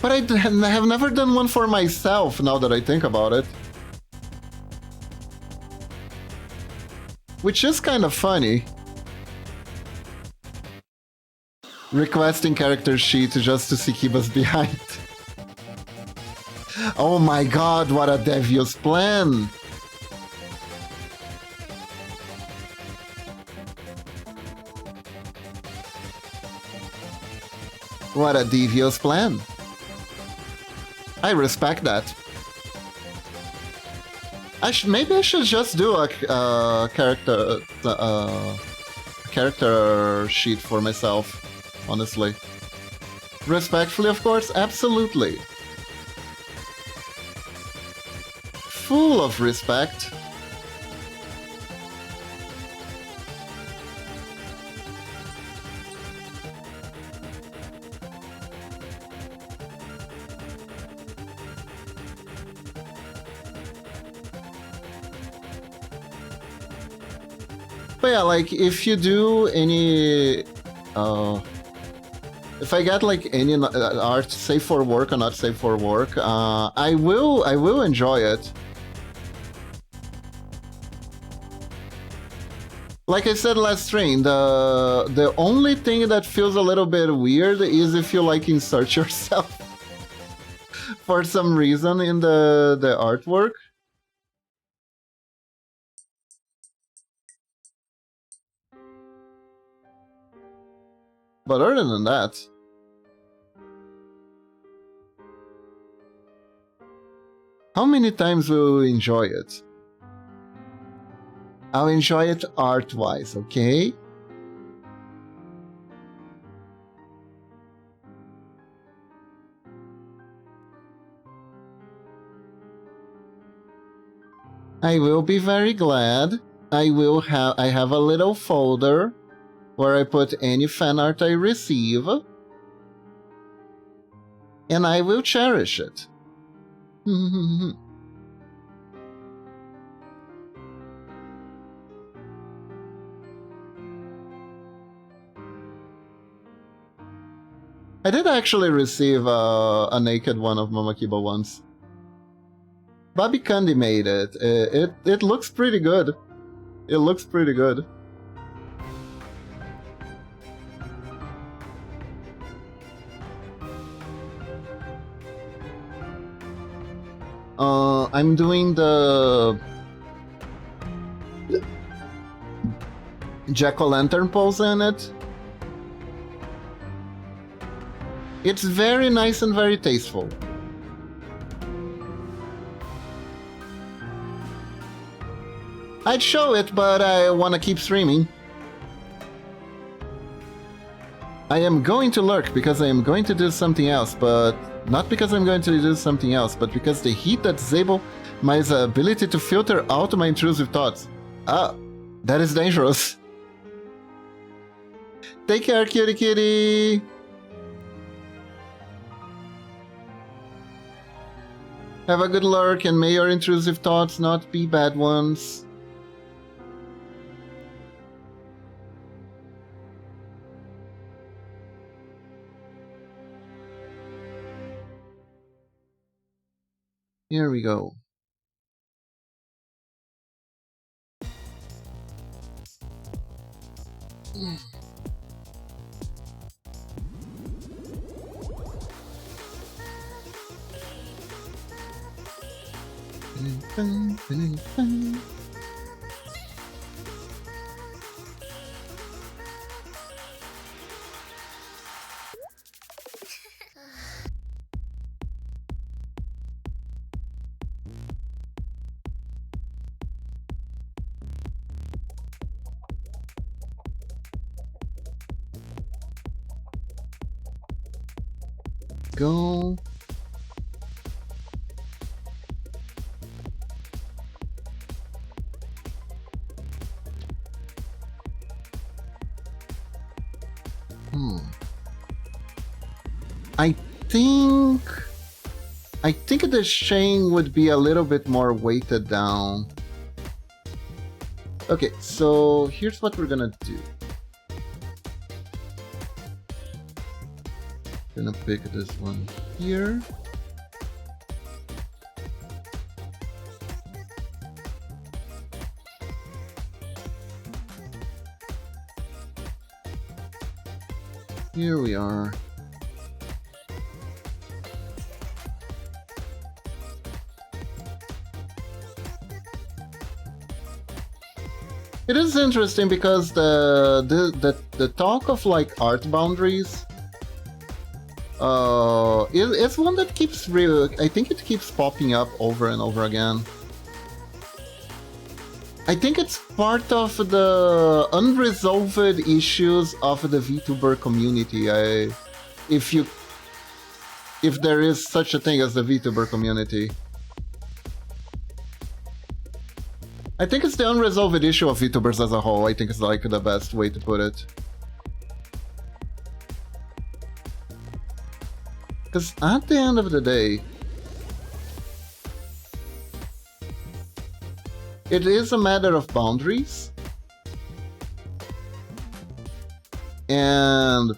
But I have never done one for myself, now that I think about it. Which is kind of funny. Requesting character sheet just to see Kiba's behind. Oh my god, what a devious plan! What a devious plan. I respect that. Maybe I should just do a character sheet for myself, honestly. Respectfully, of course, absolutely. Full of respect. But yeah, like, if you do any... if I get, like, any art safe for work or not safe for work, I will enjoy it. Like I said last stream, the only thing that feels a little bit weird is if you, like, insert yourself for some reason in the artwork. But other than that... How many times will you enjoy it? I'll enjoy it art-wise, okay? I will be very glad. I have a little folder where I put any fan art I receive. And I will cherish it. I did actually receive a naked one of Mama Kiba once. Bobby Candy made it. It looks pretty good. It looks pretty good. I'm doing the jack-o'-lantern pose in it. It's very nice and very tasteful. I'd show it, but I want to keep streaming. I am going to lurk because I am going to do something else, but not because I'm going to do something else, but because the heat that disables my ability to filter out my intrusive thoughts. Ah, that is dangerous. Take care, cutie kitty! Have a good lurk, and may your intrusive thoughts not be bad ones. Here we go. Go. I think the Shane would be a little bit more weighted down. Okay, so here's what we're gonna do. Gonna pick this one here. Here we are. It is interesting because the talk of like art boundaries, it's one that keeps I think it keeps popping up over and over again. I think it's part of the unresolved issues of the VTuber community. If there is such a thing as the VTuber community. I think it's the unresolved issue of VTubers as a whole. I think it's like the best way to put it. Because at the end of the day, it is a matter of boundaries. And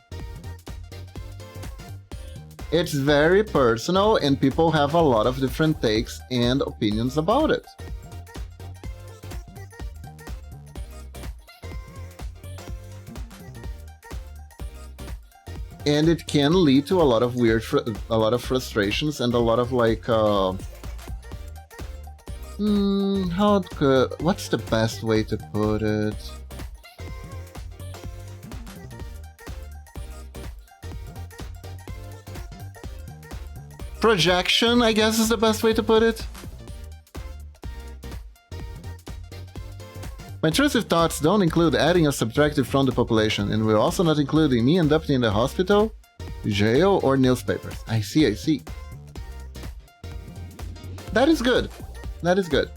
it's very personal, and people have a lot of different takes and opinions about it. And it can lead to a lot of frustrations and a lot of like, what's the best way to put it? Projection, I guess, is the best way to put it. My intrusive thoughts don't include adding or subtracting from the population, and will also not including me end up in the hospital, jail, or newspapers. I see, I see. That is good. That is good.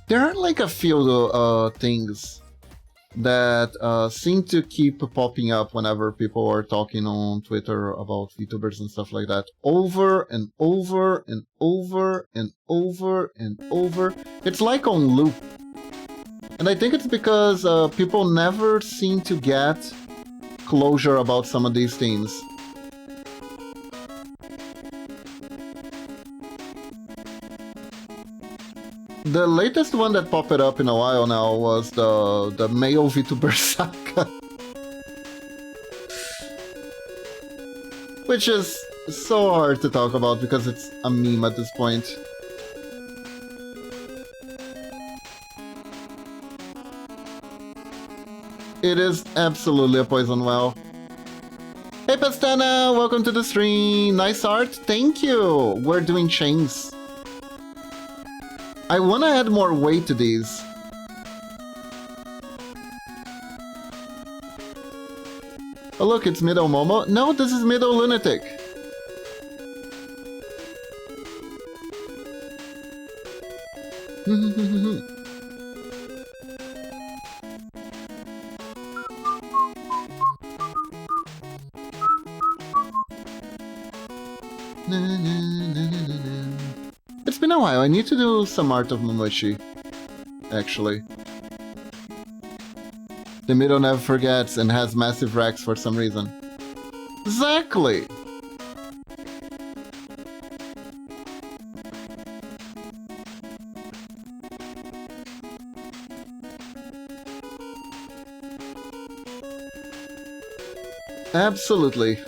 There are like a few things that seem to keep popping up whenever people are talking on Twitter about VTubers and stuff like that. Over and over and over and over and over. It's like on loop. And I think it's because people never seem to get closure about some of these things. The latest one that popped up in a while now was the male VTuber saga. Which is so hard to talk about because it's a meme at this point. It is absolutely a poison well. Hey Pastana, welcome to the stream. Nice art, thank you. We're doing chains. I want to add more weight to these. Oh look, it's Middle Momo. No, this is Middle Lunatic. It's been a while. I need to do some art of Momochi, actually. The middle never forgets and has massive racks for some reason. Exactly! Absolutely.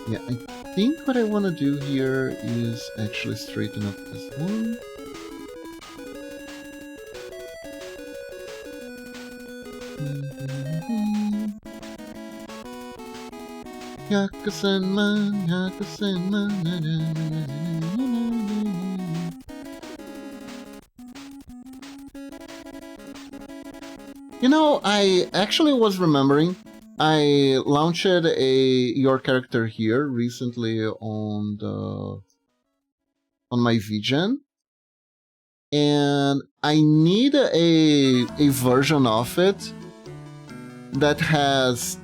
Yeah, I think what I want to do here is actually straighten up this one. Yakusenman, Yakusenman, na, na, na, na, na, na, na. You know, I actually was remembering I launched your character here recently on my VGen, and I need a version of it that has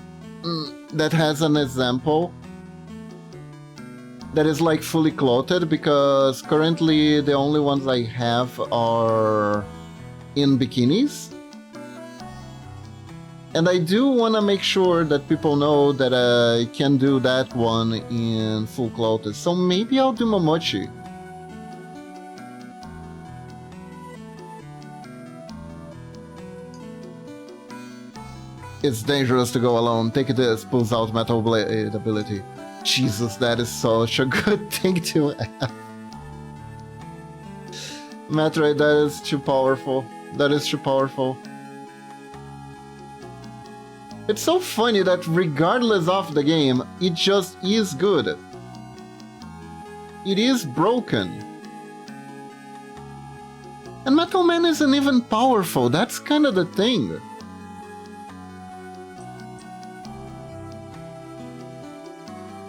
an example that is like fully clothed, because currently the only ones I have are in bikinis. And I do want to make sure that people know that I can do that one in full clothes. So maybe I'll do Momochi. It's dangerous to go alone. Take this, pulls out Metal Blade ability. Jesus, that is such a good thing to have. Metroid, that is too powerful. That is too powerful. It's so funny that regardless of the game, it just is good. It is broken. And Metal Man isn't even powerful, that's kind of the thing.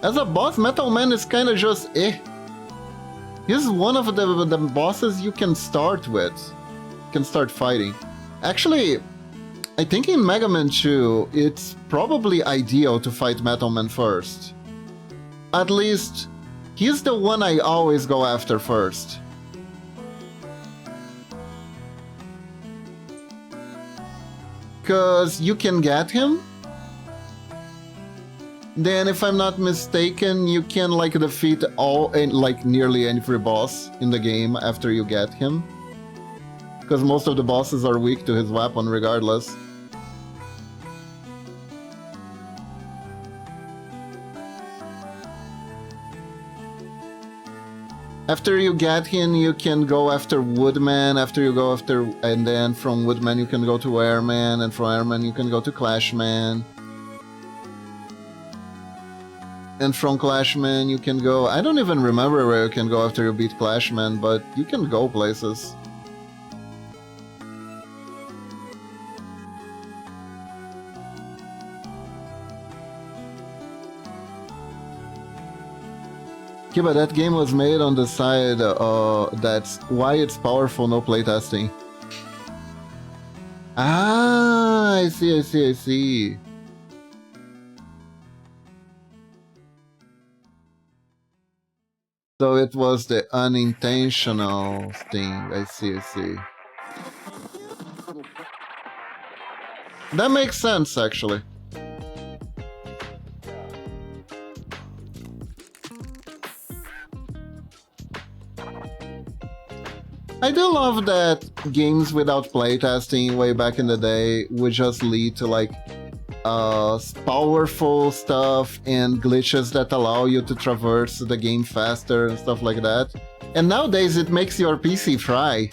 As a boss, Metal Man is kind of just eh. He's one of the bosses you can start with. You can start fighting. Actually, I think in Mega Man 2, it's probably ideal to fight Metal Man first. At least, he's the one I always go after first. Because you can get him. Then, if I'm not mistaken, you can like defeat nearly every boss in the game after you get him. Because most of the bosses are weak to his weapon regardless. After you get him, you can go after Woodman, and then from Woodman you can go to Airman, and from Airman you can go to Clashman. And from Clashman you can go... I don't even remember where you can go after you beat Clashman, but you can go places. Yeah, but that game was made on the side that's why it's powerful, no playtesting. Ah, I see. So it was the unintentional thing. I see. That makes sense, actually. I do love that games without playtesting way back in the day would just lead to like powerful stuff and glitches that allow you to traverse the game faster and stuff like that. And nowadays it makes your PC fry.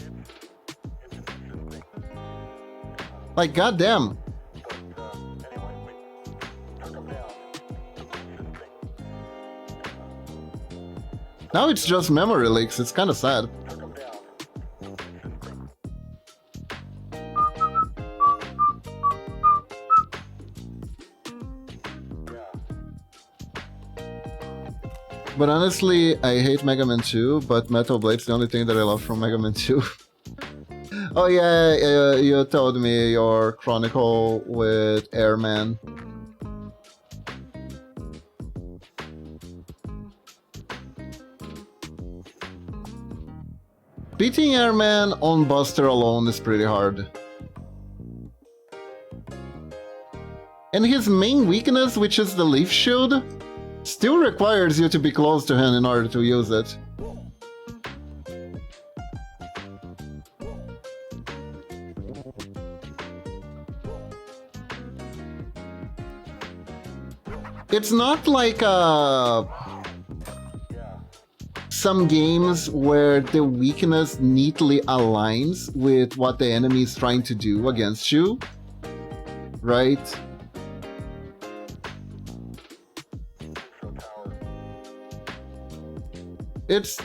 Like, goddamn. Now it's just memory leaks, it's kinda sad. But honestly, I hate Mega Man 2, but Metal Blade's the only thing that I love from Mega Man 2. Oh yeah, you told me your chronicle with Airman. Beating Airman on Buster alone is pretty hard. And his main weakness, which is the Leaf Shield, still requires you to be close to him in order to use it. It's not like some games where the weakness neatly aligns with what the enemy is trying to do against you, right? It's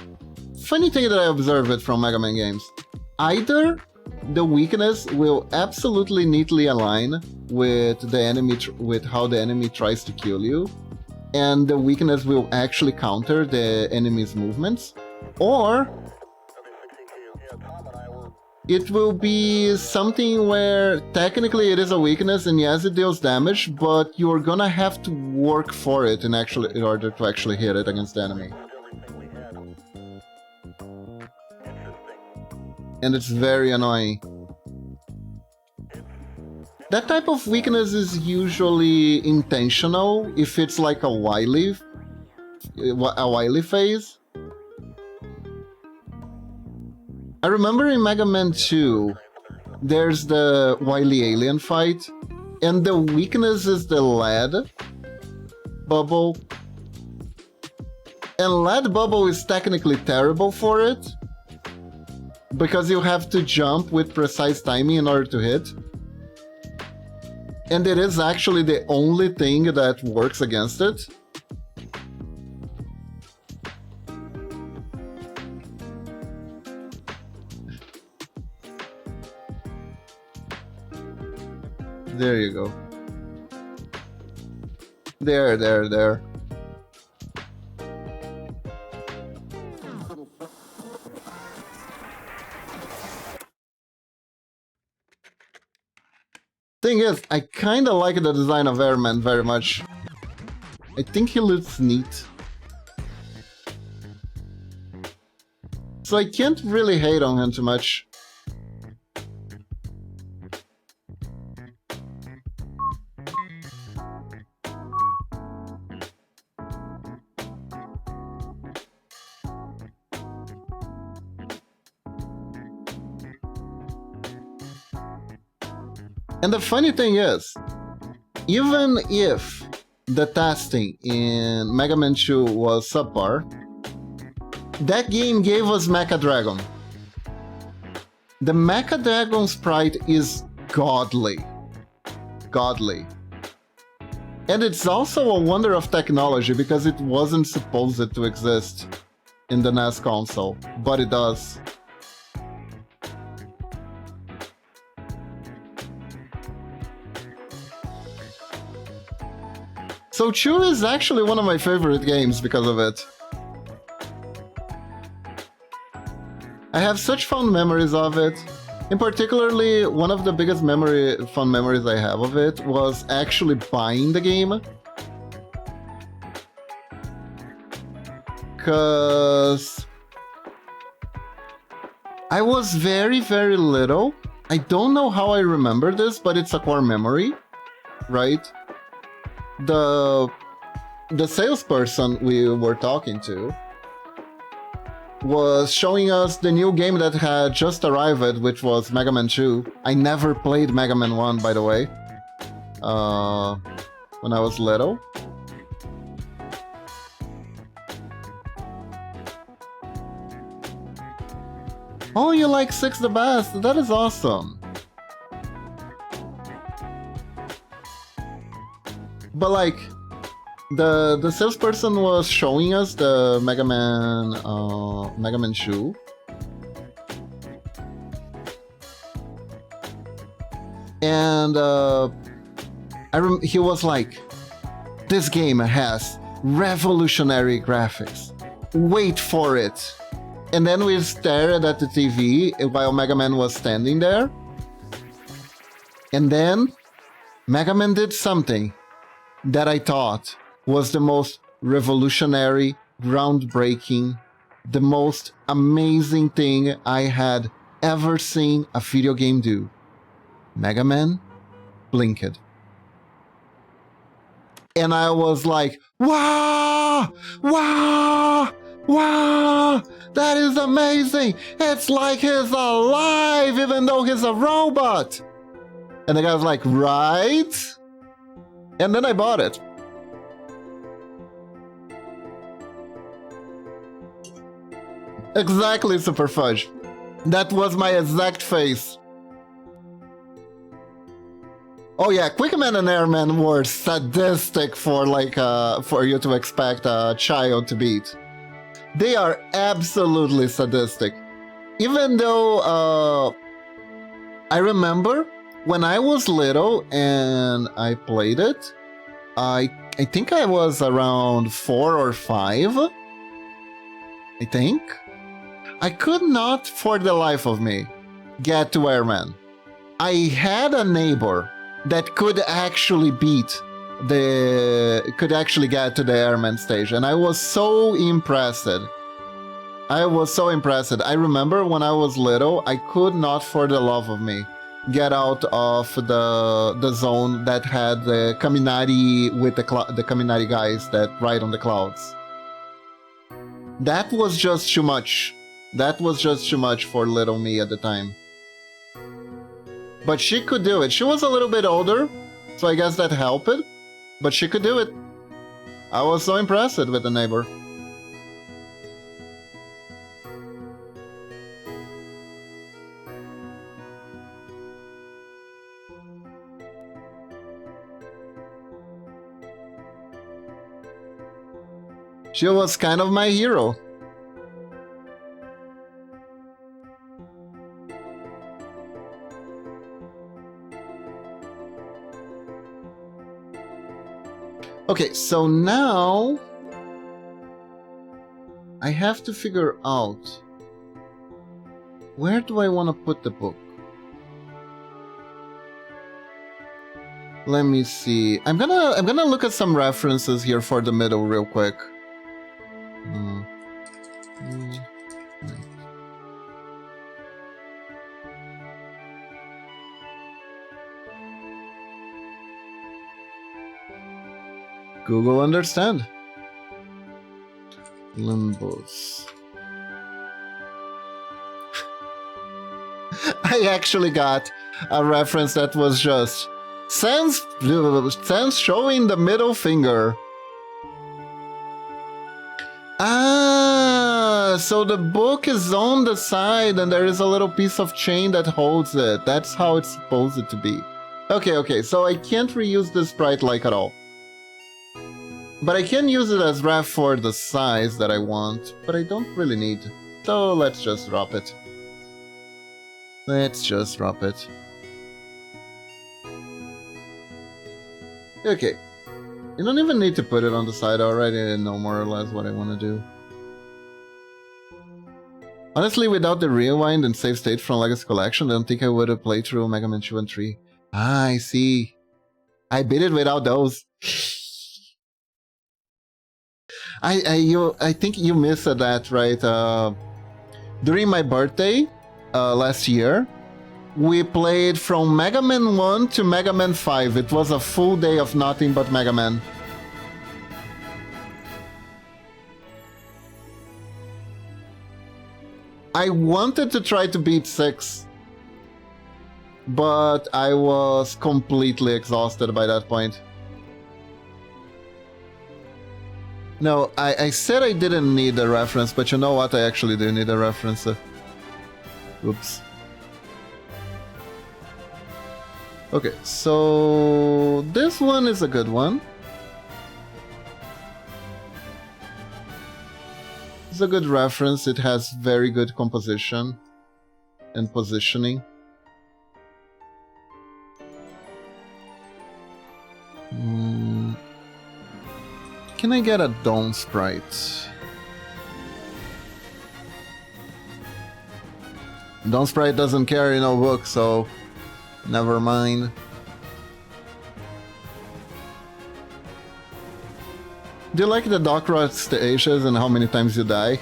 funny thing that I observe it from Mega Man games. Either the weakness will absolutely neatly align with the enemy, with how the enemy tries to kill you, and the weakness will actually counter the enemy's movements, or it will be something where technically it is a weakness and yes, it deals damage, but you're gonna have to work for it in order to actually hit it against the enemy. And it's very annoying. That type of weakness is usually intentional if it's like a wily phase. I remember in Mega Man 2, there's the wily alien fight, and the weakness is the lead bubble. And lead bubble is technically terrible for it, because you have to jump with precise timing in order to hit. And it is actually the only thing that works against it. There you go. There. Thing is, I kinda like the design of Airman very much. I think he looks neat. So I can't really hate on him too much. And the funny thing is, even if the testing in Mega Man 2 was subpar, that game gave us Mecha Dragon. The Mecha Dragon sprite is godly. Godly. And it's also a wonder of technology because it wasn't supposed to exist in the NES console, but it does. So 2 is actually one of my favorite games because of it. I have such fond memories of it. In particularly, one of the biggest fond memories I have of it was actually buying the game. Cause I was very, very little. I don't know how I remember this, but it's a core memory, right? The salesperson we were talking to was showing us the new game that had just arrived, which was Mega Man 2. I never played Mega Man 1, by the way, when I was little. Oh, you like 6 the best? That is awesome. But like, the salesperson was showing us the Mega Man 2. And he was like, this game has revolutionary graphics. Wait for it. And then we stared at the TV while Mega Man was standing there. And then Mega Man did something that I thought was the most revolutionary, groundbreaking, the most amazing thing I had ever seen a video game do. Mega Man blinked. And I was like, wow, wow, wow, that is amazing. It's like he's alive even though he's a robot. And the guy was like, right? And then I bought it. Exactly, Super Fudge. That was my exact face. Oh yeah, Quickman and Airman were sadistic for for you to expect a child to beat. They are absolutely sadistic. Even though I remember when I was little and I played it, I think I was around 4 or 5. I think. I could not, for the life of me, get to Airman. I had a neighbor that could actually get to the Airman stage, and I was so impressed. I remember when I was little, I could not, for the love of me, get out of the zone that had the Kaminari with the Kaminari guys that ride on the clouds. That was just too much. That was just too much for little me at the time. But she could do it. She was a little bit older, so I guess that helped. But she could do it. I was so impressed with the neighbor. She was kind of my hero. Okay, so now I have to figure out where do I want to put the book? Let me see. I'm gonna look at some references here for the middle real quick. Google understand. Limbos. I actually got a reference that was just Sans showing the middle finger. Ah, so the book is on the side and there is a little piece of chain that holds it. That's how it's supposed to be. Okay, so I can't reuse this sprite like at all. But I can use it as ref for the size that I want, but I don't really need. So let's just drop it. Let's just drop it. Okay. You don't even need to put it on the side, I already know more or less what I want to do. Honestly, without the rewind and save state from Legacy Collection, I don't think I would have played through Mega Man 2 and 3. Ah, I see. I beat it without those. I think you missed that, right? During my birthday last year, we played from Mega Man 1 to Mega Man 5. It was a full day of nothing but Mega Man. I wanted to try to beat 6, but I was completely exhausted by that point. No, I said I didn't need a reference, but you know what? I actually do need a reference. Oops. Okay, so this one is a good one. It's a good reference. It has very good composition and positioning. Can I get a Dawn Sprite? Dawn Sprite doesn't carry no book, so never mind. Do you like the Dock Rod stages and how many times you die?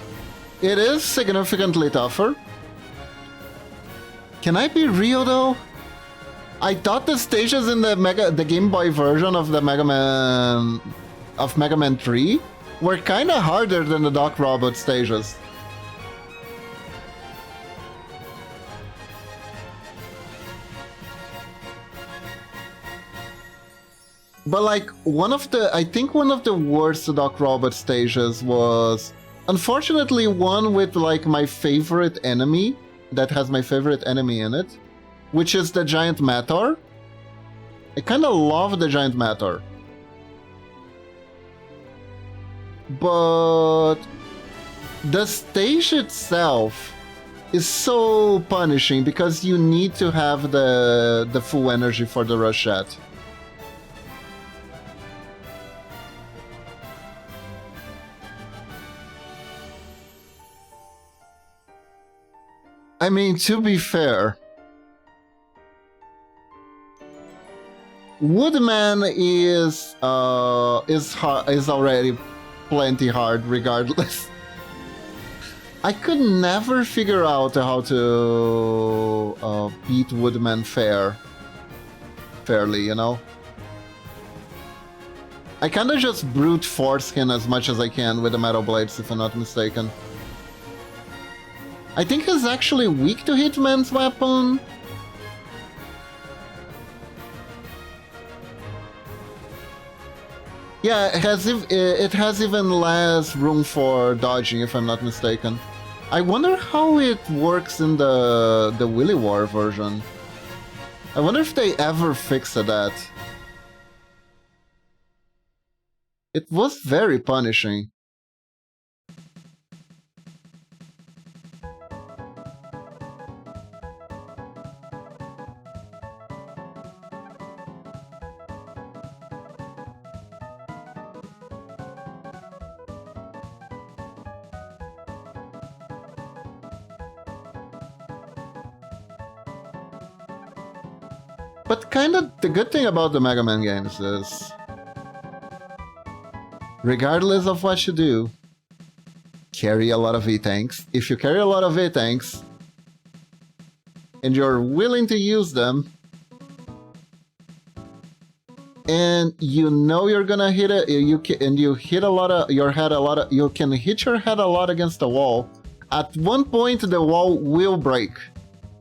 It is significantly tougher. Can I be real though? I thought the stages in the Game Boy version of the Mega Man 3 were kinda harder than the Dock Robot stages. But like I think one of the worst Dock Robot stages was unfortunately one with like my favorite enemy that has my favorite enemy in it, which is the giant Mator. I kind of love the giant Mator. But the stage itself is so punishing because you need to have the full energy for the rushette. I mean, to be fair, Woodman is already plenty hard regardless. I could never figure out how to beat Woodman fairly, you know? I kinda just brute force him as much as I can with the Metal Blades, if I'm not mistaken. I think he's actually weak to Hitman's weapon. Yeah, it has even less room for dodging, if I'm not mistaken. I wonder how it works in the Willy War version. I wonder if they ever fixed that. It was very punishing. But kinda the good thing about the Mega Man games is, regardless of what you do, carry a lot of V-Tanks. If you carry a lot of V-Tanks, and you're willing to use them, and you know you're gonna hit it, you hit your head a lot, you can hit your head a lot against the wall. At one point, the wall will break.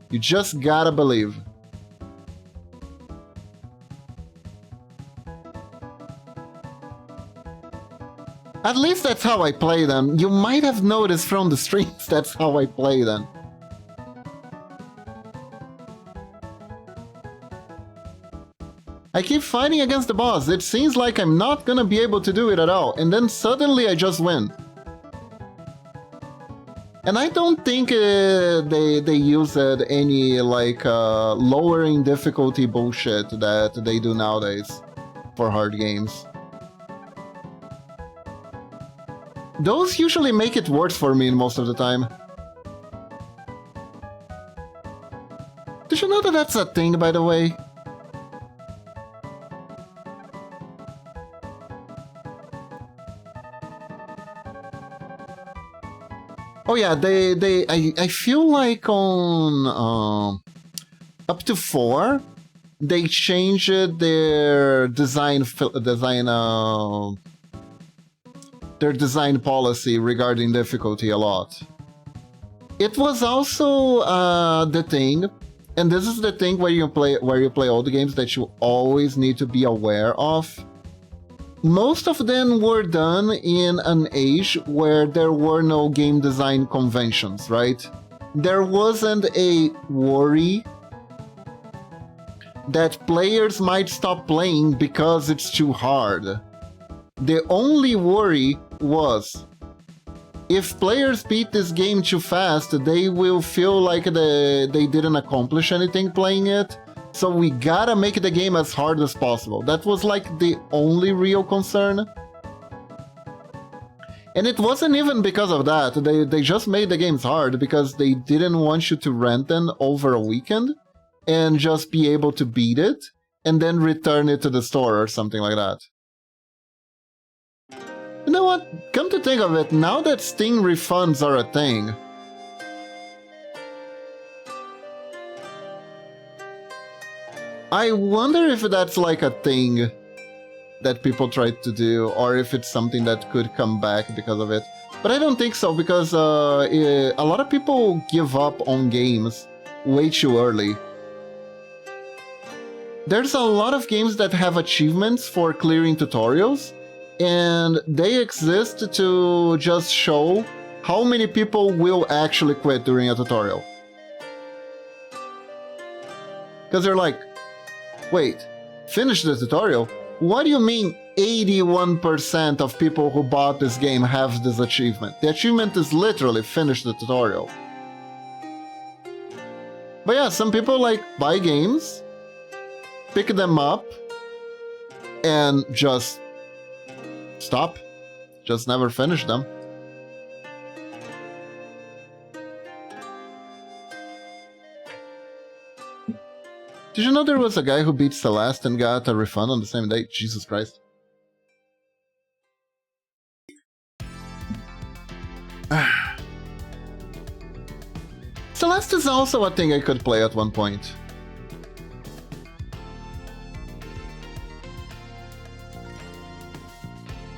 You just gotta believe. At least that's how I play them. You might have noticed from the streams that's how I play them. I keep fighting against the boss. It seems like I'm not gonna be able to do it at all. And then suddenly I just win. And I don't think they used any like lowering difficulty bullshit that they do nowadays for hard games. Those usually make it worse for me most of the time. Did you know that that's a thing, by the way? Oh yeah, I feel like on up to 4, they changed their design policy regarding difficulty a lot. It was also the thing, and this is the thing where you play all the games that you always need to be aware of. Most of them were done in an age where there were no game design conventions, right? There wasn't a worry that players might stop playing because it's too hard. The only worry was, if players beat this game too fast, they will feel like they didn't accomplish anything playing it, so we gotta make the game as hard as possible. That was like the only real concern. And it wasn't even because of that. They just made the games hard because they didn't want you to rent them over a weekend and just be able to beat it and then return it to the store or something like that. You know what? Come to think of it, now that Steam refunds are a thing, I wonder if that's like a thing that people tried to do, or if it's something that could come back because of it. But I don't think so, because a lot of people give up on games way too early. There's a lot of games that have achievements for clearing tutorials, and they exist to just show how many people will actually quit during a tutorial. Because they're like, wait, finish the tutorial? What do you mean 81% of people who bought this game have this achievement? The achievement is literally finish the tutorial. But yeah, some people like buy games, pick them up, and just stop. Just never finish them. Did you know there was a guy who beat Celeste and got a refund on the same day? Jesus Christ. Celeste is also a thing I could play at one point.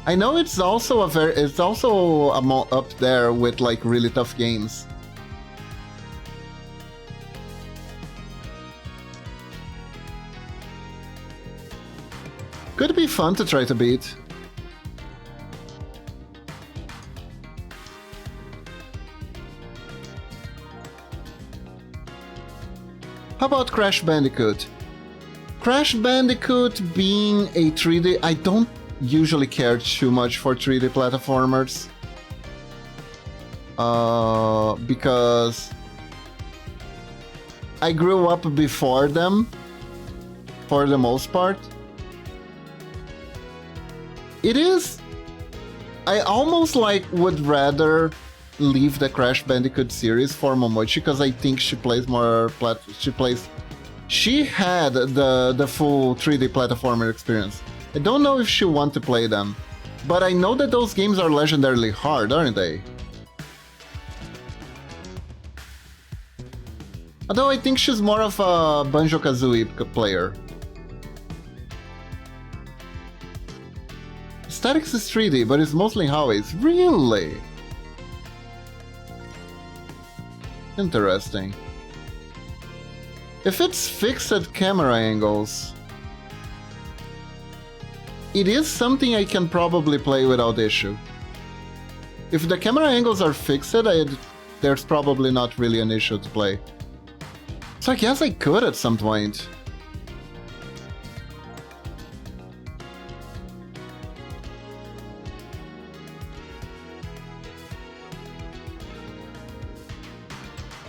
I know it's also up there with like really tough games. Could be fun to try to beat. How about Crash Bandicoot? Crash Bandicoot being a 3D... I don't usually care too much for 3D platformers. Because I grew up before them, for the most part. It is... I almost like would rather leave the Crash Bandicoot series for Momochi, because I think she plays more she had the full 3D platformer experience. I don't know if she wants to play them, but I know that those games are legendarily hard, aren't they? Although I think she's more of a Banjo-Kazooie player. Statics is 3D, but it's mostly hallways. Really? Interesting. If it's fixed camera angles, it is something I can probably play without issue. If the camera angles are fixed, there's probably not really an issue to play. So I guess I could at some point.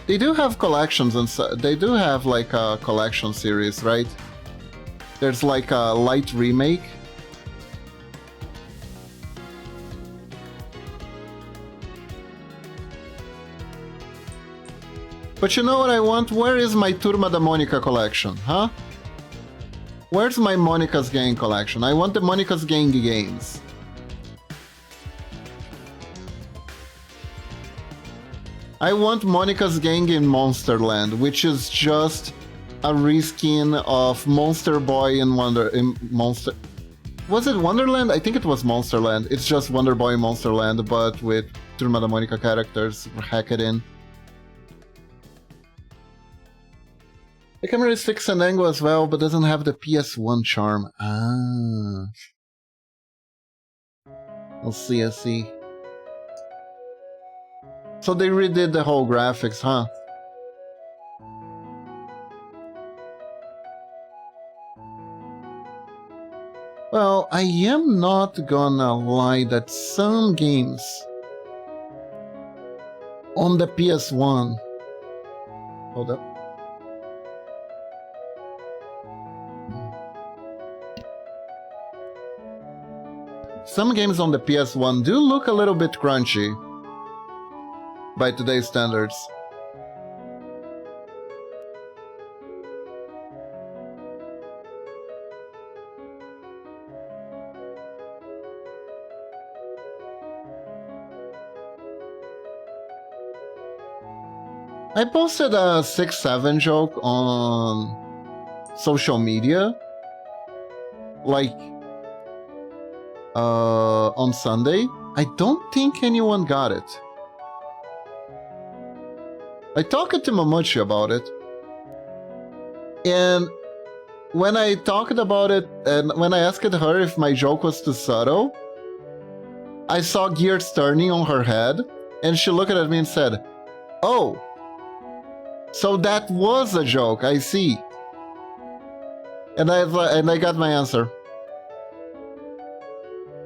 They do have collections, and they do have like a collection series, right? There's like a light remake. But you know what I want? Where is my Turma da Mônica collection, huh? Where's my Monica's Gang collection? I want the Monica's Gang games. I want Monica's Gang in Monsterland, which is just a reskin of Monster Boy in Monster... Was it Wonderland? I think it was Monsterland. It's just Wonder Boy in Monsterland, but with Turma da Mônica characters hacked in. The camera is fixed and angle as well, but doesn't have the PS1 charm. Ah. I'll see, I see. So they redid the whole graphics, huh? Well, I am not gonna lie that some games on the PS1... Hold up. some games on the PS1 do look a little bit crunchy by today's standards. I posted a 6-7 joke on social media, like, on Sunday. I don't think anyone got it. I talked to Mamuchi about it, and when I talked about it, and when I asked her if my joke was too subtle, I saw gears turning on her head, and she looked at me and said, "Oh, so that was a joke, I see." And I got my answer.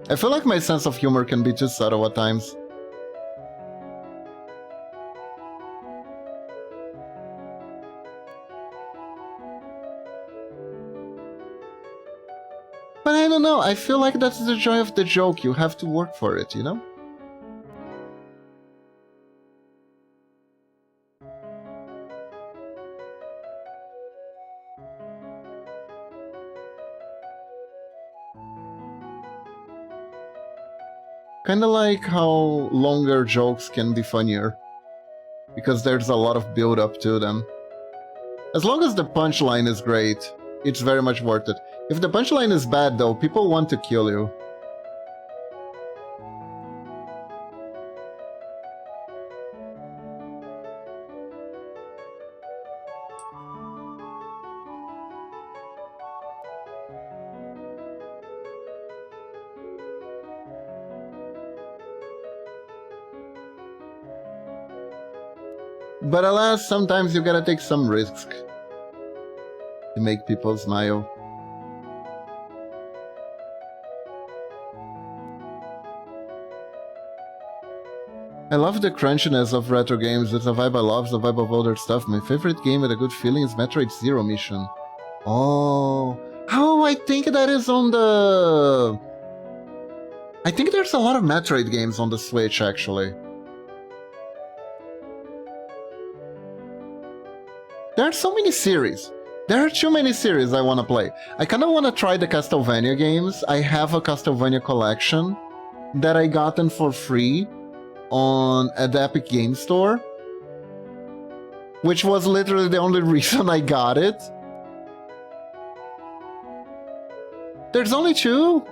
I feel like my sense of humor can be too subtle at times. But I don't know, I feel like that's the joy of the joke, you have to work for it, you know? Kinda like how longer jokes can be funnier, because there's a lot of build-up to them. As long as the punchline is great, it's very much worth it. If the punchline is bad though, people want to kill you. But alas, sometimes you gotta take some risks to make people smile. I love the crunchiness of retro games. It's a vibe I love, the vibe of older stuff. My favorite game with a good feeling is Metroid Zero Mission. Oh, I think that is on the... I think there's a lot of Metroid games on the Switch, actually. There are so many series. There are too many series I want to play. I kind of want to try the Castlevania games. I have a Castlevania collection that I gotten for free on the Epic Game Store, which was literally the only reason I got it. There's only two?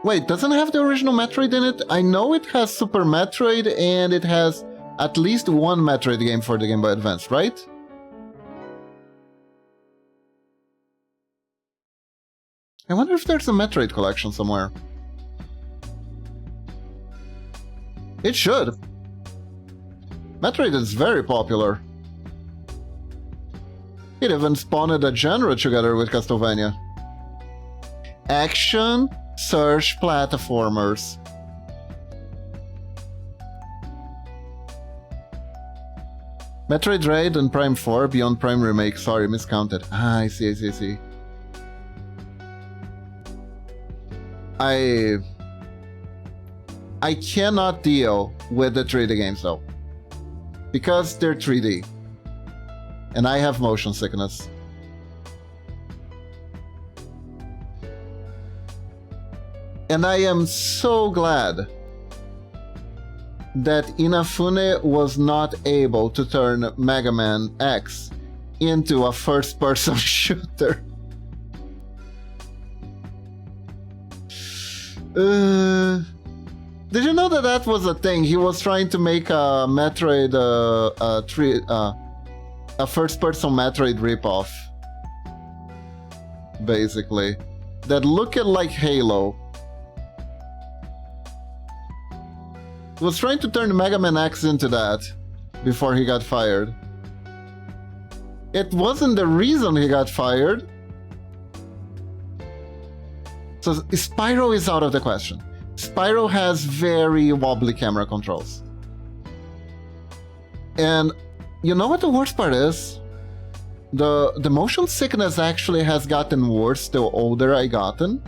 Wait, doesn't it have the original Metroid in it? I know it has Super Metroid and it has at least one Metroid game for the Game Boy Advance, right? I wonder if there's a Metroid collection somewhere. It should. Metroid is very popular. It even spawned a genre together with Castlevania. Action search platformers. Metroid Dread and Prime 4 Beyond Prime Remake. Sorry, miscounted. Ah, I see. I cannot deal with the 3D games though, because they're 3D, and I have motion sickness. And I am so glad that Inafune was not able to turn Mega Man X into a first-person shooter. Did you know that that was a thing? He was trying to make a Metroid, a first-person Metroid ripoff, basically, that looked like Halo. He was trying to turn Mega Man X into that before he got fired. It wasn't the reason he got fired. So Spyro is out of the question. Spyro has very wobbly camera controls. And you know what the worst part is? The motion sickness actually has gotten worse the older I gotten.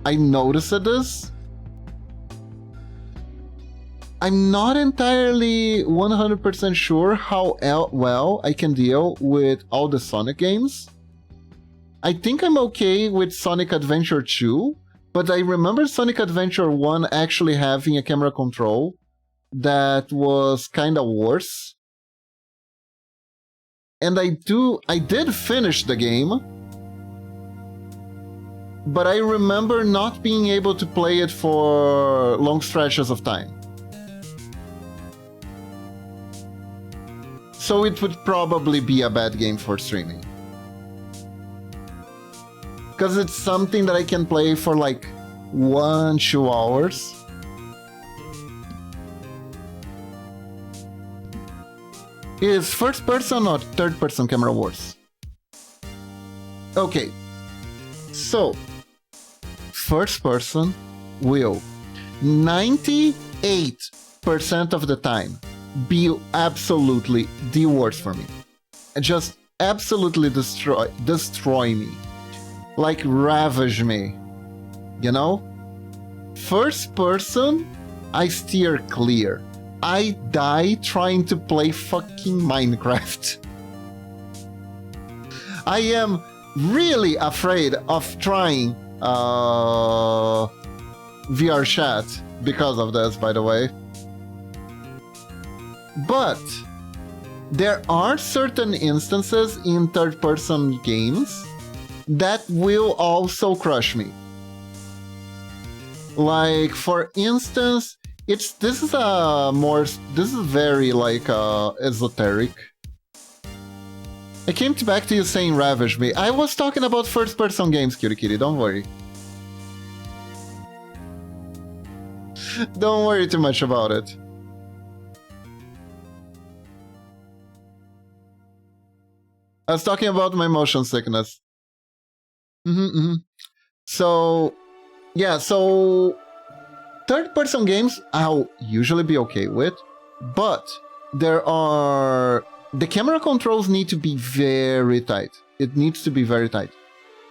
I noticed this. I'm not entirely 100% sure how well I can deal with all the Sonic games. I think I'm okay with Sonic Adventure 2, but I remember Sonic Adventure 1 actually having a camera control that was kind of worse. And I did finish the game, but I remember not being able to play it for long stretches of time. So it would probably be a bad game for streaming. Because it's something that I can play for like 1-2 hours. Is first person or third person camera worse? Okay, so first person will 98% of the time be absolutely the worst for me. Just absolutely destroy me. Like ravage me. You know? First person, I steer clear. I die trying to play fucking Minecraft. I am really afraid of trying VR chat because of this, by the way. But there are certain instances in third-person games that will also crush me. Like, for instance, this is very like esoteric. I came back to you saying ravage me. I was talking about first-person games, Cutie Kitty, don't worry. Don't worry too much about it. I was talking about my motion sickness. So, yeah, so third-person games I'll usually be okay with, but the camera controls need to be very tight. It needs to be very tight.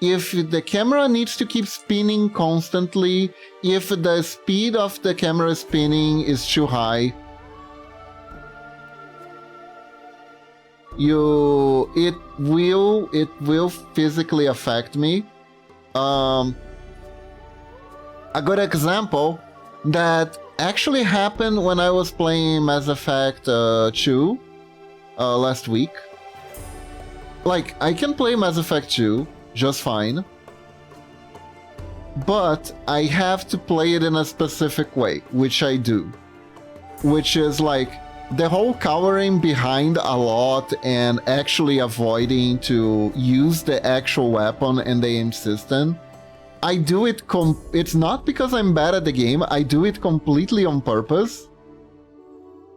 If the camera needs to keep spinning constantly, if the speed of the camera spinning is too high, it will physically affect me. A good example that actually happened when I was playing Mass Effect 2 last week. Like, I can play Mass Effect 2 just fine, but I have to play it in a specific way, which I do. Which is like the whole cowering behind a lot and actually avoiding to use the actual weapon and the aim system. I do it it's not because I'm bad at the game, I do it completely on purpose.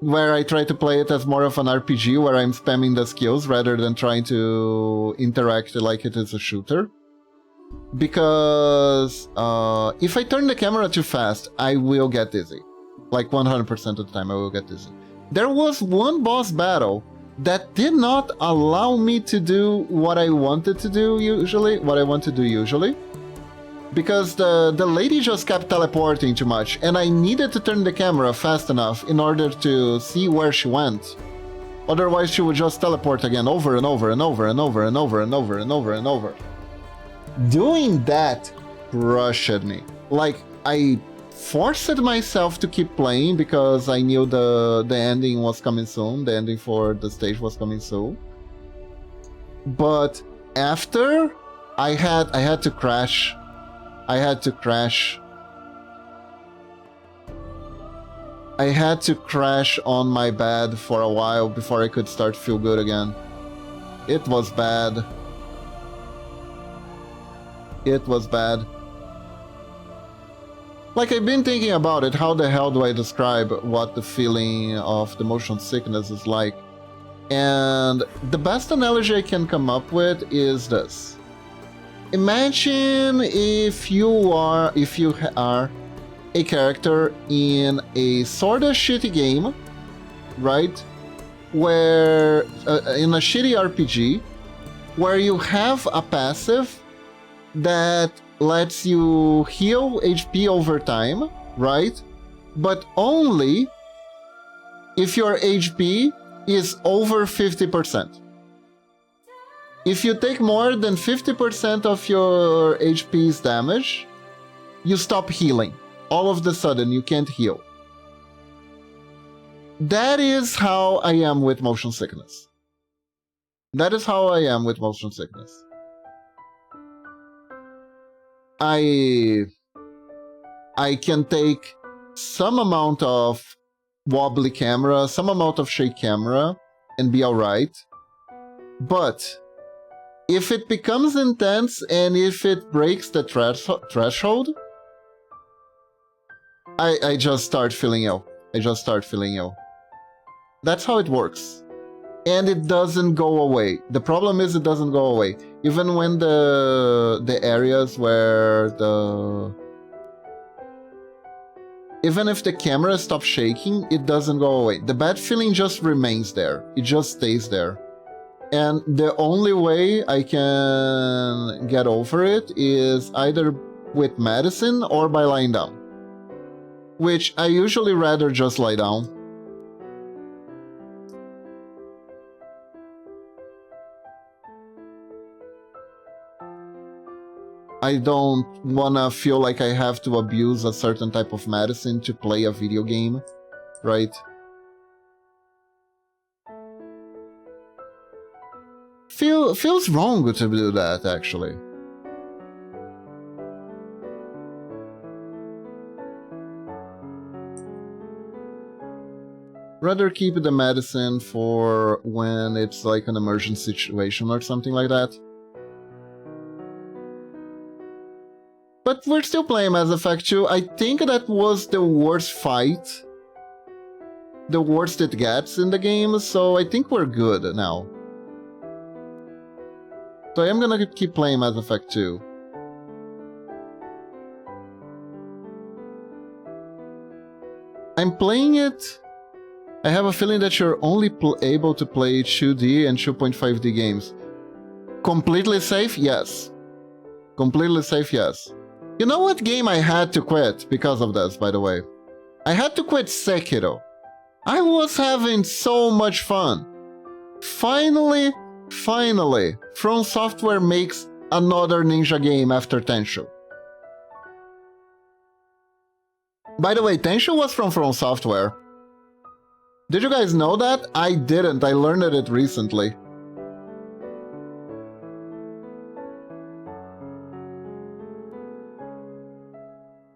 Where I try to play it as more of an RPG where I'm spamming the skills rather than trying to interact like it is a shooter. Because if I turn the camera too fast, I will get dizzy. Like 100% of the time I will get dizzy. There was one boss battle that did not allow me to do what I wanted to do usually, because the lady just kept teleporting too much, and I needed to turn the camera fast enough in order to see where she went. Otherwise she would just teleport again over and over and over and over and over and over and over and over. Doing that crushed me. Like, I forced myself to keep playing because I knew the ending was coming soon. The ending for the stage was coming soon. But after, I had to crash. I had to crash on my bed for a while before I could start to feel good again. It was bad. It was bad. Like, I've been thinking about it, how the hell do I describe what the feeling of the motion sickness is like? And the best analogy I can come up with is this. Imagine if you are a character in a sorta shitty game, right? Where, in a shitty RPG, where you have a passive that lets you heal HP over time, right? But only if your HP is over 50%. If you take more than 50% of your HP's damage, you stop healing. All of the sudden, you can't heal. That is how I am with motion sickness. That is how I am with motion sickness. I can take some amount of wobbly camera, some amount of shake camera, and be alright. But if it becomes intense and if it breaks the threshold, I just start feeling ill. I just start feeling ill. That's how it works. And it doesn't go away. The problem is it doesn't go away. Even when the areas where even if the camera stops shaking, it doesn't go away. The bad feeling just remains there. It just stays there. And the only way I can get over it is either with medicine or by lying down. Which I usually rather just lie down. I don't wanna feel like I have to abuse a certain type of medicine to play a video game, right? Feels wrong to do that, actually. Rather keep the medicine for when it's like an emergency situation or something like that. But we're still playing Mass Effect 2. I think that was the worst fight. The worst it gets in the game, so I think we're good now. So I am gonna keep playing Mass Effect 2. I'm playing it... I have a feeling that you're only able to play 2D and 2.5D games. Completely safe? Yes. Completely safe? Yes. You know what game I had to quit because of this, by the way? I had to quit Sekiro. I was having so much fun. Finally, From Software makes another ninja game after Tenchu. By the way, Tenchu was from Software. Did you guys know that? I didn't. I learned it recently.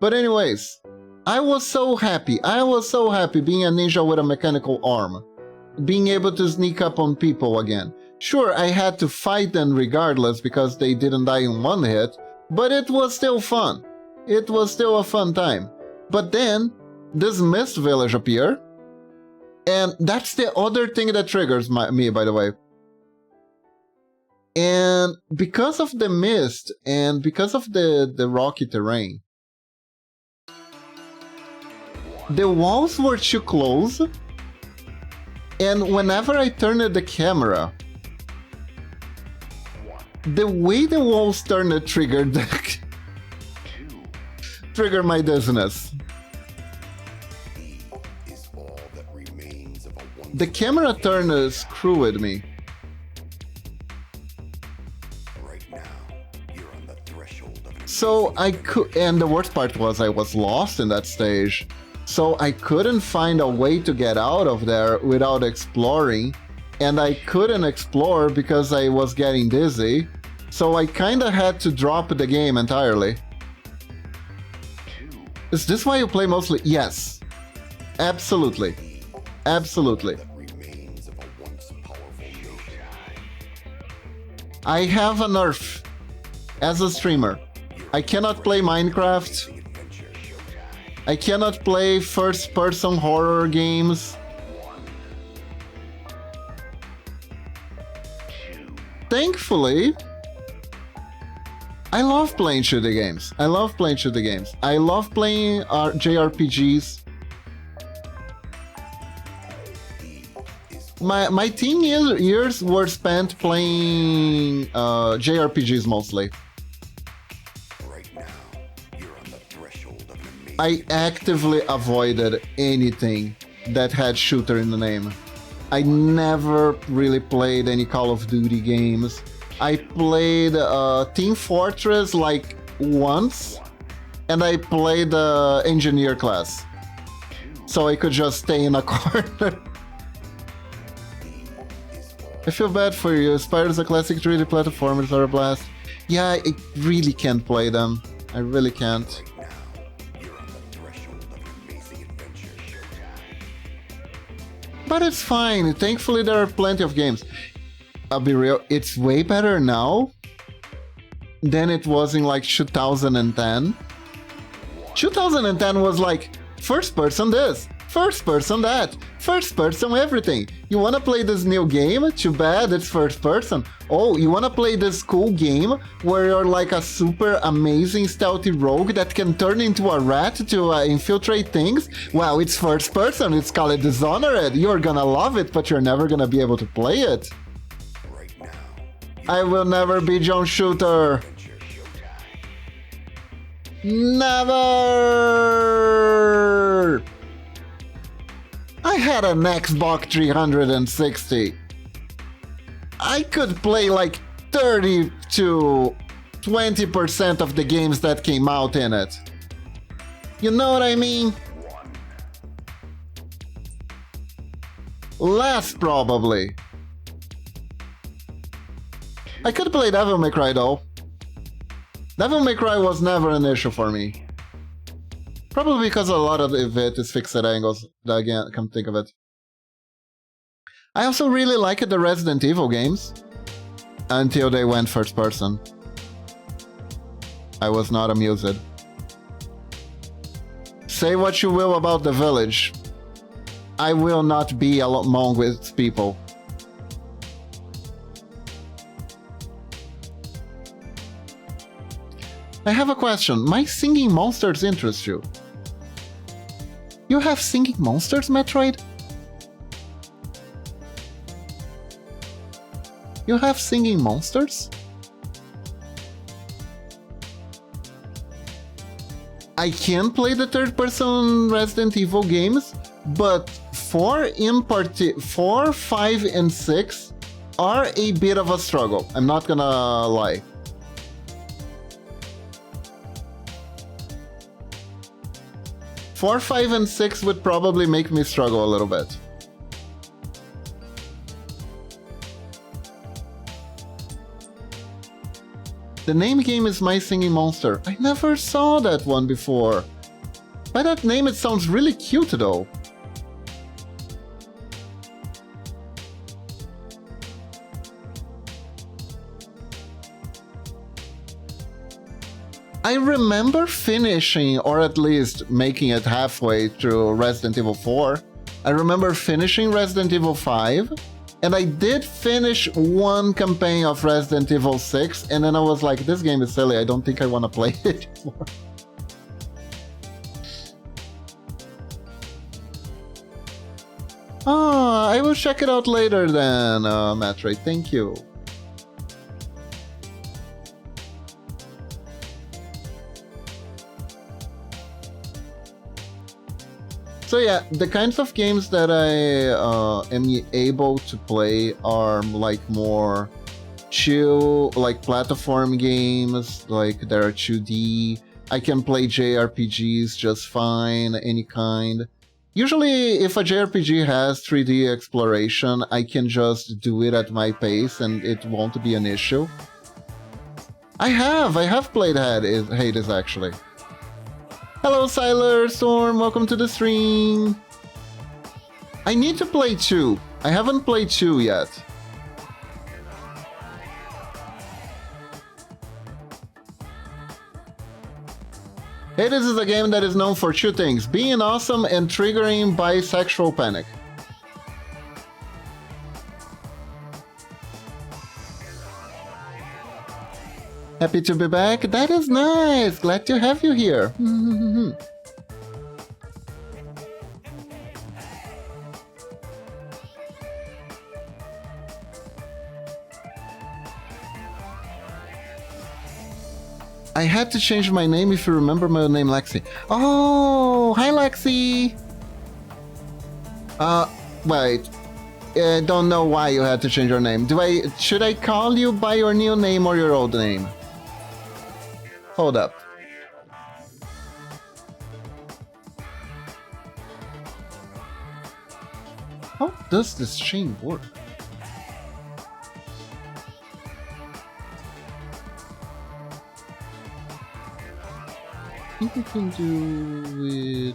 But anyways, I was so happy. I was so happy being a ninja with a mechanical arm. Being able to sneak up on people again. Sure, I had to fight them regardless because they didn't die in one hit, but it was still fun. It was still a fun time. But then, this mist village appeared, and that's the other thing that triggers me, by the way. And because of the mist, and because of the rocky terrain, the walls were too close, and whenever I turned the camera, the way the walls turned triggered my dizziness. The camera turn screwed me. So I could, and the worst part was I was lost in that stage. So I couldn't find a way to get out of there without exploring, and I couldn't explore because I was getting dizzy, so I kinda had to drop the game entirely. Is this why you play mostly? Yes. Absolutely. Absolutely. I have a nerf as a streamer. I cannot play Minecraft. I cannot play first-person horror games. Thankfully, I love playing shooting games. I love playing shooting games. I love playing JRPGs. My teen years were spent playing JRPGs mostly. I actively avoided anything that had shooter in the name. I never really played any Call of Duty games. I played Team Fortress like once, and I played Engineer class. So I could just stay in a corner. I feel bad for you. Spyro's a classic 3D platformers are a blast. Yeah, I really can't play them. I really can't. But it's fine. Thankfully, there are plenty of games. I'll be real, it's way better now than it was in like 2010. 2010 was like first person this, first person that, first person everything. You wanna play this new game? Too bad it's first person. Oh, you wanna play this cool game where you're like a super amazing stealthy rogue that can turn into a rat to infiltrate things? Well, it's first person, it's called Dishonored. You're gonna love it, but you're never gonna be able to play it. I will never be John Shooter. Never! I had an Xbox 360. I could play like 30 to 20% of the games that came out in it. You know what I mean? Less probably. I could play Devil May Cry though. Devil May Cry was never an issue for me. Probably because a lot of it is fixed angles. Again, come think of it. I also really liked the Resident Evil games. Until they went first person. I was not amused. Say what you will about the village. I will not be among with people. I have a question. My singing monsters interest you? You have singing monsters, Metroid? You have singing monsters? I can play the third-person Resident Evil games, but 4, 5, and 6 are a bit of a struggle. I'm not gonna lie. 4, 5, and 6 would probably make me struggle a little bit. The name game is My Singing Monster. I never saw that one before. By that name it sounds really cute though. I remember finishing, or at least making it halfway through Resident Evil 4. I remember finishing Resident Evil 5, and I did finish one campaign of Resident Evil 6, and then I was like, this game is silly, I don't think I want to play it anymore. Ah, I will check it out later then, Metroid, thank you. So yeah, the kinds of games that I am able to play are like more chill, like platform games, like there are 2D. I can play JRPGs just fine, any kind. Usually, if a JRPG has 3D exploration, I can just do it at my pace and it won't be an issue. I have played Hades actually. Hello, Siler Storm, welcome to the stream. I need to play 2. I haven't played 2 yet. Hades is a game that is known for 2 things, being awesome and triggering bisexual panic. Happy to be back. That is nice. Glad to have you here. I had to change my name if you remember my name, Lexi. Oh, hi, Lexi. Wait. I don't know why you had to change your name. Should I call you by your new name or your old name? Hold up. How does this chain work? I think we can do it.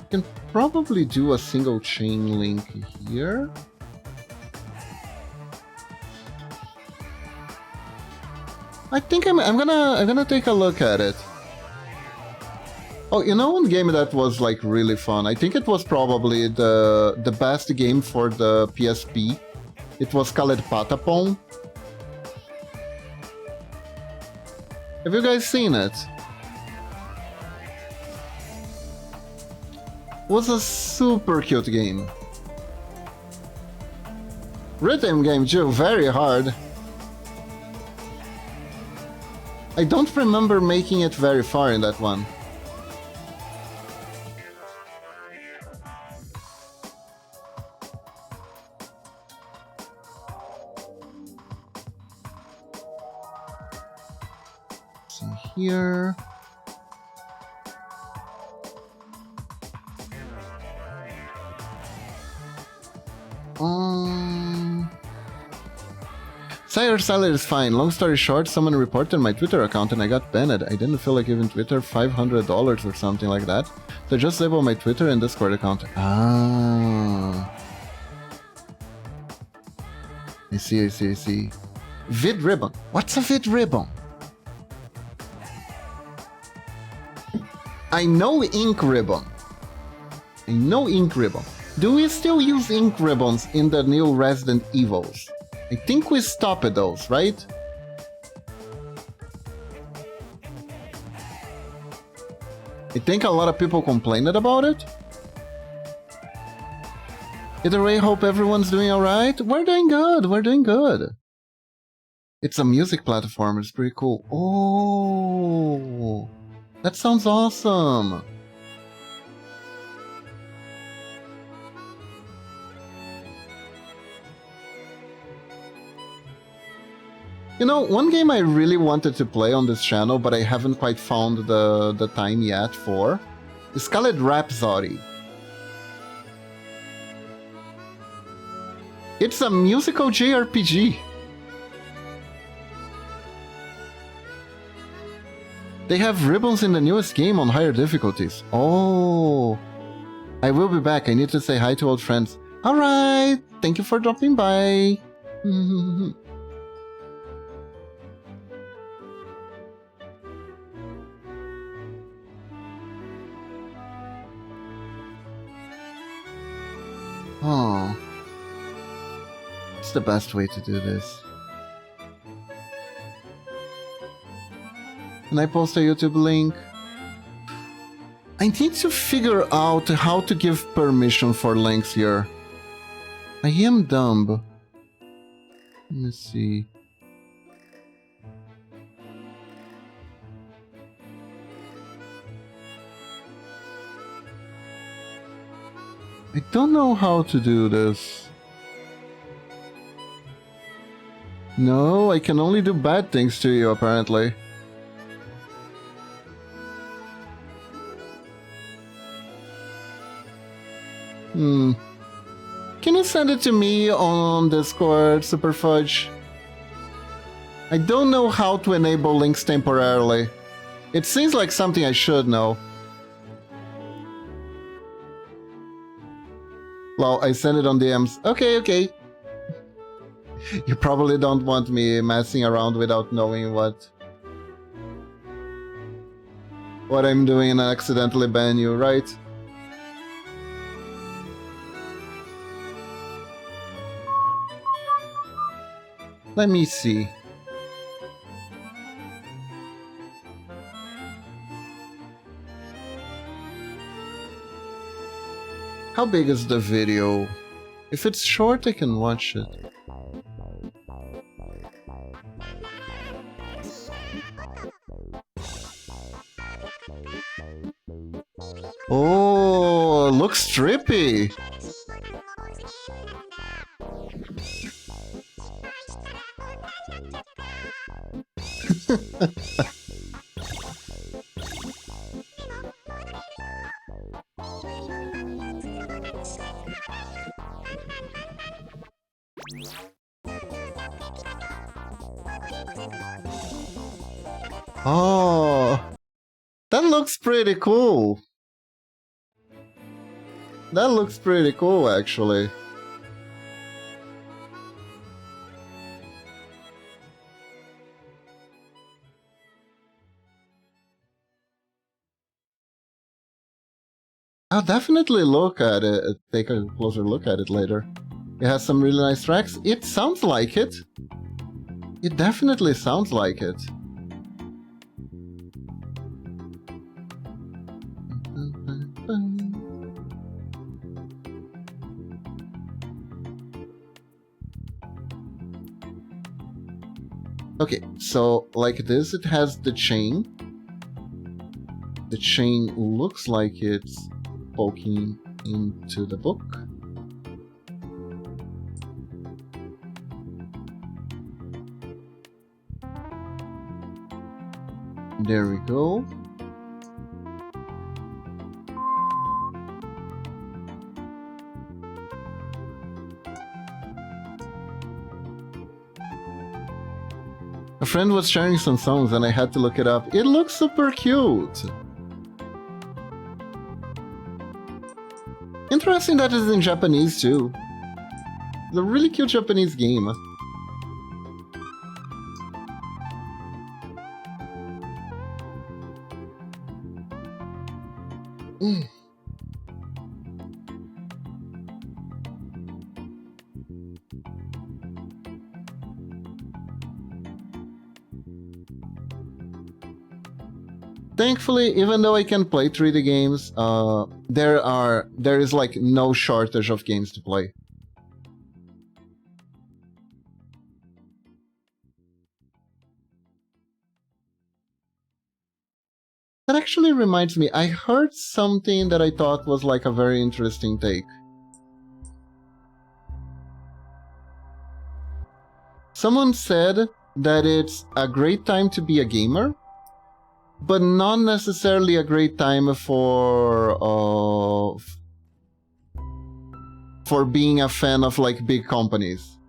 Can probably do a single chain link here. I think I'm gonna take a look at it. Oh, you know one game that was like really fun? I think it was probably the best game for the PSP. It was called Patapon. Have you guys seen it? It was a super cute game. Rhythm game too, very hard. I don't remember making it very far in that one. See here. Sire salad is fine. Long story short, someone reported my Twitter account and I got banned. I didn't feel like giving Twitter $500 or something like that. So just label my Twitter and Discord account. Ah. I see. Vid ribbon. What's a vid ribbon? I know ink ribbon. Do we still use ink ribbons in the new Resident Evils? I think we stopped those, right? I think a lot of people complained about it. Either way, hope everyone's doing alright. We're doing good. It's a music platform, it's pretty cool. Oh, that sounds awesome. You know, one game I really wanted to play on this channel, but I haven't quite found the time yet for, is called Rhapsody. It's a musical JRPG. They have ribbons in the newest game on higher difficulties. Oh, I will be back. I need to say hi to old friends. Alright, thank you for dropping by. Oh, it's the best way to do this. Can I post a YouTube link? I need to figure out how to give permission for links here. I am dumb. Let me see. I don't know how to do this. No, I can only do bad things to you, apparently. Can you send it to me on Discord, Super Fudge? I don't know how to enable links temporarily. It seems like something I should know. Well, I sent it on DMs. Okay. You probably don't want me messing around without knowing what I'm doing and accidentally ban you, right? Let me see. How big is the video? If it's short, I can watch it. Oh, looks trippy. Oh, that looks pretty cool. That looks pretty cool, actually. I'll definitely look at it, take a closer look at it later. It has some really nice tracks. It sounds like it. It definitely sounds like it. Okay, so like this, it has the chain. The chain looks like it's poking into the book. There we go. A friend was sharing some songs and I had to look it up. It looks super cute. Interesting that it's in Japanese too. It's a really cute Japanese game. Thankfully, even though I can play 3D games, there is like no shortage of games to play. That actually reminds me, I heard something that I thought was like a very interesting take. Someone said that it's a great time to be a gamer, but not necessarily a great time for being a fan of like big companies.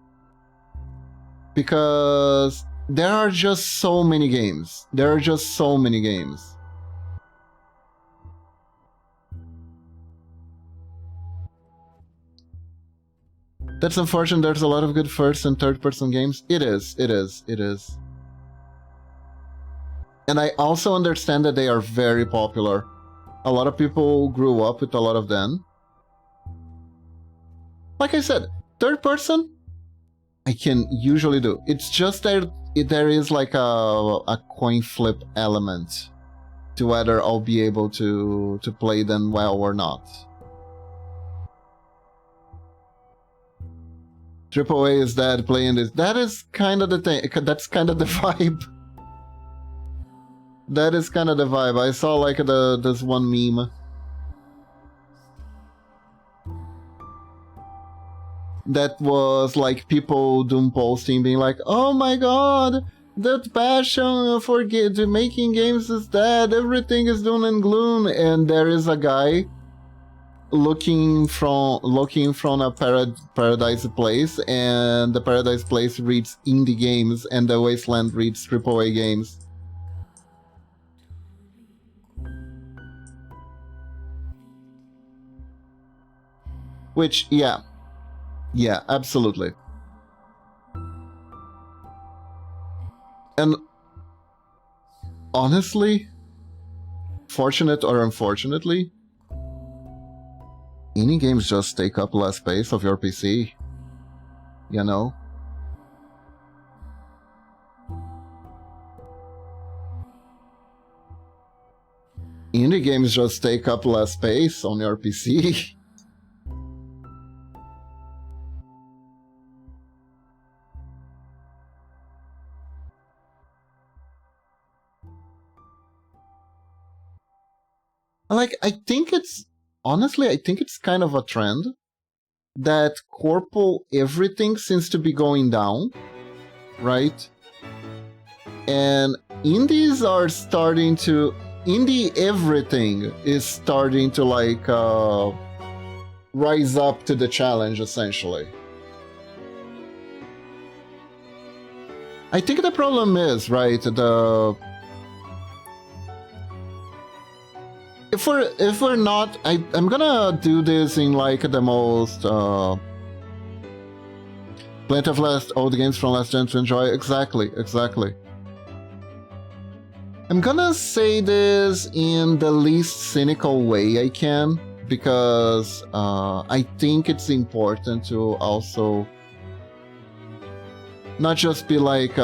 Because there are just so many games. There are just so many games. That's unfortunate. There's a lot of good first and third person games. It is. And I also understand that they are very popular. A lot of people grew up with a lot of them. Like I said, third person, I can usually do. It's just that there is like a coin flip element to whether I'll be able to play them well or not. AAA is dead, playing this. That is kind of the thing. That's kind of the vibe. That is kind of the vibe. I saw like this one meme that was like people doom posting being like, oh my god, that passion for making games is dead, everything is doom and gloom, and there is a guy looking from a paradise place, and the paradise place reads indie games and the wasteland reads AAA games. Which, yeah, absolutely. And honestly, fortunate or unfortunately, indie games just take up less space of your PC. You know? Indie games just take up less space on your PC. Like, honestly, I think it's kind of a trend that corpo everything seems to be going down, right? And indies are starting to, indie everything is starting to like rise up to the challenge, essentially. I think the problem is, right, if we're not, I'm gonna do this in like the most plenty of old games from last gen to enjoy. Exactly. I'm gonna say this in the least cynical way I can, because I think it's important to also not just be like,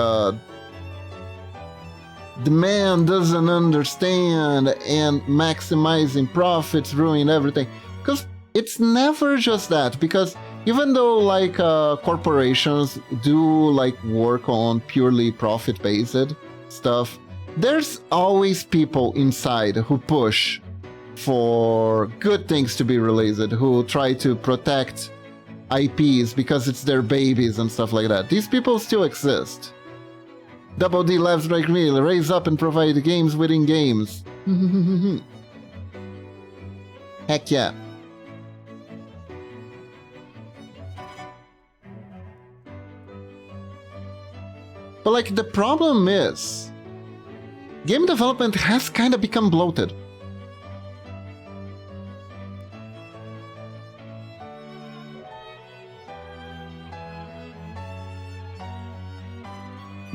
the man doesn't understand and maximizing profits ruin everything. Because it's never just that. Because even though like corporations do like work on purely profit-based stuff, there's always people inside who push for good things to be released, who try to protect IPs because it's their babies and stuff like that. These people still exist. Double D Labs like me, raise up and provide games within games. Heck yeah. But like, the problem is, game development has kind of become bloated.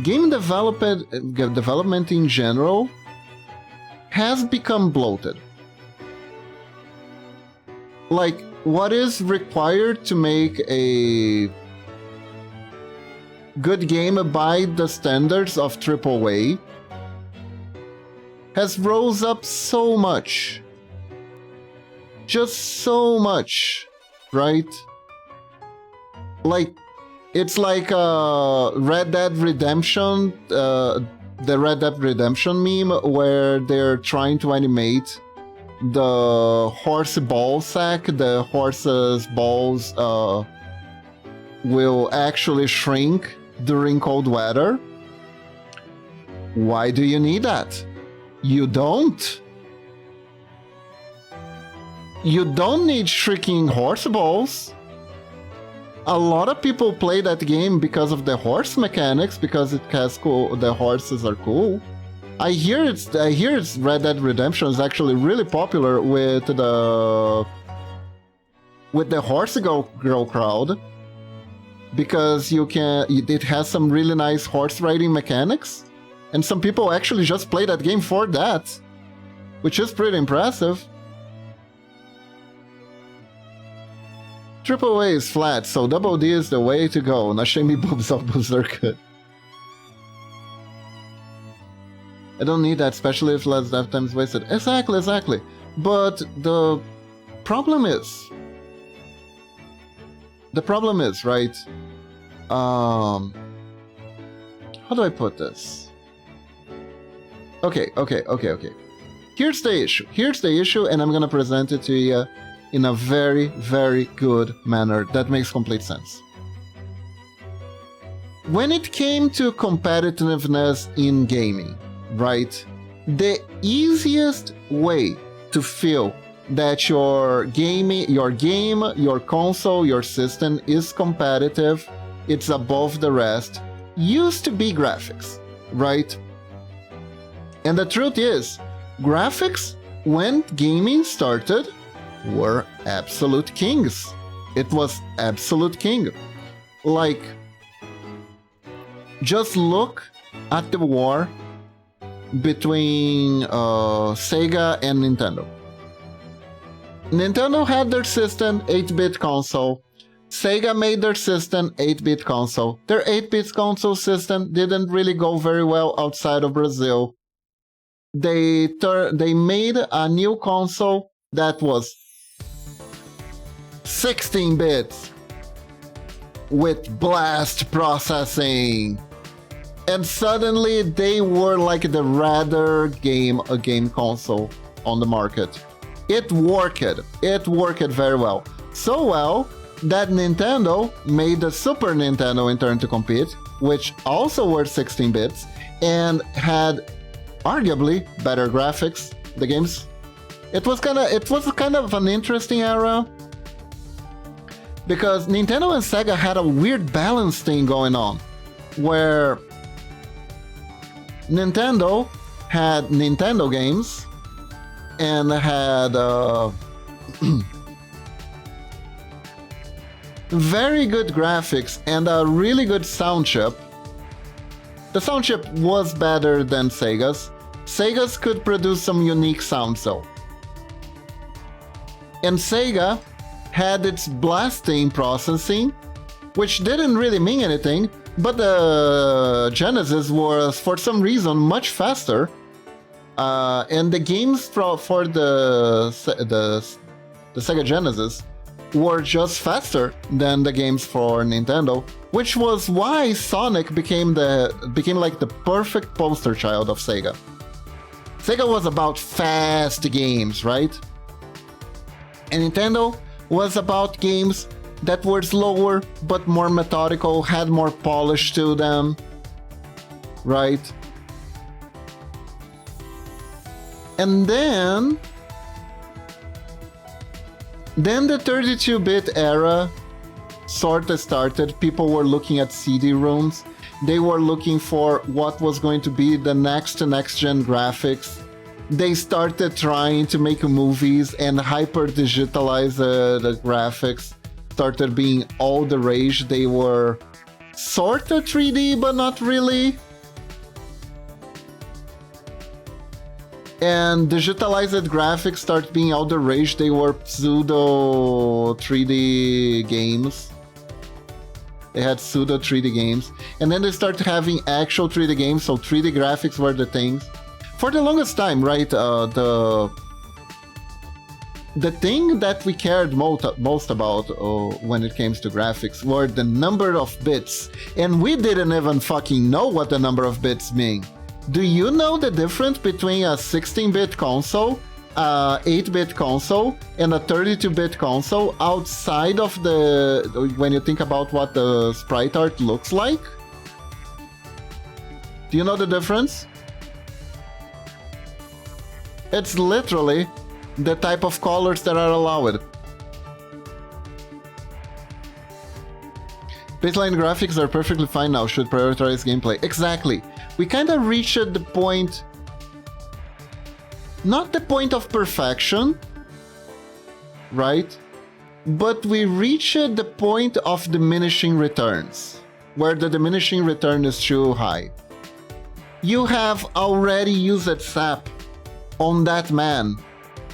Game development in general has become bloated. Like, what is required to make a good game by the standards of AAA has rose up so much. Just so much, right? Like, it's like Red Dead Redemption, the Red Dead Redemption meme where they're trying to animate the horse ball sack. The horse's balls will actually shrink during cold weather. Why do you need that? You don't. You don't need shrinking horse balls. A lot of people play that game because of the horse mechanics, because it has cool. The horses are cool. I hear it's Red Dead Redemption is actually really popular with the horse girl crowd, because it has some really nice horse riding mechanics, and some people actually just play that game for that, which is pretty impressive. AAA is flat, so Double D is the way to go. Nashemi boobs of boobs are good. I don't need that, especially if less dev time's wasted. Exactly. But the problem is, right? How do I put this? Okay. Here's the issue, and I'm gonna present it to you in a very, very good manner that makes complete sense. When it came to competitiveness in gaming, right, the easiest way to feel that your game, your console, your system is competitive, it's above the rest, used to be graphics, right? And the truth is, graphics, when gaming started, were absolute kings. It was absolute king. Like, just look at the war between Sega and Nintendo. Nintendo had their system, 8-bit console. Sega made their system, 8-bit console. Their 8-bit console system didn't really go very well outside of Brazil. They made a new console that was 16 bits with blast processing, and suddenly they were like the radar game console on the market. it worked. It worked very well. So well that Nintendo made the Super Nintendo in turn to compete, which also were 16 bits and had arguably better graphics. The games, it was kind of an interesting era because Nintendo and Sega had a weird balance thing going on, where Nintendo had Nintendo games and had very good graphics and a really good sound chip. The sound chip was better than Sega's. Sega's could produce some unique sounds though. And Sega had its blasting processing, which didn't really mean anything, but the Genesis was for some reason much faster. And the games for the Sega Genesis were just faster than the games for Nintendo, which was why Sonic became like the perfect poster child of Sega. Sega was about fast games, right? And Nintendo was about games that were slower but more methodical, had more polish to them, right? And then the 32-bit era sort of started. People were looking at CD-ROMs. They were looking for what was going to be the next-gen graphics. They started trying to make movies and hyper-digitalize the graphics. Started being all the rage. They were sort of 3D, but not really. And digitalized graphics start being all the rage. They were pseudo 3D games. They had pseudo 3D games. And then they started having actual 3D games, so 3D graphics were the things. For the longest time, right, the thing that we cared most about when it came to graphics were the number of bits. And we didn't even fucking know what the number of bits mean. Do you know the difference between a 16-bit console, a 8-bit console, and a 32-bit console outside of when you think about what the sprite art looks like? Do you know the difference? It's literally the type of colors that are allowed. Baseline graphics are perfectly fine now, should prioritize gameplay. Exactly. We kind of reached the point, not the point of perfection, right? But we reached the point of diminishing returns, where the diminishing return is too high. You have already used SAP on that man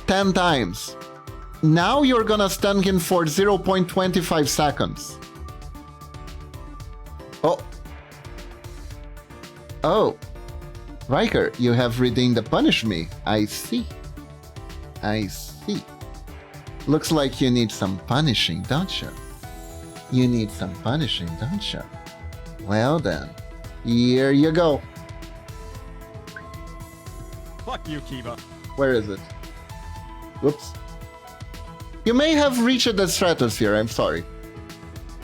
10 times. Now you're gonna stun him for 0.25 seconds. Oh, Riker, you have redeemed the punish me. I see. Looks like you need some punishing, don't you? You need some punishing, don't you? Well then, here you go. Fuck you, Kiva. Where is it? Whoops. You may have reached the stratosphere, I'm sorry.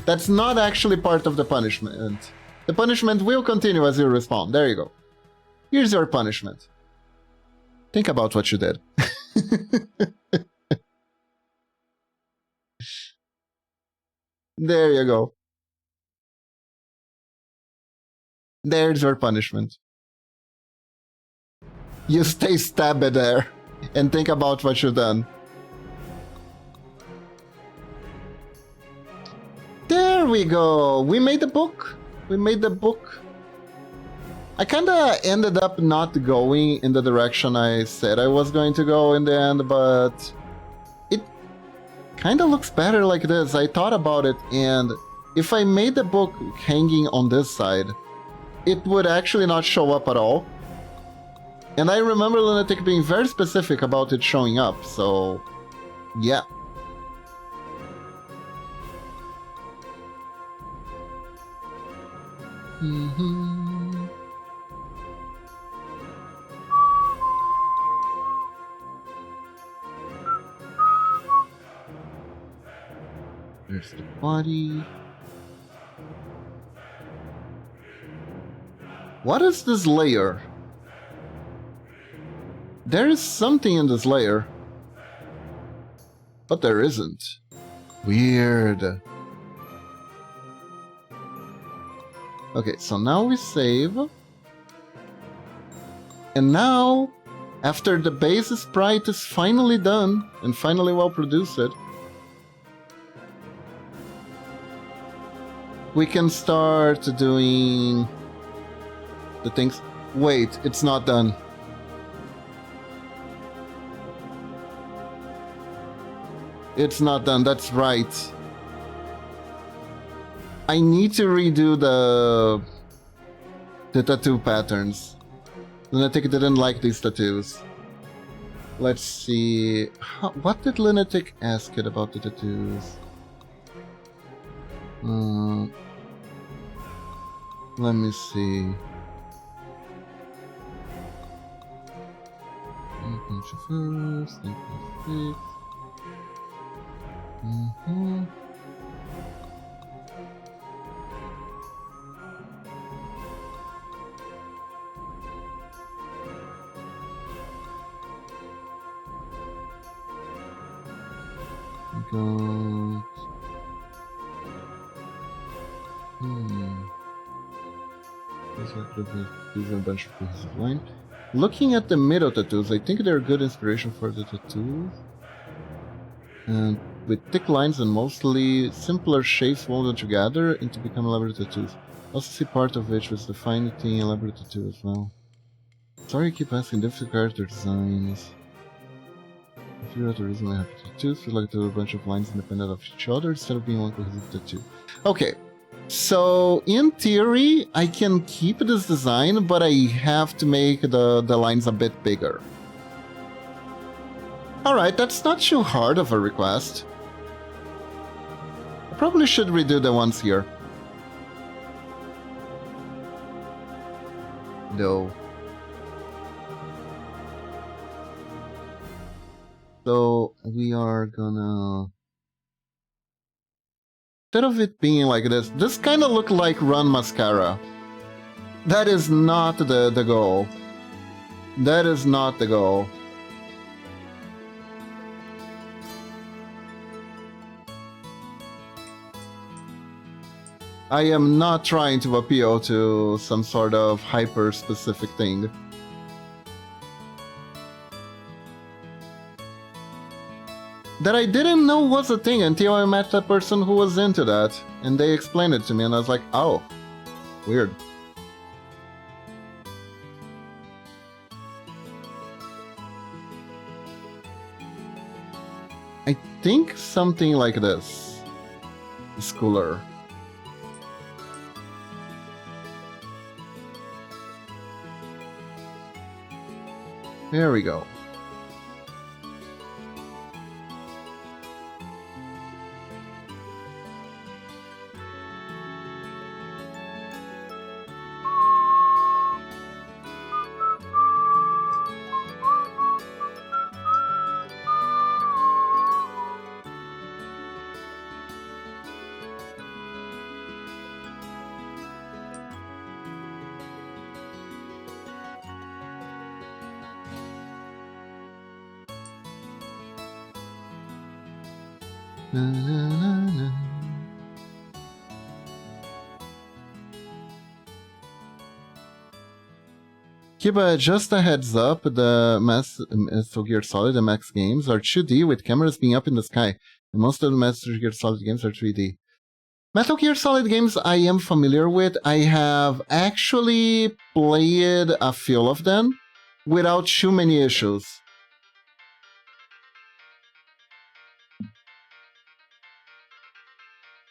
That's not actually part of the punishment. The punishment will continue as you respawn. There you go. Here's your punishment. Think about what you did. There you go. There's your punishment. You stay stabbed there and think about what you've done. There we go. We made the book. I kinda ended up not going in the direction I said I was going to go in the end, but it kinda looks better like this. I thought about it, and if I made the book hanging on this side, it would actually not show up at all. And I remember Lunatic being very specific about it showing up, so yeah. body. What is this layer? There is something in this layer. But there isn't. Weird. Okay, so now we save. And now, after the base sprite is finally done, and finally well produced, we can start doing the things. Wait, it's not done. It's not done, that's right. I need to redo the tattoo patterns. Lunatic didn't like these tattoos. Let's see... what did Lunatic ask it about the tattoos? Let me see. First, these are a bunch of cohesive lines. Looking at the middle tattoos, I think they're a good inspiration for the tattoos. And with thick lines and mostly simpler shapes woven together into become elaborate tattoos. Also see part of which was the fine thing elaborate tattoo as well. Sorry I keep asking difficult character designs. If you're at the reason I have tattoos, feel like there are a bunch of lines independent of each other instead of being one cohesive tattoo. Okay. So, in theory, I can keep this design, but I have to make the lines a bit bigger. Alright, that's not too hard of a request. I probably should redo the ones here. No. So, we are gonna... instead of it being like this kind of looked like Run Mascara. That is not the goal. That is not the goal. I am not trying to appeal to some sort of hyper-specific thing. That I didn't know was a thing until I met that person who was into that. And they explained it to me and I was like, oh, weird. I think something like this is cooler. There we go. Na, na, na, na. Kiba, just a heads up, the Metal Gear Solid and Max games are 2D with cameras being up in the sky, and most of the Metal Gear Solid games are 3D. Metal Gear Solid games I am familiar with. I have actually played a few of them without too many issues.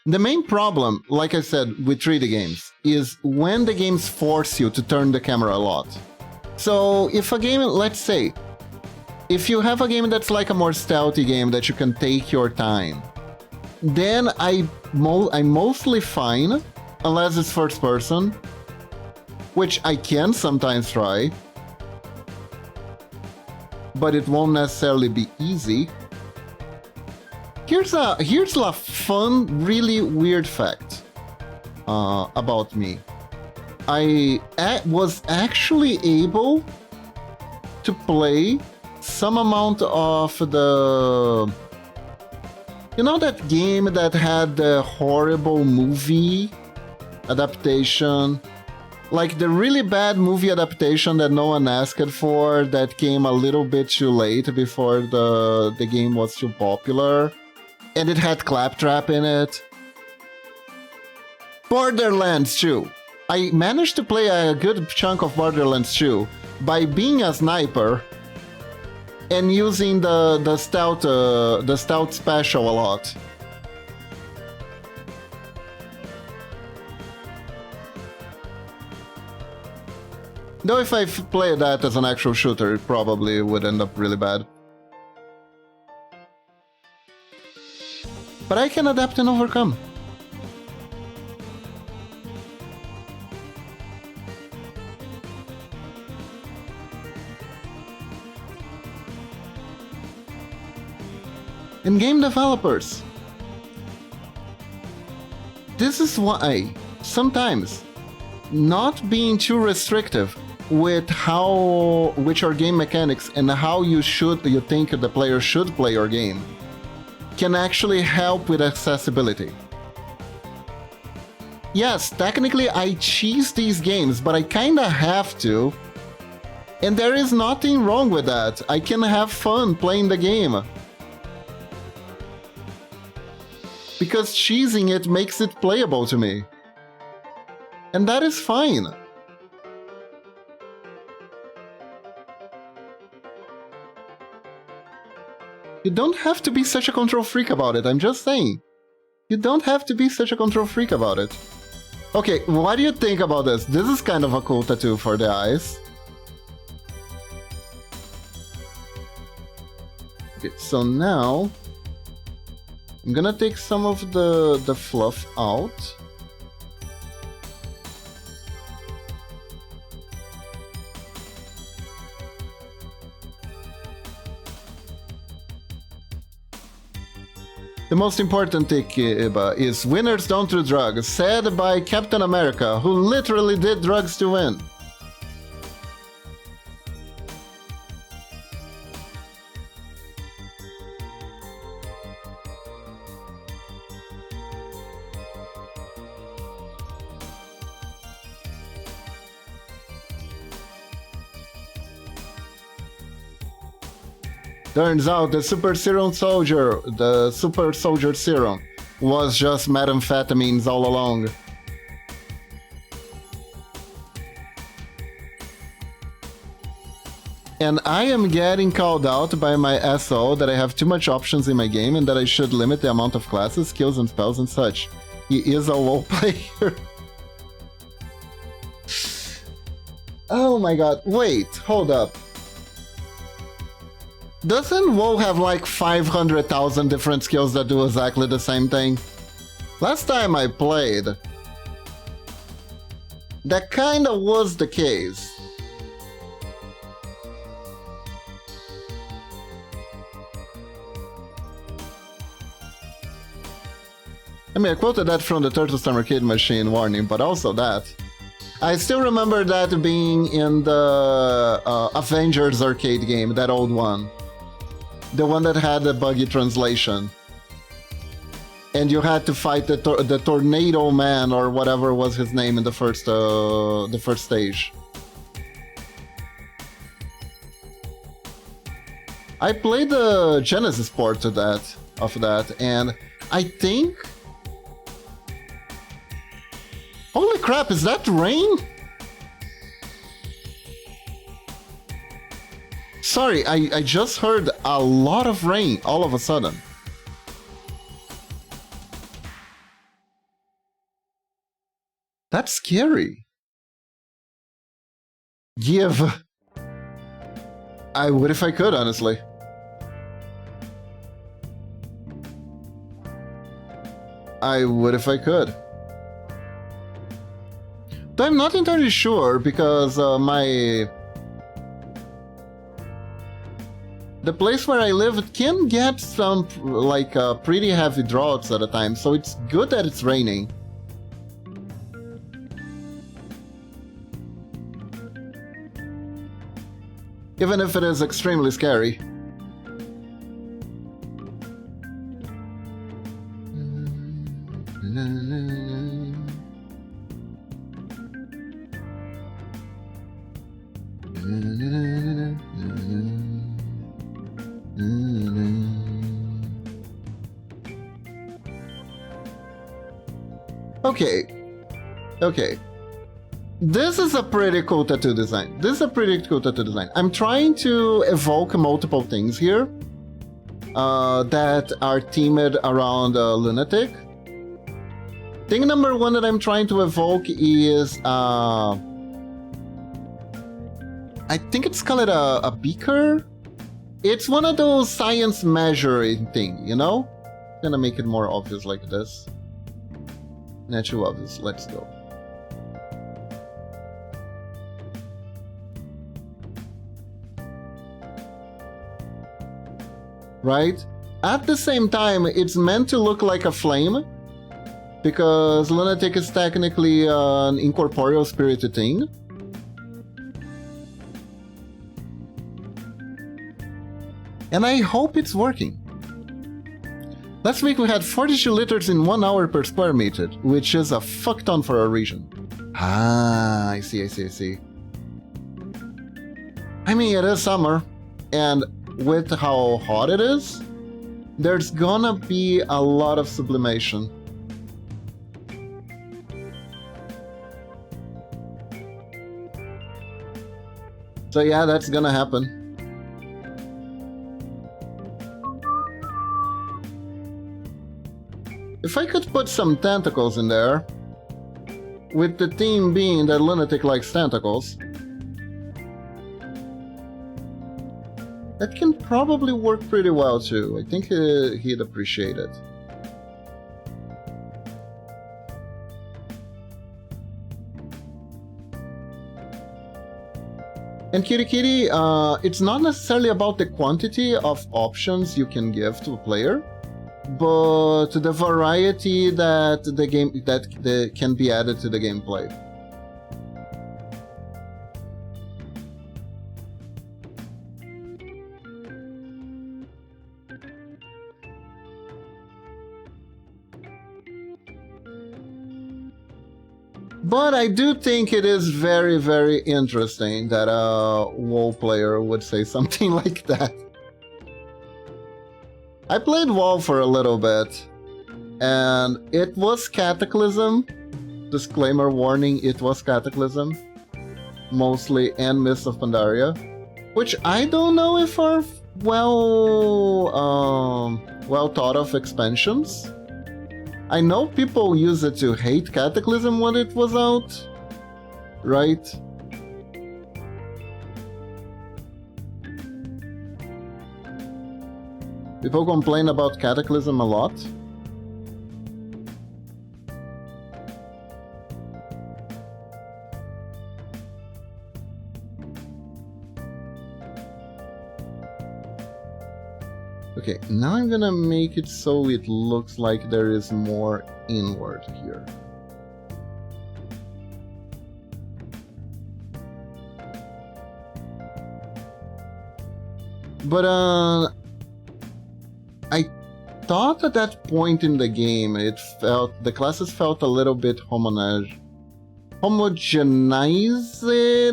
The main problem, like I said, with 3D games, is when the games force you to turn the camera a lot. So, if a game, let's say, if you have a game that's like a more stealthy game that you can take your time, then I'm mostly fine, unless it's first person, which I can sometimes try, but it won't necessarily be easy. Here's a fun, really weird fact about me. I was actually able to play some amount of the... You know that game that had the horrible movie adaptation? Like the really bad movie adaptation that no one asked for, that came a little bit too late before the game was too popular. And it had Claptrap in it. Borderlands 2. I managed to play a good chunk of Borderlands 2 by being a sniper and using the stealth special a lot. Though if I played that as an actual shooter, it probably would end up really bad. But I can adapt and overcome. And game developers. This is why sometimes not being too restrictive with which are game mechanics and how you think the player should play your game can actually help with accessibility. Yes, technically I cheese these games, but I kinda have to. And there is nothing wrong with that. I can have fun playing the game. Because cheesing it makes it playable to me. And that is fine. You don't have to be such a control freak about it, I'm just saying. You don't have to be such a control freak about it. Okay, what do you think about this? This is kind of a cool tattoo for the eyes. Okay, so now I'm gonna take some of the fluff out. The most important thing is winners don't do drugs, said by Captain America, who literally did drugs to win. Turns out the super soldier serum, was just methamphetamines all along. And I am getting called out by my SO that I have too much options in my game and that I should limit the amount of classes, skills, and spells and such. He is a WoW player. Oh my god, wait, hold up. Doesn't WoW have like 500,000 different skills that do exactly the same thing? Last time I played, that kinda was the case. I mean, I quoted that from the Turtle Storm Arcade Machine warning, but also that. I still remember that being in the Avengers arcade game, that old one. The one that had a buggy translation. And you had to fight the Tornado Man, or whatever was his name in the first stage. I played the Genesis port of that, and I think... Holy crap, is that rain? Sorry, I just heard a lot of rain all of a sudden. That's scary. Give. I would if I could, honestly. I would if I could. But I'm not entirely sure because the place where I live, it can get some like pretty heavy droughts at a time, so it's good that it's raining. Even if it is extremely scary. Okay. This is a pretty cool tattoo design. I'm trying to evoke multiple things here that are themed around Lunatic. Thing number one that I'm trying to evoke is I think it's called a beaker. It's one of those science measuring thing, you know? I'm gonna make it more obvious like this. Not too obvious. Let's go. Right? At the same time, it's meant to look like a flame, because Lunatic is technically an incorporeal spirited thing. And I hope it's working. Last week we had 42 liters in 1 hour per square meter, which is a fuck ton for our region. Ah, I see. I mean, it is summer, and with how hot it is, there's gonna be a lot of sublimation. So yeah, that's gonna happen. If I could put some tentacles in there, with the theme being that Lunatic likes tentacles, that can probably work pretty well too. I think he'd appreciate it. And Kitty Kitty, it's not necessarily about the quantity of options you can give to a player, but the variety that can be added to the gameplay. But I do think it is very, very interesting that a WoW player would say something like that. I played WoW for a little bit, and it was Cataclysm. Disclaimer warning, it was Cataclysm. Mostly, and Mists of Pandaria. Which I don't know if are well thought of expansions. I know people use it to hate Cataclysm when it was out, right? People complain about Cataclysm a lot. Okay, now I'm gonna make it so it looks like there is more inward here. But I thought at that point in the game the classes felt a little bit homogenized,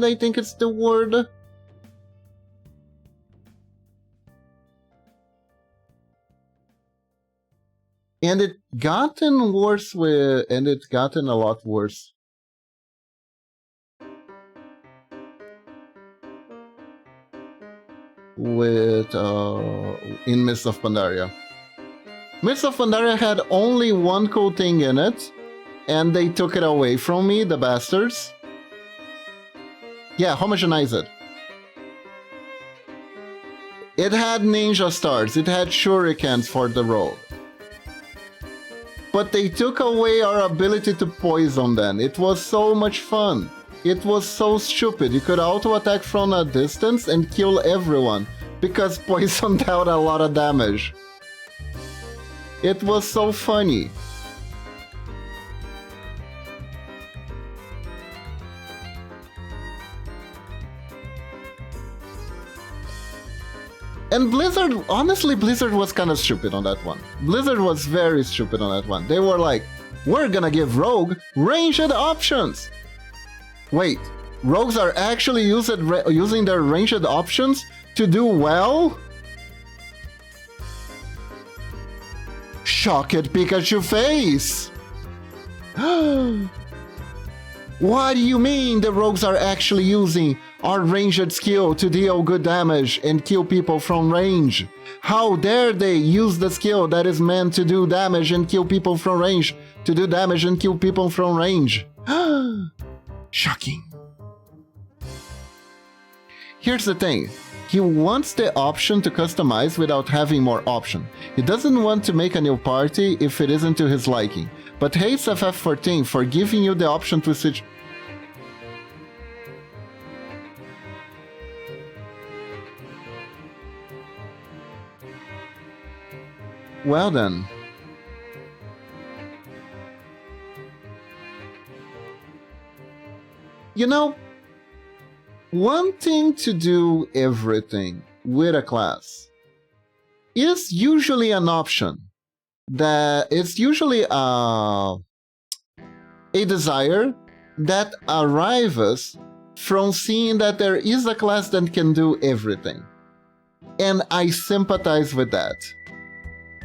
I think it's the word. And it gotten a lot worse. With in Mists of Pandaria. Mists of Pandaria had only one cool thing in it, and they took it away from me, the bastards. Yeah, homogenize it. It had ninja stars, it had shurikens for the roll. But they took away our ability to poison them. It was so much fun. It was so stupid. You could auto-attack from a distance and kill everyone. because Poison dealt a lot of damage. It was so funny. And Blizzard, honestly, Blizzard was kind of stupid on that one. Blizzard was very stupid on that one. They were like, we're gonna give Rogue ranged options. Wait, Rogues are actually using their ranged options to do well? Shocked Pikachu face! What do you mean the Rogues are actually using our ranged skill to deal good damage and kill people from range? How dare they use the skill that is meant to do damage and kill people from range to do damage and kill people from range? Shocking. Here's the thing. He wants the option to customize without having more option. He doesn't want to make a new party if it isn't to his liking, but hates FF14 for giving you the option to switch. Well then. You know, wanting to do everything with a class is usually an option. That it's usually a desire that arises from seeing that there is a class that can do everything. And I sympathize with that.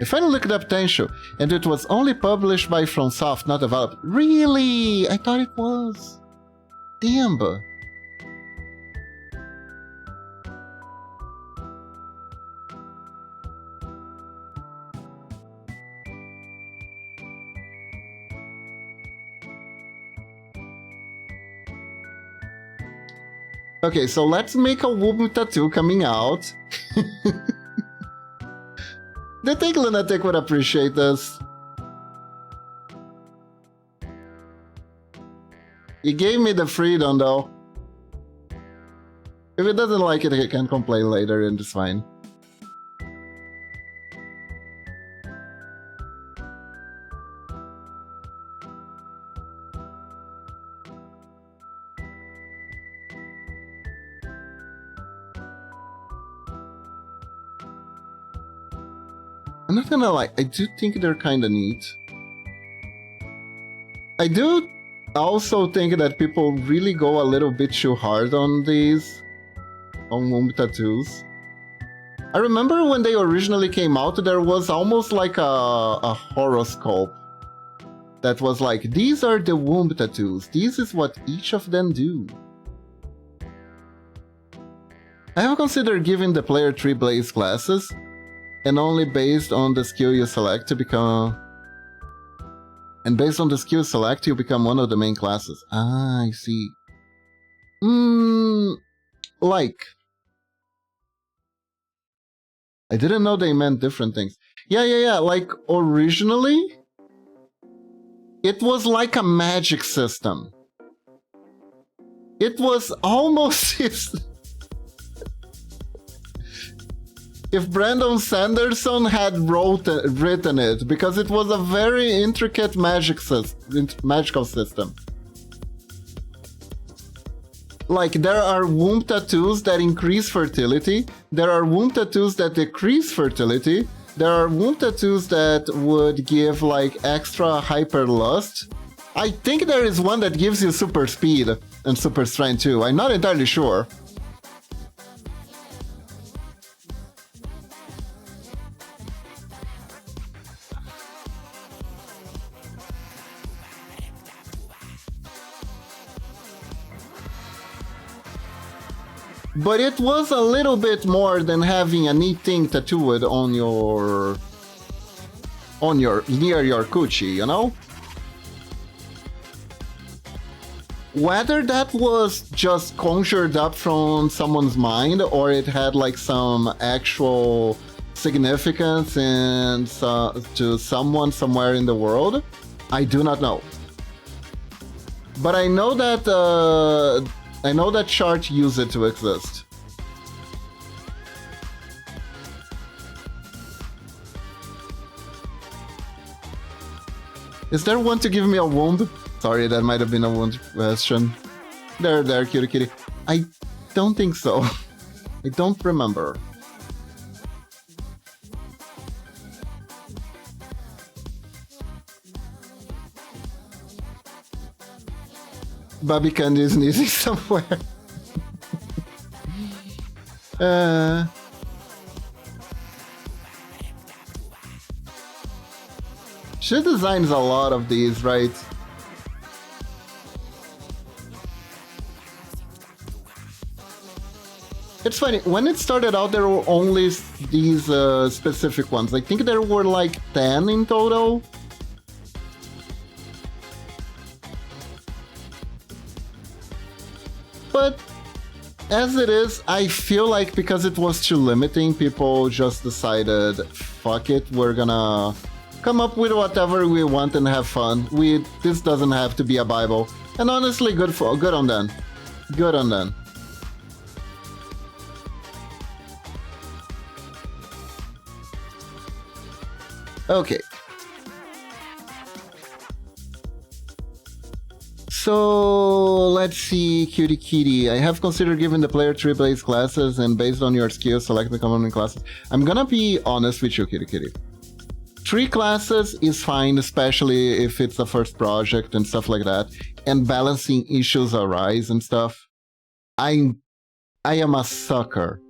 I finally looked up Tenshu, and it was only published by FromSoft, not developed. Really? I thought it was. Damn. Okay, so let's make a Woob tattoo coming out. I think Lunatic would appreciate this. He gave me the freedom though. If it doesn't like it, he can complain later and it's fine. I'm not gonna lie, I do think they're kinda neat. I do also think that people really go a little bit too hard on these, on womb tattoos. I remember when they originally came out, there was almost like a horoscope that was like, these are the womb tattoos, this is what each of them do. I have considered giving the player 3 blaze classes, and only based on the skill you select to become... And based on the skill select, you become one of the main classes. Ah, I see. Like... I didn't know they meant different things. Yeah, like, originally... It was like a magic system. It was almost... if Brandon Sanderson had written it, because it was a very intricate magical system. Like, there are womb tattoos that increase fertility, there are womb tattoos that decrease fertility, there are womb tattoos that would give, like, extra hyper lust. I think there is one that gives you super speed and super strength too, I'm not entirely sure. But it was a little bit more than having a neat thing tattooed on your near your coochie, you know? Whether that was just conjured up from someone's mind or it had like some actual significance and to someone somewhere in the world, I do not know. But I know that chart used it to exist. Is there one to give me a wound? Sorry, that might have been a wound question. There, cutie kitty. I don't think so. I don't remember. Bobby Candy is sneezing somewhere. She designs a lot of these, right? It's funny, when it started out, there were only these specific ones. I think there were like 10 in total. But as it is, I feel like because it was too limiting, people just decided, fuck it, we're gonna come up with whatever we want and have fun. This doesn't have to be a Bible. And honestly, good on them. Good on them. Okay. So let's see, cutie kitty. I have considered giving the player 3 base classes, and based on your skills, select the common classes. I'm gonna be honest with you, cutie kitty. 3 classes is fine, especially if it's a first project and stuff like that, and balancing issues arise and stuff. I am a sucker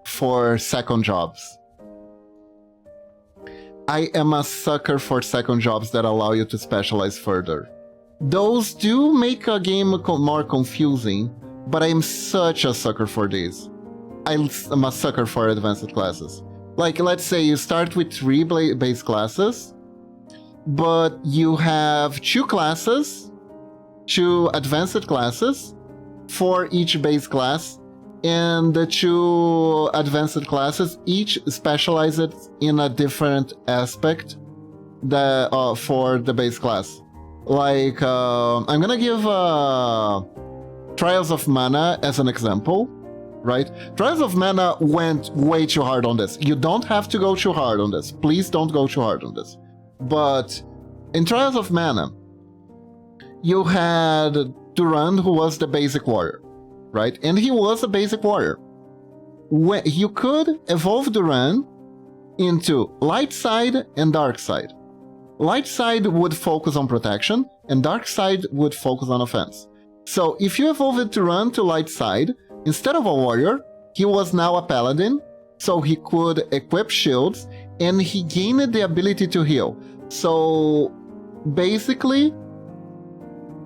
for second jobs. I am a sucker for second jobs that allow you to specialize further. Those do make a game more confusing, but I am such a sucker for these. I'm a sucker for advanced classes. Like, let's say you start with 3 base classes, but you have 2 classes, 2 advanced classes for each base class, and the 2 advanced classes each specializes in a different aspect for the base class. Like, I'm gonna give Trials of Mana as an example, right? Trials of Mana went way too hard on this. You don't have to go too hard on this. Please don't go too hard on this. But in Trials of Mana, you had Duran, who was the basic warrior, right? And he was a basic warrior. You could evolve Duran into light side and dark side. Light side would focus on protection, and dark side would focus on offense. So if you evolved Duran to light side, instead of a warrior, he was now a paladin, so he could equip shields, and he gained the ability to heal. So basically,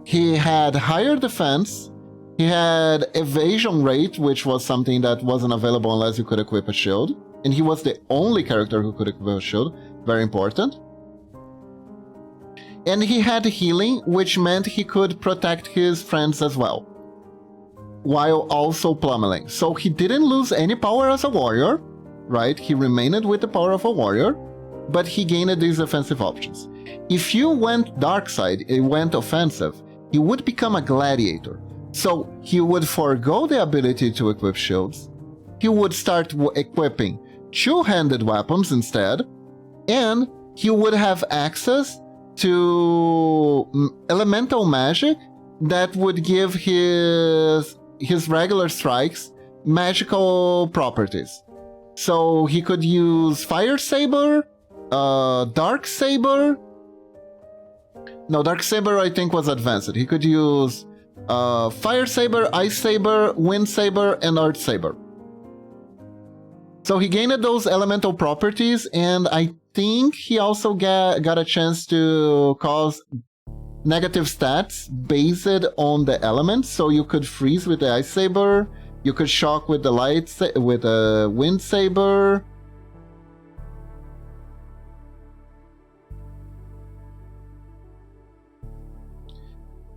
he had higher defense, he had evasion rate, which was something that wasn't available unless you could equip a shield, and he was the only character who could equip a shield, very important. And he had healing, which meant he could protect his friends as well, while also pummeling. So he didn't lose any power as a warrior, right? He remained with the power of a warrior, but he gained these offensive options. If you went dark side, it went offensive, he would become a gladiator. So he would forego the ability to equip shields, he would start equipping 2-handed weapons instead, and he would have access to elemental magic that would give his regular strikes magical properties. So he could use Fire Saber, Dark Saber. No, Dark Saber I think was advanced. He could use Fire Saber, Ice Saber, Wind Saber, and Earth Saber. So he gained those elemental properties, and I think he also got a chance to cause negative stats based on the elements. So you could freeze with the Ice Saber, you could shock with the with the Wind Saber.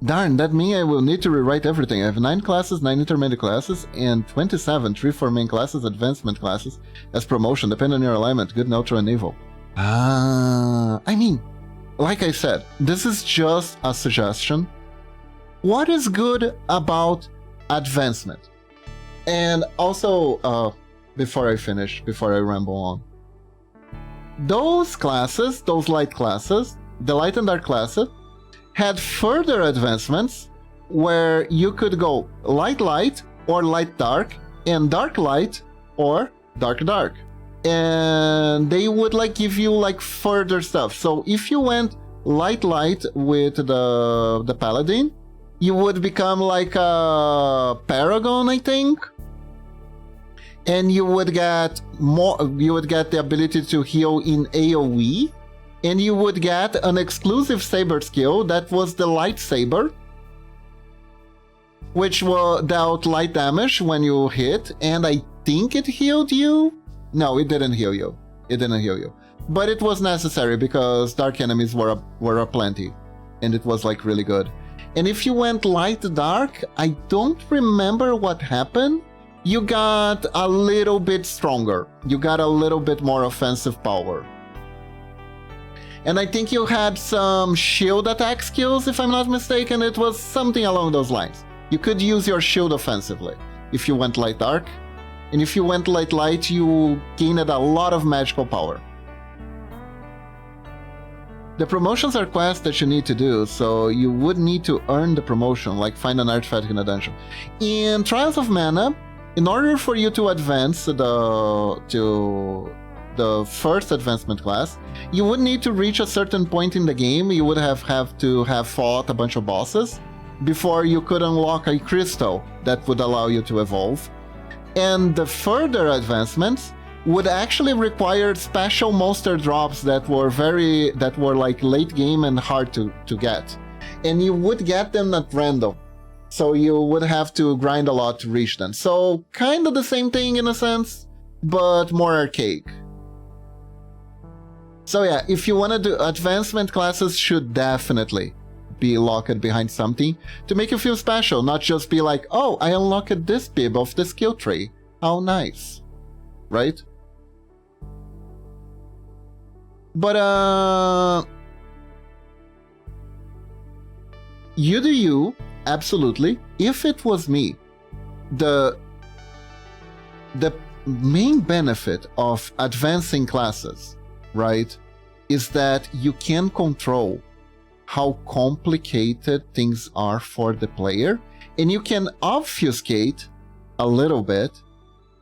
Darn, that means I will need to rewrite everything. I have 9 classes, 9 intermediate classes, and 27, 3 for main classes, advancement classes, as promotion, depending on your alignment, good, neutral, and evil. I mean, like I said, this is just a suggestion. What is good about advancement? And also, before I ramble on, those classes, those light classes, the light and dark classes had further advancements where you could go light light or light dark and dark light or dark dark. And they would like give you like further stuff. So if you went light light with the paladin, you would become like a paragon, I think. And you would get the ability to heal in AoE, and you would get an exclusive saber skill that was the lightsaber, which dealt light damage when you hit, and I think it healed you. No, it didn't heal you. It didn't heal you. But it was necessary because dark enemies were aplenty, and it was like really good. And if you went light dark, I don't remember what happened. You got a little bit stronger. You got a little bit more offensive power. And I think you had some shield attack skills, if I'm not mistaken. It was something along those lines. You could use your shield offensively if you went light dark. And if you went light light, you gained a lot of magical power. The promotions are quests that you need to do, so you would need to earn the promotion, like find an artifact in a dungeon. In Trials of Mana, in order for you to advance to the first advancement class, you would need to reach a certain point in the game. You would have to have fought a bunch of bosses before you could unlock a crystal that would allow you to evolve. And the further advancements would actually require special monster drops that were like late game and hard to get. And you would get them at random. So you would have to grind a lot to reach them. So kind of the same thing in a sense, but more archaic. So yeah, if you want to do advancement classes, should definitely be locked behind something to make you feel special, not just be like, oh, I unlocked this bib of the skill tree. How nice, right? But you do you, absolutely. If it was me, the main benefit of advancing classes, right, is that you can control how complicated things are for the player, and you can obfuscate a little bit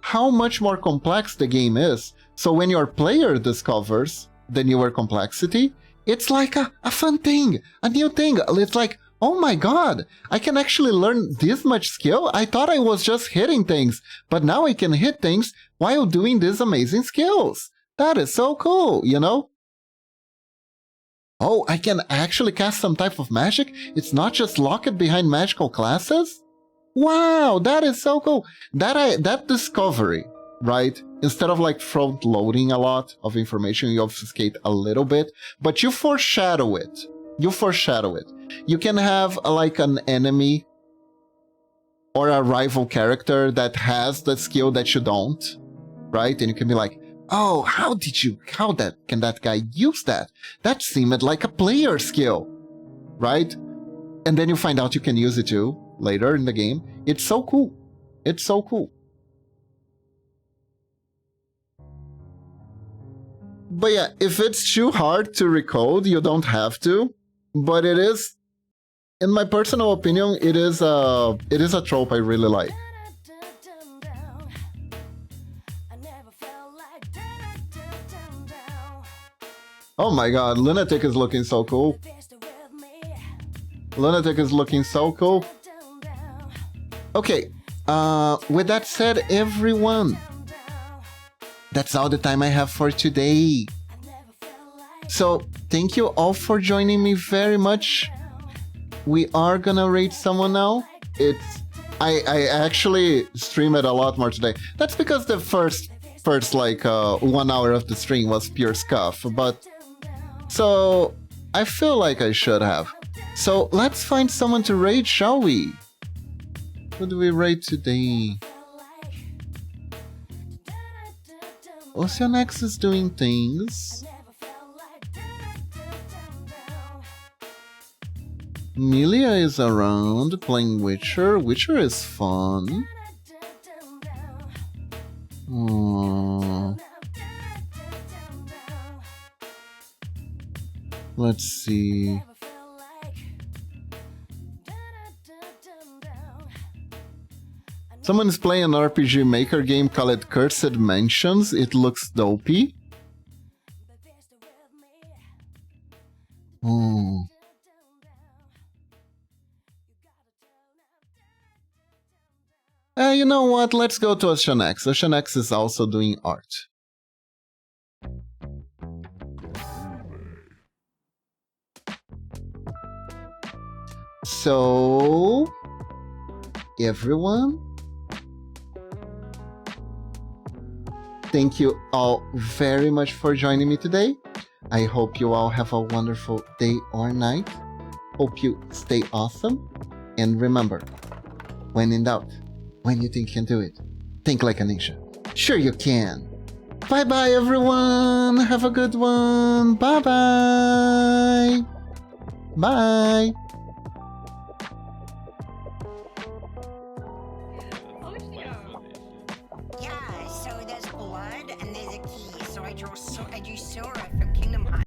how much more complex the game is. So when your player discovers the newer complexity, it's like a fun thing, a new thing. It's like, oh my god, I can actually learn this much skill? I thought I was just hitting things, but now I can hit things while doing these amazing skills. That is so cool, you know? Oh, I can actually cast some type of magic? It's not just locked behind magical classes? Wow, that is so cool. That discovery, right? Instead of like front loading a lot of information, you obfuscate a little bit, but you foreshadow it. You foreshadow it. You can have like an enemy or a rival character that has the skill that you don't, right? And you can be like, oh, how can that guy use that? That seemed like a player skill, right? And then you find out you can use it too later in the game. It's so cool. It's so cool. But yeah, if it's too hard to recode, you don't have to. But it is, in my personal opinion, it is a trope I really like. Oh my god, Lunatic is looking so cool. Lunatic is looking so cool. Okay, with that said, everyone, that's all the time I have for today. So, thank you all for joining me very much. We are gonna rate someone now. I actually streamed it a lot more today. That's because the first like 1 hour of the stream was pure scuff, but so I feel like I should have. So let's find someone to raid, shall we? Who do we raid today? Oceanex is doing things. Milia is around playing Witcher. Witcher is fun. Let's see. Never felt like dun-dun-dun-dun-dun. Someone is playing an RPG Maker game called Cursed Mansions. It looks dopey. Hmm. You know what? Let's go to Oceanex. Oceanex is also doing art. So, everyone, thank you all very much for joining me today. I hope you all have a wonderful day or night. Hope you stay awesome. And remember, when in doubt, when you think you can do it, think like a ninja. Sure you can. Bye-bye, everyone. Have a good one. Bye-bye. Bye. Yeah, so there's blood and there's a key. So I drew Sora